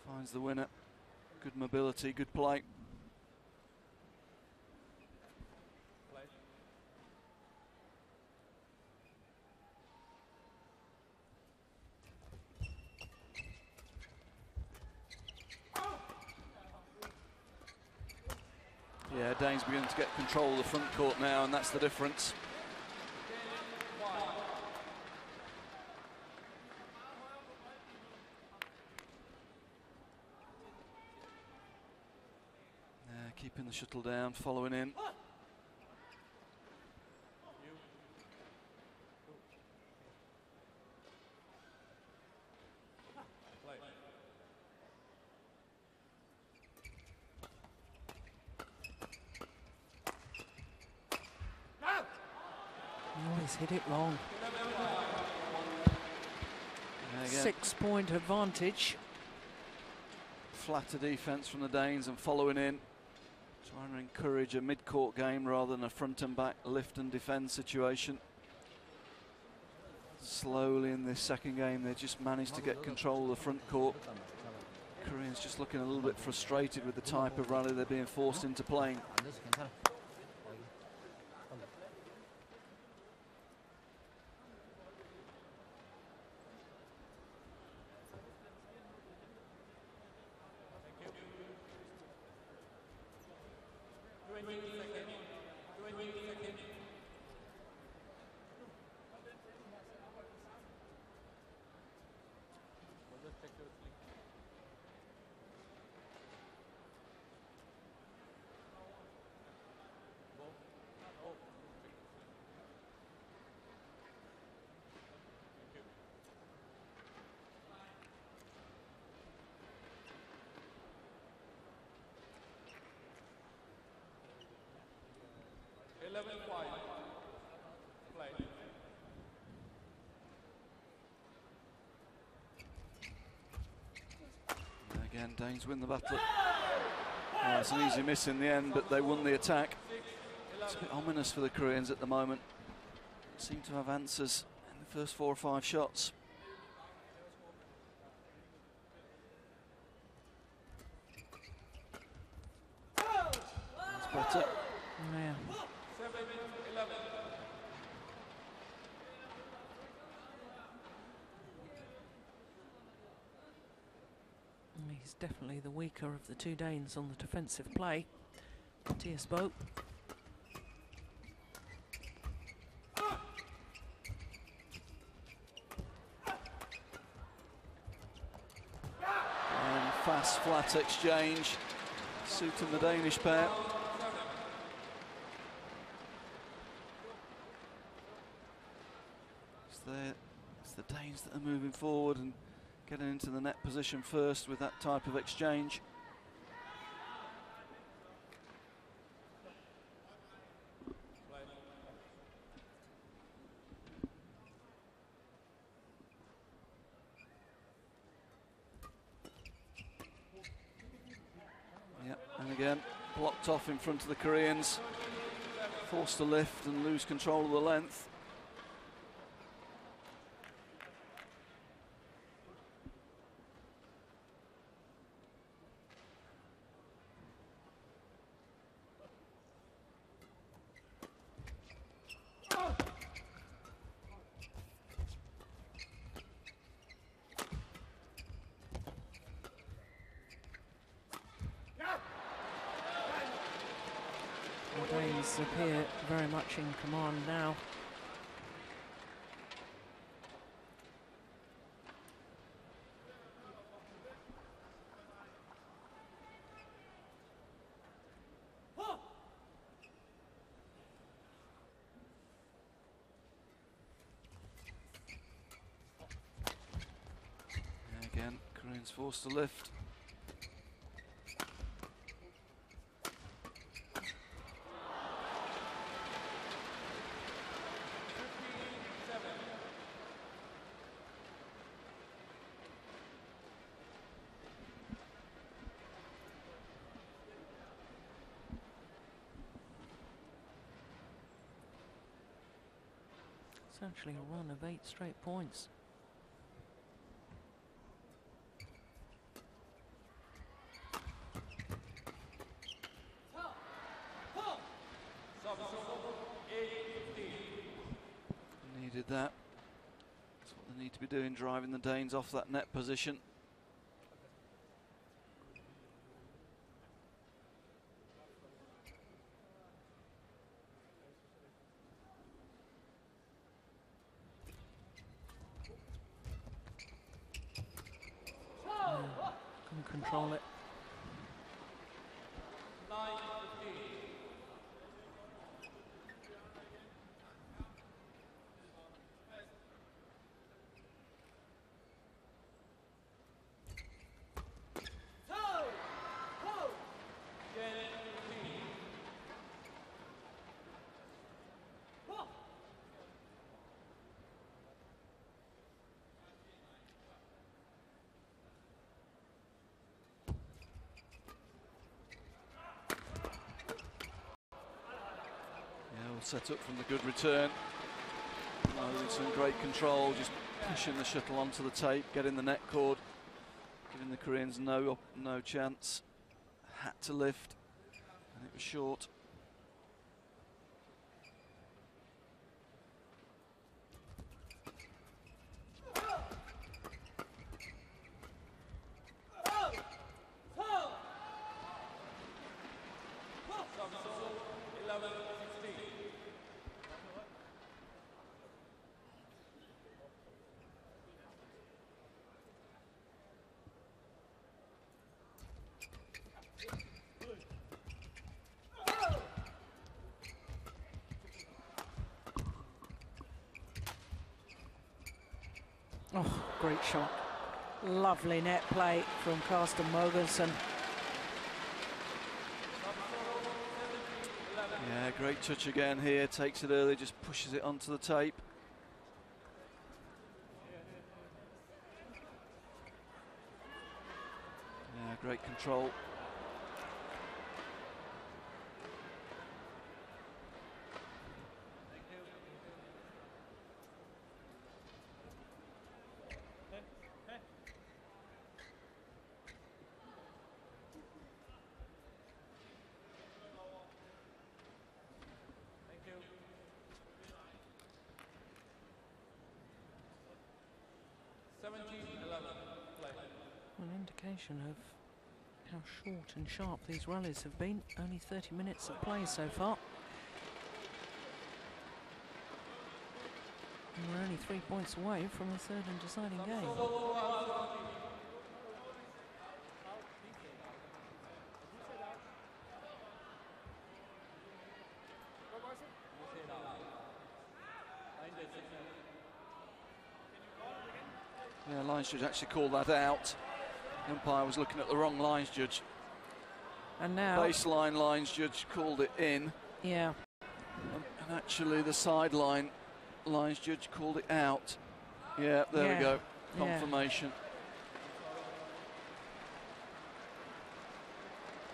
Finds the winner. Good mobility, good play. Yeah, Dane's beginning to get control of the front court now, and that's the difference. Keeping the shuttle down, following in.
He always hit it long. 6-point advantage.
Flatter defence from the Danes and following in. Trying to encourage a mid-court game rather than a front and back lift and defend situation. Slowly in this second game they just managed to get control of the front court. Koreans just looking a little bit frustrated with the type of rally they're being forced into playing. Again, Danes win the battle. It's an easy miss in the end, but they won the attack. It's a bit ominous for the Koreans at the moment. Seem to have answers in the first 4 or 5 shots. That's better.
Yeah. He's definitely the weaker of the 2 Danes on the defensive play. Matthias Bo.
And fast, flat exchange, suiting the Danish pair. It's the Danes that are moving forward and getting into the net position first with that type of exchange. Yep, and again, blocked off in front of the Koreans. Forced to lift and lose control of the length.
players appear very much in command now.
Again, Korean's forced to lift.
It's actually a run of 8 straight points.
Needed that. That's what they need to be doing, driving the Danes off that net position.
Can control it.
Set up from the good return. Some great control, just pushing the shuttle onto the tape, getting the net cord, giving the Koreans no chance. Had to lift, and it was short.
Oh, great shot. Lovely net play from Carsten Mogensen.
Yeah, great touch again here. Takes it early, just pushes it onto the tape. Yeah, great control.
An indication of how short and sharp these rallies have been. Only 30 minutes of play so far. And we're only 3 points away from the third and deciding game.
Yeah, lines judge actually called that out. The umpire was looking at the wrong lines judge.
And now
Baseline lines judge called it in.
Yeah.
And actually the sideline lines judge called it out. Yeah, there we go. Confirmation.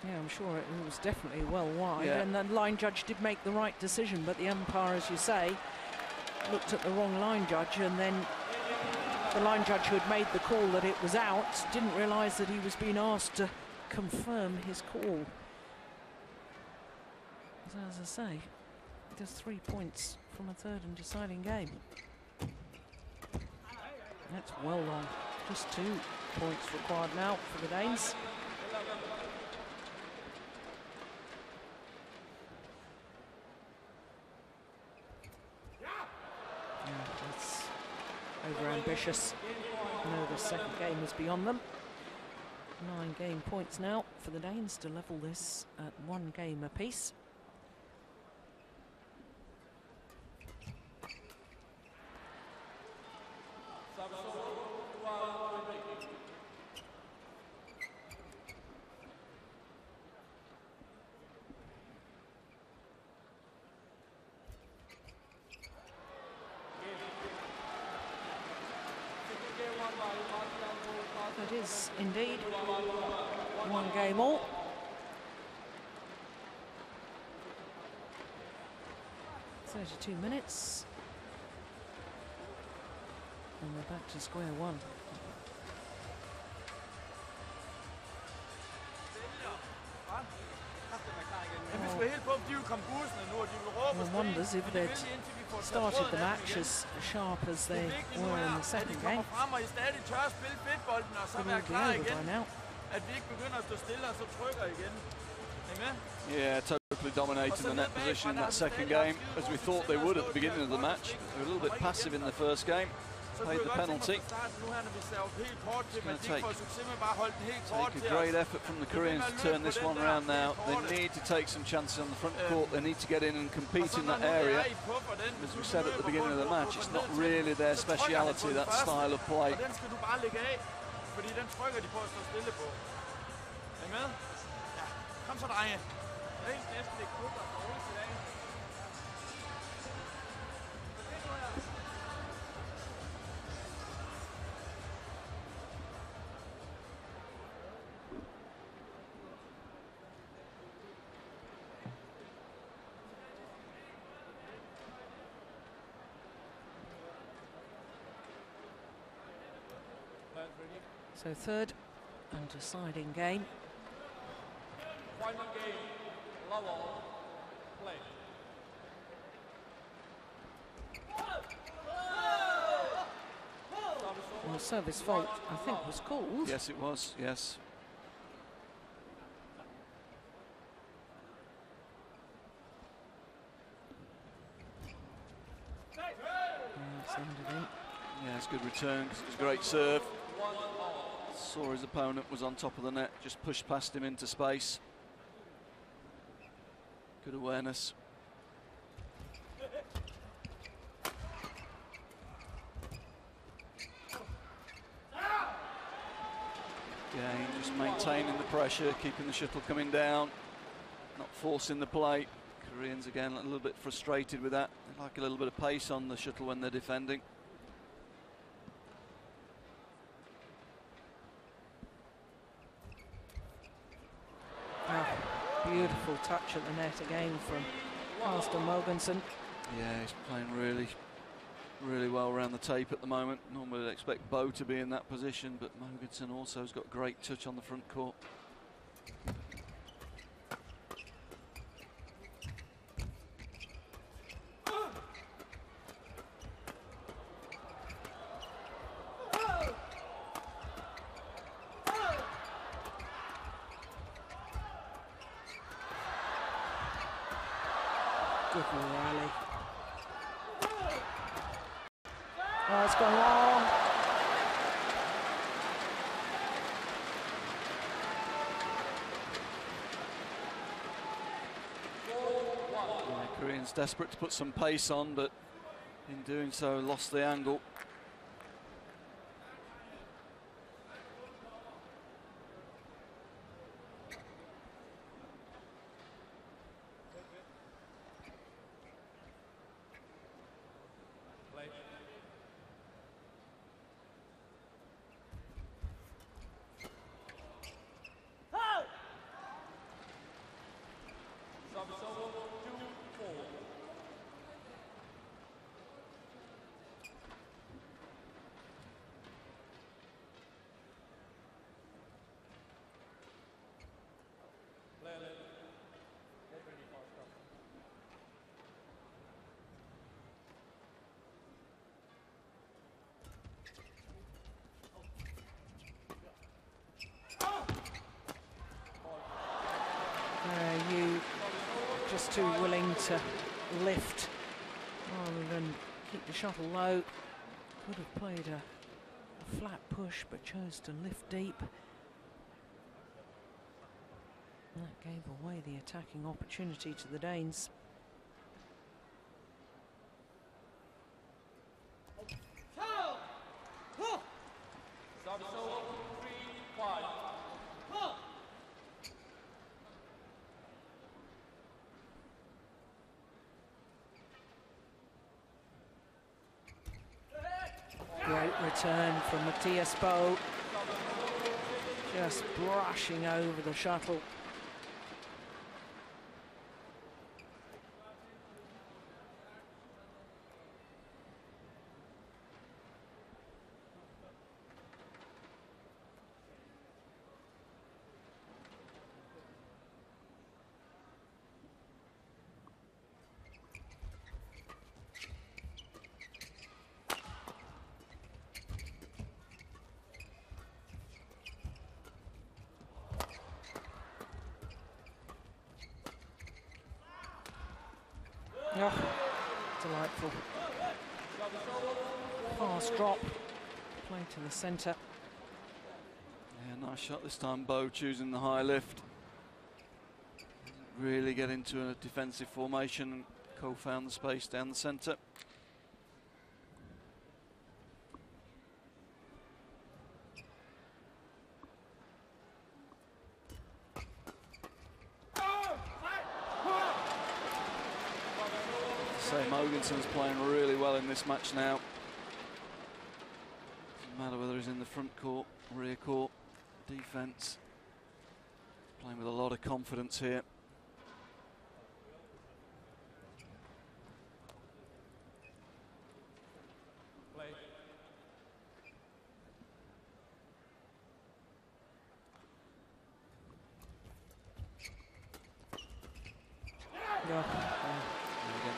Yeah, I'm sure it was definitely well wide.
Yeah.
And the line judge did make the right decision, but the umpire, as you say, looked at the wrong line judge, and then the line judge who had made the call that it was out didn't realise that he was being asked to confirm his call. So, as I say, just 3 points from a third and deciding game. That's well long. Just 2 points required now for the Danes. over-ambitious. No, the second game is beyond them. 9 game points now for the Danes to level this at 1 game apiece. It is indeed 1 game all. "32 minutes. And we're back to square one. One wonders if they'd started the match as sharp as they were in the second game. It would be over by now.
Yeah, totally dominated the net position in that second game, as we thought they would at the beginning of the match. They were a little bit passive in the first game, paid the penalty. It's going to take a great effort from the Koreans to turn this one around now. They need to take some chances on the front court. They need to get in and compete in that area. As we said at the beginning of the match, it's not really their speciality, that style of play.
So third and deciding game.
Final game, level, play.
Well, service fault, I think, was called.
Yes, it was, yes. Yeah, it's good return, 'cause it was a great serve. Saw his opponent was on top of the net, just pushed past him into space. Good awareness. Again, just maintaining the pressure, keeping the shuttle coming down, not forcing the play. Koreans again a little bit frustrated with that. They like a little bit of pace on the shuttle when they're defending.
Beautiful touch at the net again from Carsten Mogensen.
Yeah, he's playing really well around the tape at the moment. Normally I'd expect Bo to be in that position, but Mogensen also has got great touch on the front court.
Good rally. Oh, it's gone wrong.
Yeah, Koreans desperate to put some pace on, but in doing so lost the angle.
You just too willing to lift rather than keep the shuttle low. Could have played a flat push, but chose to lift deep. And that gave away the attacking opportunity to the Danes. Great return from Matthias Bo, just brushing over the shuttle. Oh, delightful. Fast drop, play to the centre.
Yeah, nice shot this time, Bo choosing the high lift. Really get into a defensive formation and Cole found the space down the centre. Mogensen's playing really well in this match now. Doesn't matter whether he's in the front court, rear court, defence. Playing with a lot of confidence here.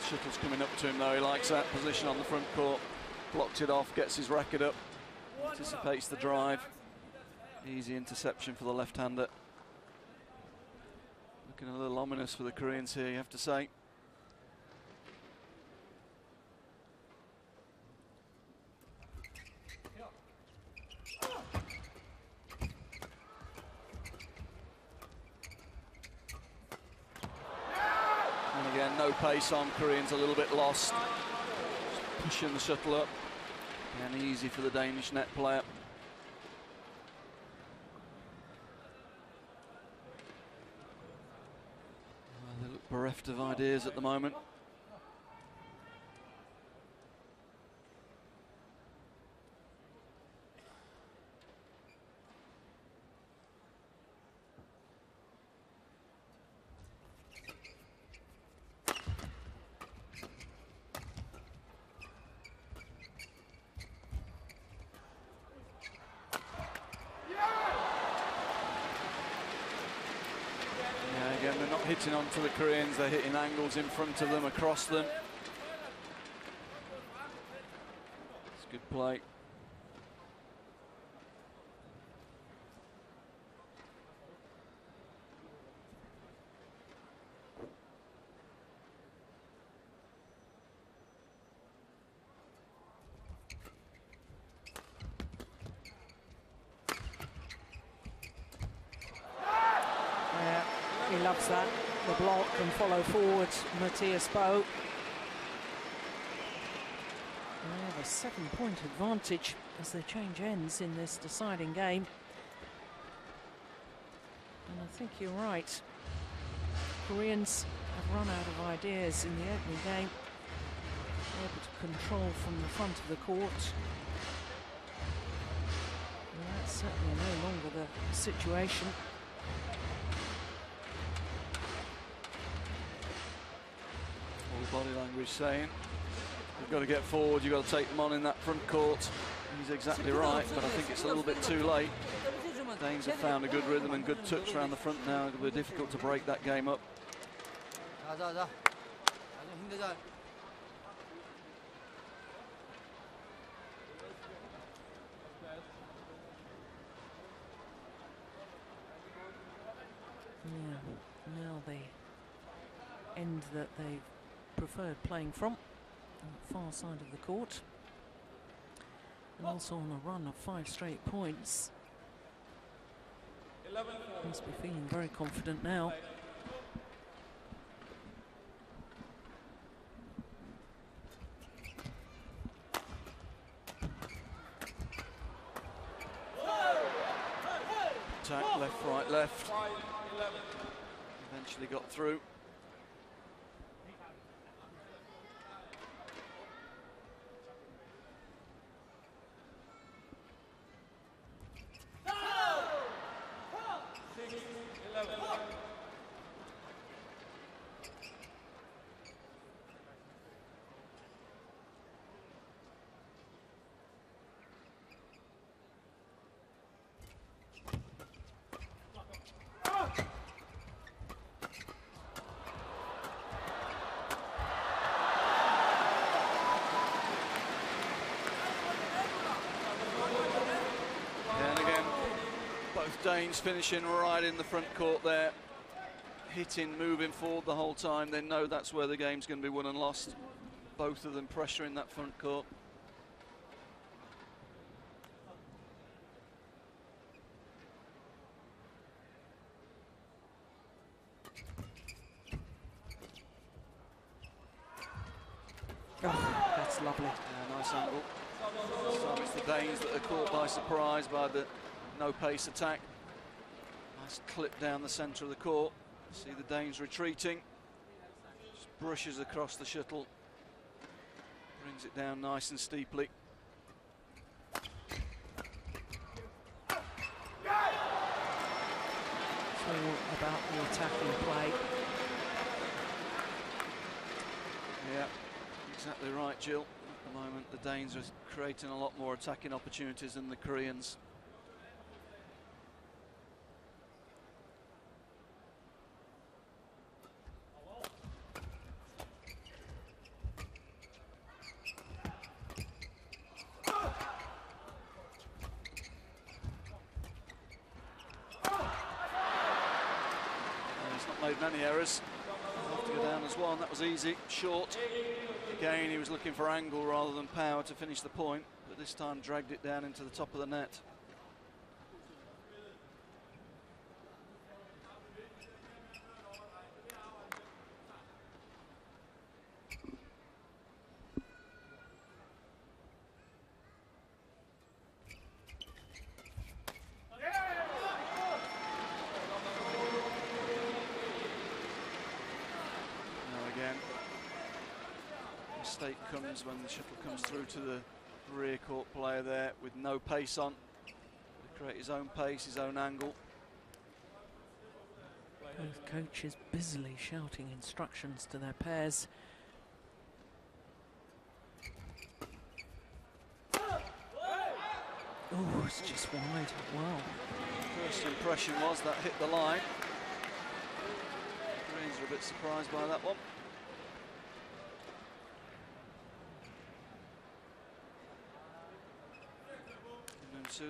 Shuttle's coming up to him though, he likes that position on the front court. Blocks it off, gets his racket up, anticipates the drive. Easy interception for the left-hander. Looking a little ominous for the Koreans here, you have to say. No pace on, Koreans a little bit lost. Just pushing the shuttle up. And easy for the Danish net player. Well, they look bereft of ideas at the moment. Again, they're not hitting onto the Koreans, they're hitting angles in front of them, across them. It's good play.
He loves that, the block and follow forward, Matthias Bo. They have a 7-point advantage as they change ends in this deciding game. And I think you're right. Koreans have run out of ideas in the opening game. Able to control from the front of the court. And that's certainly no longer the situation.
Body language saying you've got to get forward, you've got to take them on in that front court. He's exactly right, but I think it's a little bit too late. Danes have found a good rhythm and good touch around the front now. It'll be difficult to break that game up.
Yeah, now the end that they've preferred playing from, on the far side of the court. Also on a run of 5 straight points. Must be feeling very confident now.
Attack, left, right, left. Eventually got through. Danes finishing right in the front court there, hitting, moving forward the whole time. They know that's where the game's going to be won and lost. Both of them pressuring that front court.
Oh, that's lovely.
Yeah, nice angle. This time it's the Danes that are caught by surprise by the no-pace attack. Nice clip down the centre of the court. See the Danes retreating. Just brushes across the shuttle. Brings it down nice and steeply.
It's all about the attacking play.
Yeah, exactly right, Jill. At the moment, the Danes are creating a lot more attacking opportunities than the Koreans. Many errors. Have to go down as one. That was easy. Short. Again, he was looking for angle rather than power to finish the point, but this time dragged it down into the top of the net. Mistake comes when the shuttle comes through to the rear court player there with no pace on. To create his own pace, his own angle.
Both coaches busily shouting instructions to their pairs. Oh, it's just wide. Wow.
First impression was that hit the line. Koreans are a bit surprised by that one.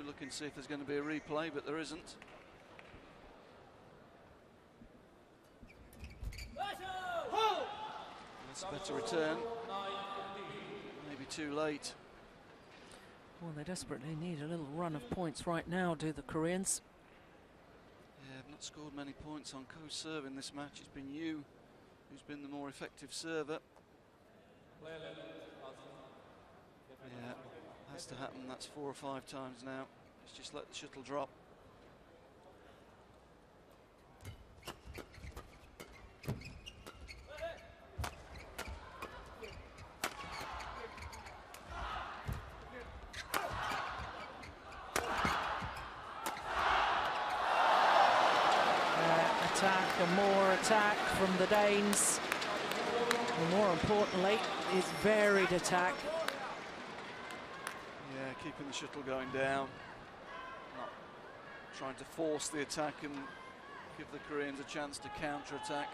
Looking to see if there's going to be a replay, but there isn't. That's a better return. Maybe too late.
Well, they desperately need a little run of points right now, do the Koreans.
Yeah, I've not scored many points on co-serve in this match. It's been you who's been the more effective server. Yeah. Has to happen. That's 4 or 5 times now. Let's just let the shuttle drop.
Attack and more attack from the Danes. And more importantly, is varied attack.
Keeping the shuttle going down, not trying to force the attack and give the Koreans a chance to counter-attack.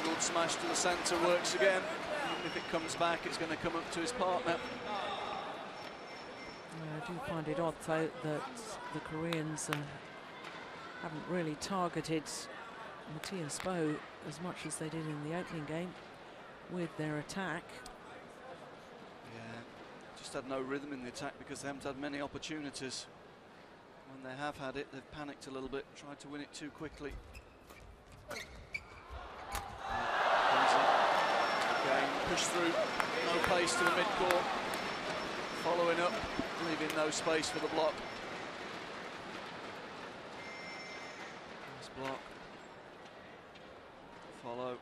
angled smash to the centre works again. Even if it comes back, it's going to come up to his partner.
I do find it odd, though, that the Koreans haven't really targeted Matthias Bo as much as they did in the opening game with their attack.
Yeah, just had no rhythm in the attack because they haven't had many opportunities. When they have had it, they've panicked a little bit, tried to win it too quickly. Again, push through, no pace to the mid-court. Following up, leaving no space for the block. Nice block. Follow,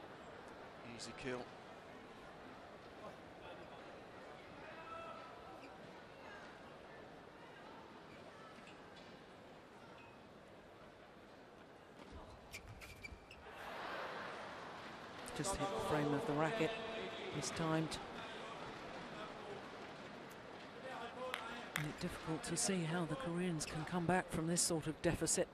easy kill.
Just hit the frame of the racket, mistimed. And it's difficult to see how the Koreans can come back from this sort of deficit.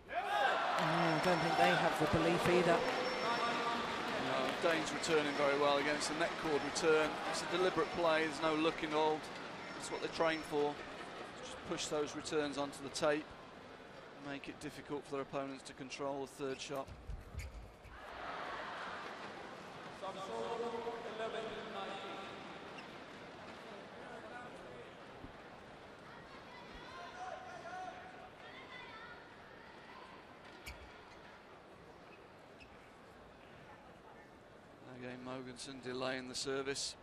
I don't think they have the belief either.
No, Dane's returning very well against the net cord return. It's a deliberate play, there's no look involved. That's what they train for. Just push those returns onto the tape. Make it difficult for their opponents to control the third shot. Again, Mogensen delaying the service.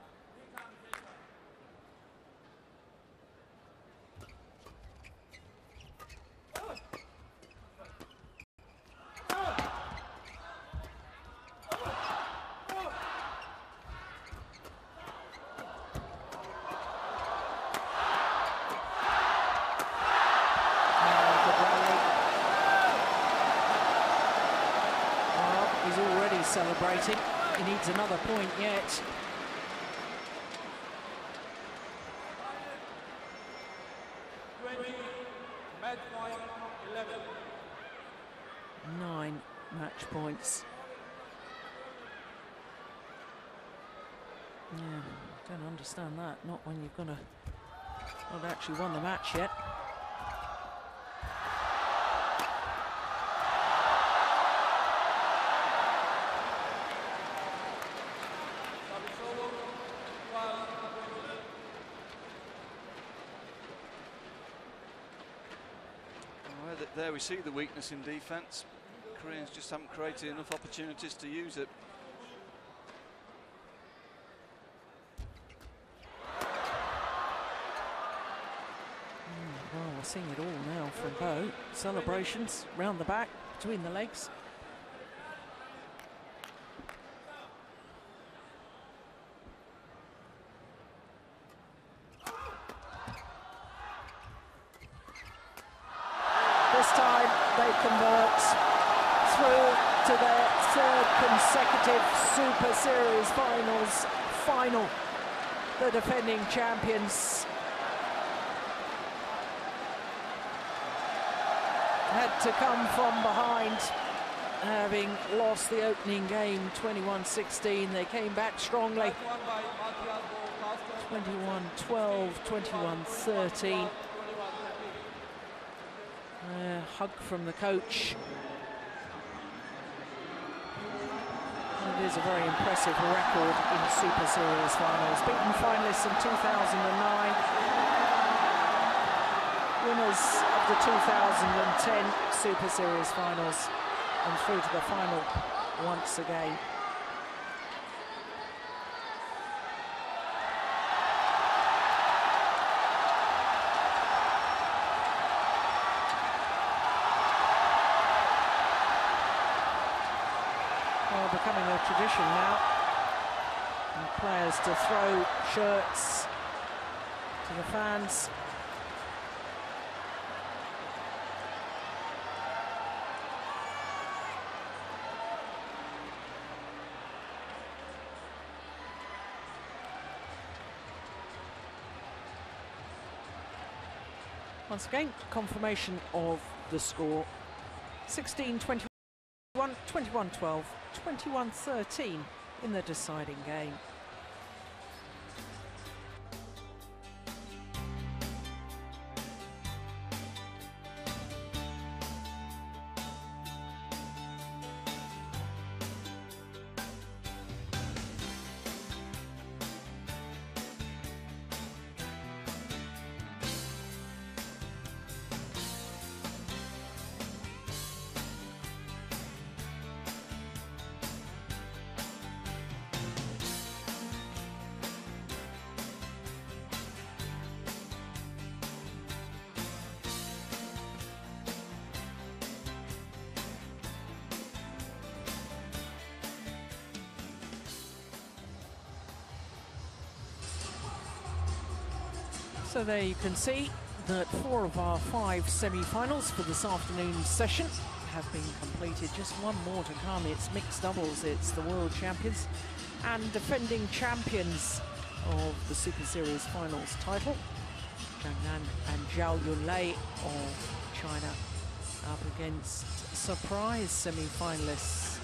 Celebrating. He needs another point yet.
Match point 11.
9 match points. Yeah, don't understand that. Not when you've got not actually won the match yet.
There we see the weakness in defence. Koreans just haven't created enough opportunities to use it.
Well, we're seeing it all now from Bo. Celebrations round the back, between the legs. This time they convert through to their third consecutive Super Series Finals final. The defending champions had to come from behind, having lost the opening game 21-16. They came back strongly, 21-12, 21-13. Hug from the coach. And it is a very impressive record in Super Series Finals. Beaten finalists in 2009. Winners of the 2010 Super Series Finals. And through to the final once again. Becoming a tradition now, and players to throw shirts to the fans. Once again, confirmation of the score. 16-21, 21-12, 21-13 in the deciding game. So there you can see that 4 of our 5 semi-finals for this afternoon's session have been completed. Just one more to come. It's mixed doubles. It's the world champions and defending champions of the Super Series Finals title, Zhang Nan and Zhao Yunlei of China, up against surprise semi-finalists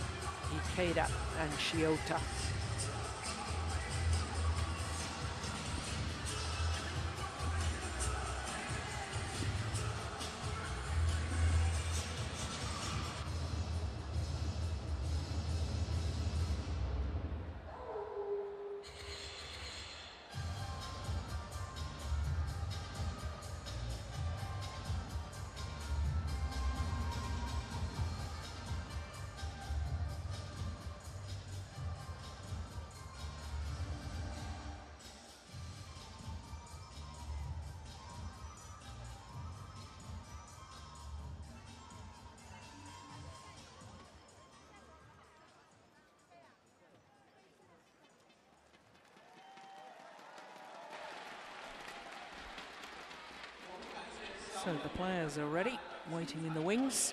Ikeda and Shiota. So the players are ready, waiting in the wings.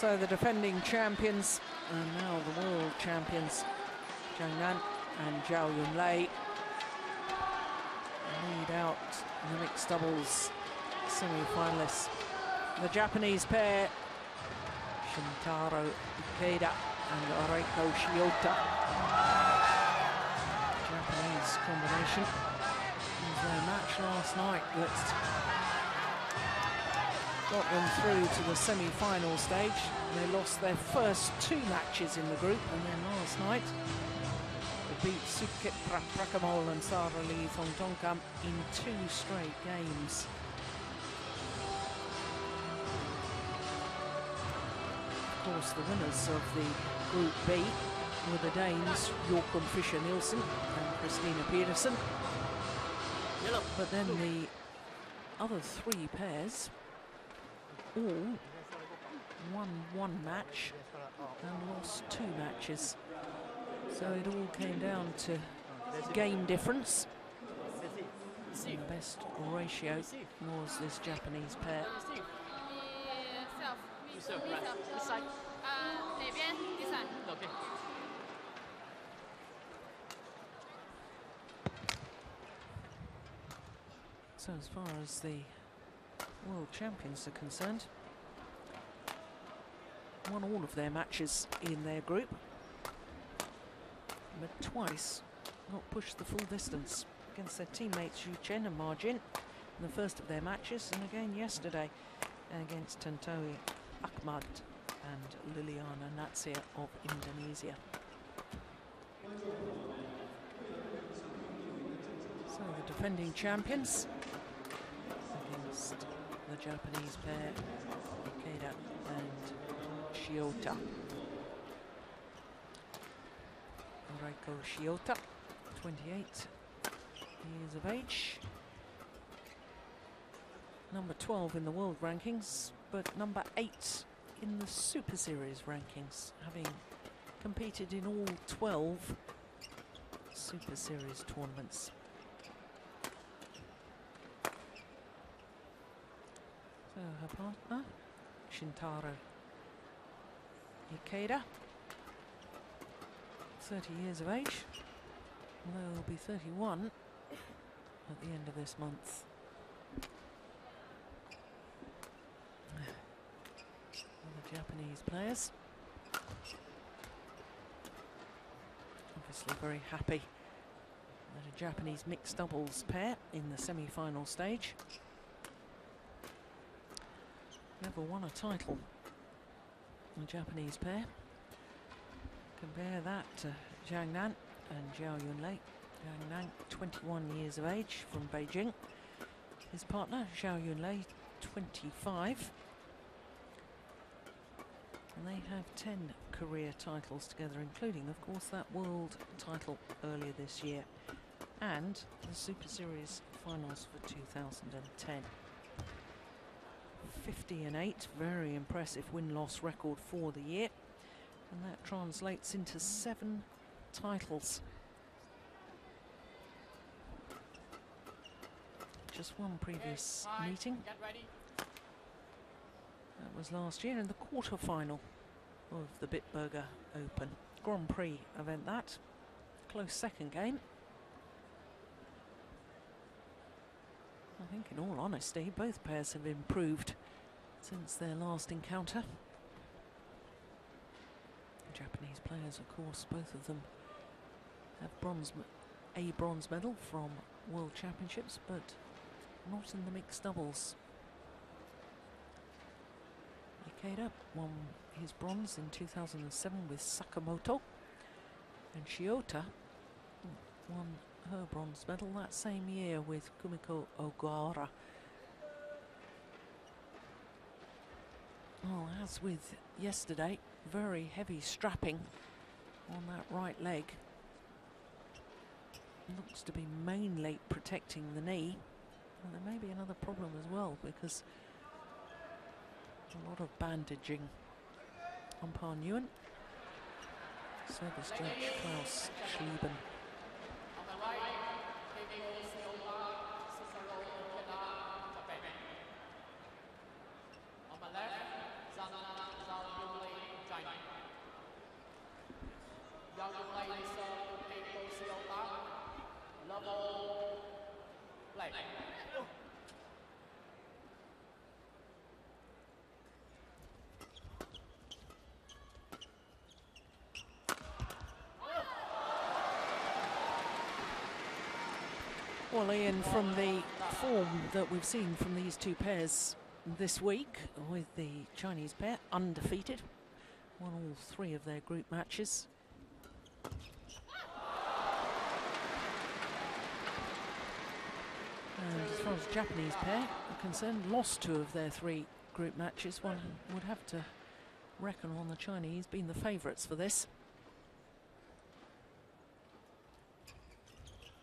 So the defending champions and now the world champions, Zhang Nan and Zhao Yunlei, lead out the mixed doubles semi-finalists. The Japanese pair, Shintaro Ikeda and Reiko Shiota. Japanese combination. It was their match last night that got them through to the semi-final stage. They lost their first 2 matches in the group, and then last night they beat Sukit Prakamol and Sara Lee Thongtongkam in 2 straight games. Of course, the winners of the Group B were the Danes Joachim Fischer-Nielsen and Christina Pedersen. But then the other 3 pairs all won 1 match and lost 2 matches. So it all came down to game difference. And the best ratio was this Japanese pair. So as far as the world champions are concerned, won all of their matches in their group, but twice not pushed the full distance against their teammates Yu Chen and Ma Jin in the first of their matches, and again yesterday against Tantowi Ahmad and Liliana Natsir of Indonesia. So the defending champions against the Japanese pair, Ikeda and Shiota. Reiko Shiota, 28 years of age. Number 12 in the world rankings, but number 8 in the Super Series rankings, having competed in all 12 Super Series tournaments. So her partner, Shintaro Ikeda, 30 years of age, although he'll be 31 at the end of this month. The Japanese players obviously very happy that a Japanese mixed doubles pair in the semi-final stage never won a title. The Japanese pair. Compare that to Zhang Nan and Zhao Yunlei. Zhang Nan, 21 years of age, from Beijing. His partner, Zhao Yunlei, 25. And they have 10 career titles together, including, of course, that world title earlier this year and the Super Series Finals for 2010. 50-8, very impressive win-loss record for the year, and that translates into 7 titles. Just one previous meeting. That was last year in the quarter-final of the Bitburger Open. Grand Prix event that. Close second game. I think in all honesty, both pairs have improved since their last encounter. The Japanese players, of course, both of them have a bronze medal from World Championships, but not in the mixed doubles. Ikeda won his bronze in 2007 with Sakamoto, and Shiota won her bronze medal that same year with Kumiko Ogara. Well, as with yesterday, very heavy strapping on that right leg. Looks to be mainly protecting the knee. And there may be another problem as well, because a lot of bandaging. Umpire Nguyen, service judge Klaus Schlieben. Well, Ian, from the form that we've seen from these two pairs this week, with the Chinese pair undefeated, won all 3 of their group matches. And as far as the Japanese pair are concerned, lost 2 of their 3 group matches. One would have to reckon on the Chinese being the favourites for this.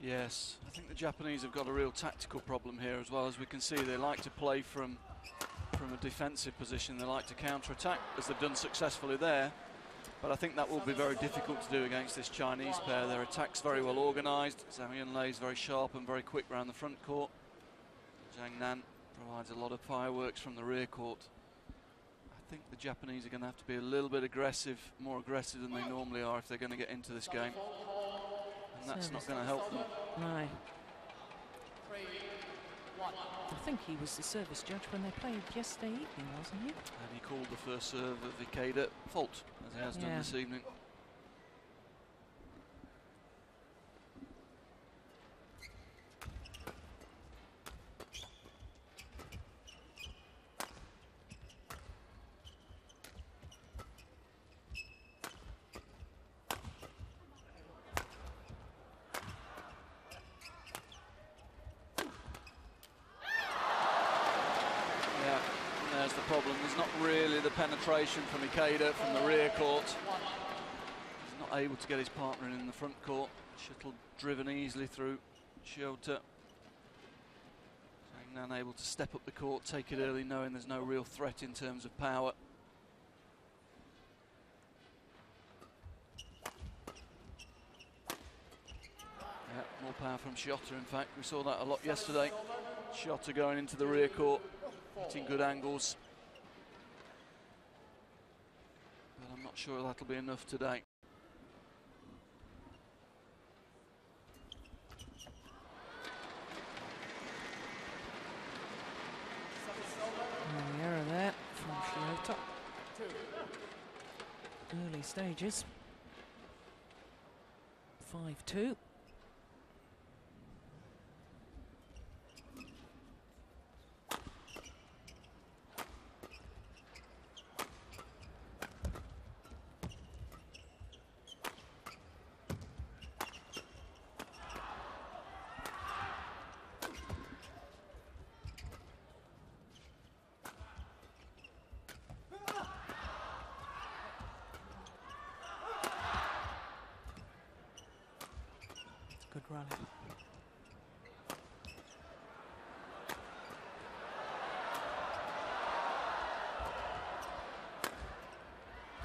Yes, I think the Japanese have got a real tactical problem here as well. As we can see, they like to play from a defensive position. They like to counter-attack, as they've done successfully there. But I think that will be very difficult to do against this Chinese pair. Their attack's very well organised. Zhao Yunlei is very sharp and very quick around the front court. Zhang Nan provides a lot of fireworks from the rear court. I think the Japanese are going to have to be a little bit aggressive, more aggressive than they normally are if they're going to get into this game. And that's not going to help them.
No. I think he was the service judge when they played yesterday evening, wasn't he?
And he called the first serve of Ikeda fault, as he has done this evening. Penetration from Ikeda from the rear court. He's not able to get his partner in the front court. Shuttle driven easily through Shiota. Zhang Nan able to step up the court, take it early, knowing there's no real threat in terms of power. power from Shota, in fact. We saw that a lot yesterday. Shota going into the rear court, hitting good angles. But I'm not sure that'll be enough today.
The error there from Shota. Early stages. 5-2. Good rally.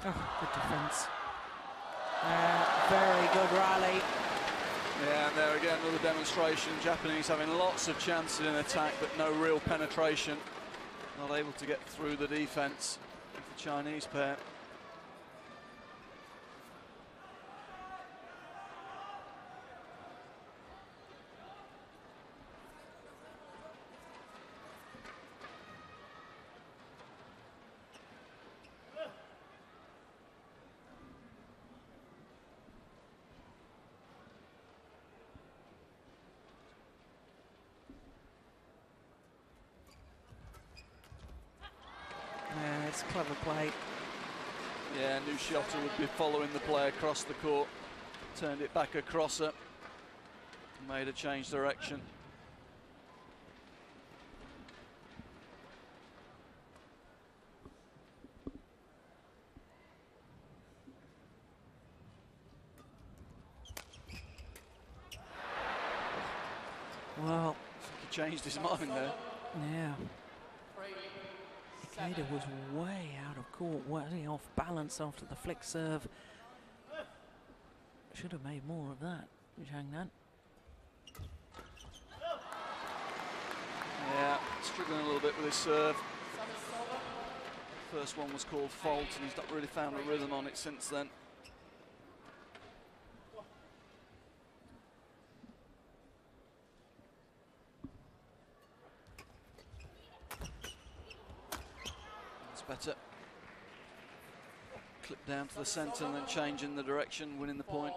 Oh, good defence. Very good rally.
Yeah, and there again, another demonstration. Japanese having lots of chances in attack, but no real penetration. Not able to get through the defence of the Chinese pair.
Yeah, it's clever play.
Yeah, knew Shota would be following the play across the court. Turned it back across her. Made a change direction.
Well,
He changed his mind there.
yeah. Ikeda was way out of court, way off balance after the flick serve. Should have made more of that, Zhang.
Yeah, struggling a little bit with his serve. First one was called fault, and he's not really found a rhythm on it since then. That's better. Clip down to the centre and then changing the direction, winning the point.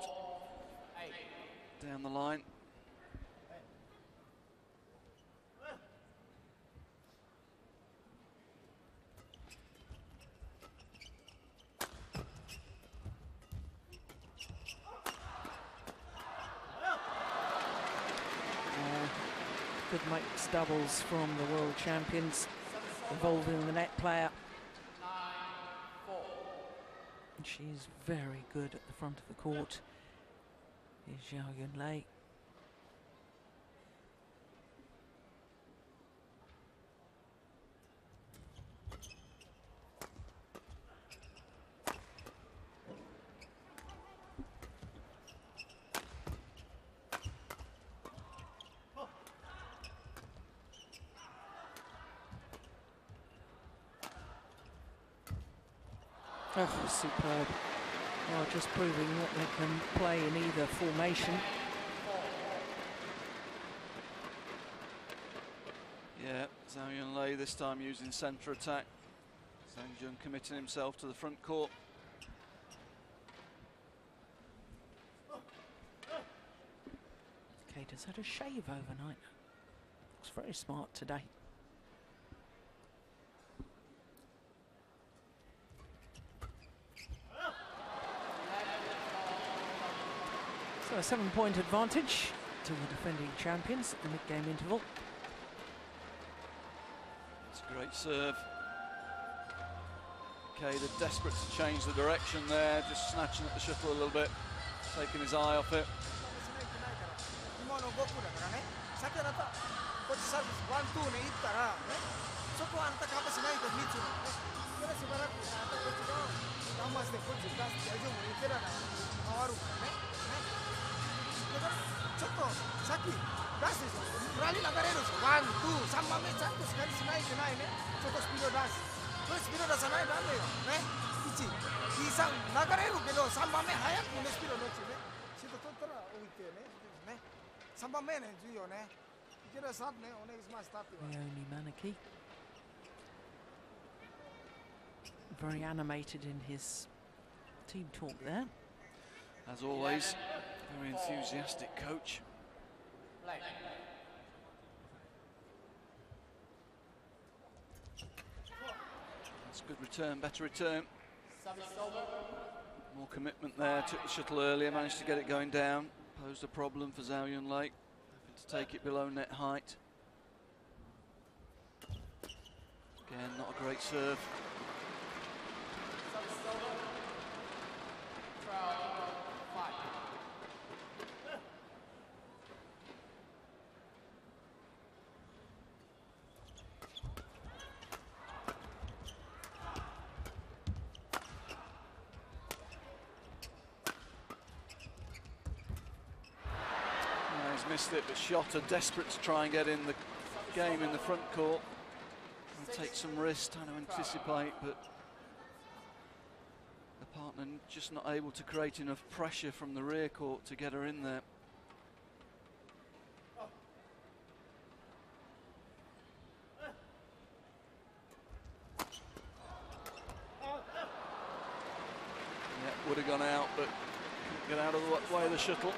Down the line.
Good mixed doubles from the world champions, involving the net player. And she's very good at the front of the court, is Zhao Yunlei. Oh, superb. Well, just proving that they can play in either formation.
Yeah, Zhao Yunlei this time using centre attack. Zhang Jun committing himself to the front court.
Keita's had a shave overnight. Looks very smart today. So a 7-point advantage to the defending champions at the mid-game interval.
It's a great serve. Keita desperate to change the direction there, just snatching at the shuttle a little bit, taking his eye off it.
ちょっとさっき出すでしょ。ラリー流れるでしょ。ワン、ツー、3番目ちゃんとしかりしないとないね。ちょっとスピード出す。これスピード出さないとダメよ。ね。1、2、3流れるけど3番目早くねスピード出してね。シュート取ったら置いてね。ね。3番目ね重要ね。いけるスタートね。お願いします。スタート。
Leonie Manaki. Very animated in his team talk there.
As always, very enthusiastic coach. That's a good return, better return. More commitment there, took the shuttle earlier, managed to get it going down. Posed a problem for Zhao Yunlei, having to take it below net height. Again, not a great serve. Missed it, but Shota desperate to try and get in the game in the front court and take some risks, trying to anticipate, but the partner just not able to create enough pressure from the rear court to get her in there. Yeah, would have gone out, but couldn't get out of the way of the shuttle.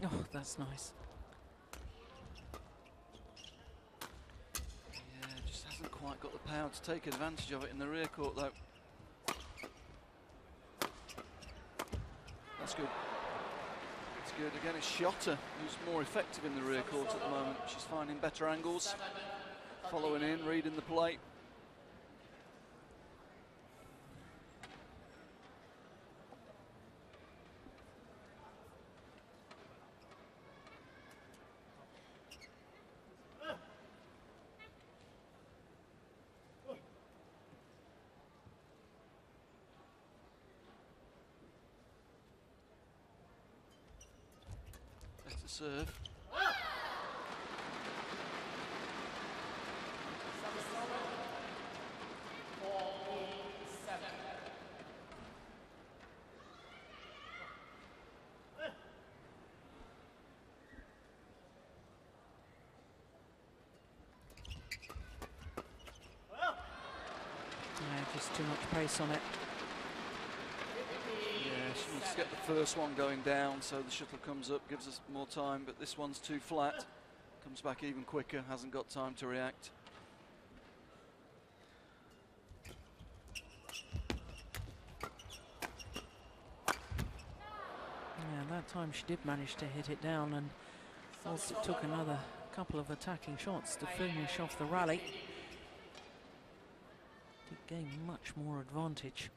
Oh, that's nice.
Yeah, just hasn't quite got the power to take advantage of it in the rear court, though. That's good. That's good. Again, it's Shota who's more effective in the rear court at the moment. She's finding better angles, following in, reading the play. Serve.
Yeah, just too much pace on it.
Yeah, she needs to get the first one going down so the shuttle comes up, gives us more time, but this one's too flat. Comes back even quicker, hasn't got time to react.
Yeah, that time she did manage to hit it down, and whilst it took another couple of attacking shots to finish off the rally, did gain much more advantage.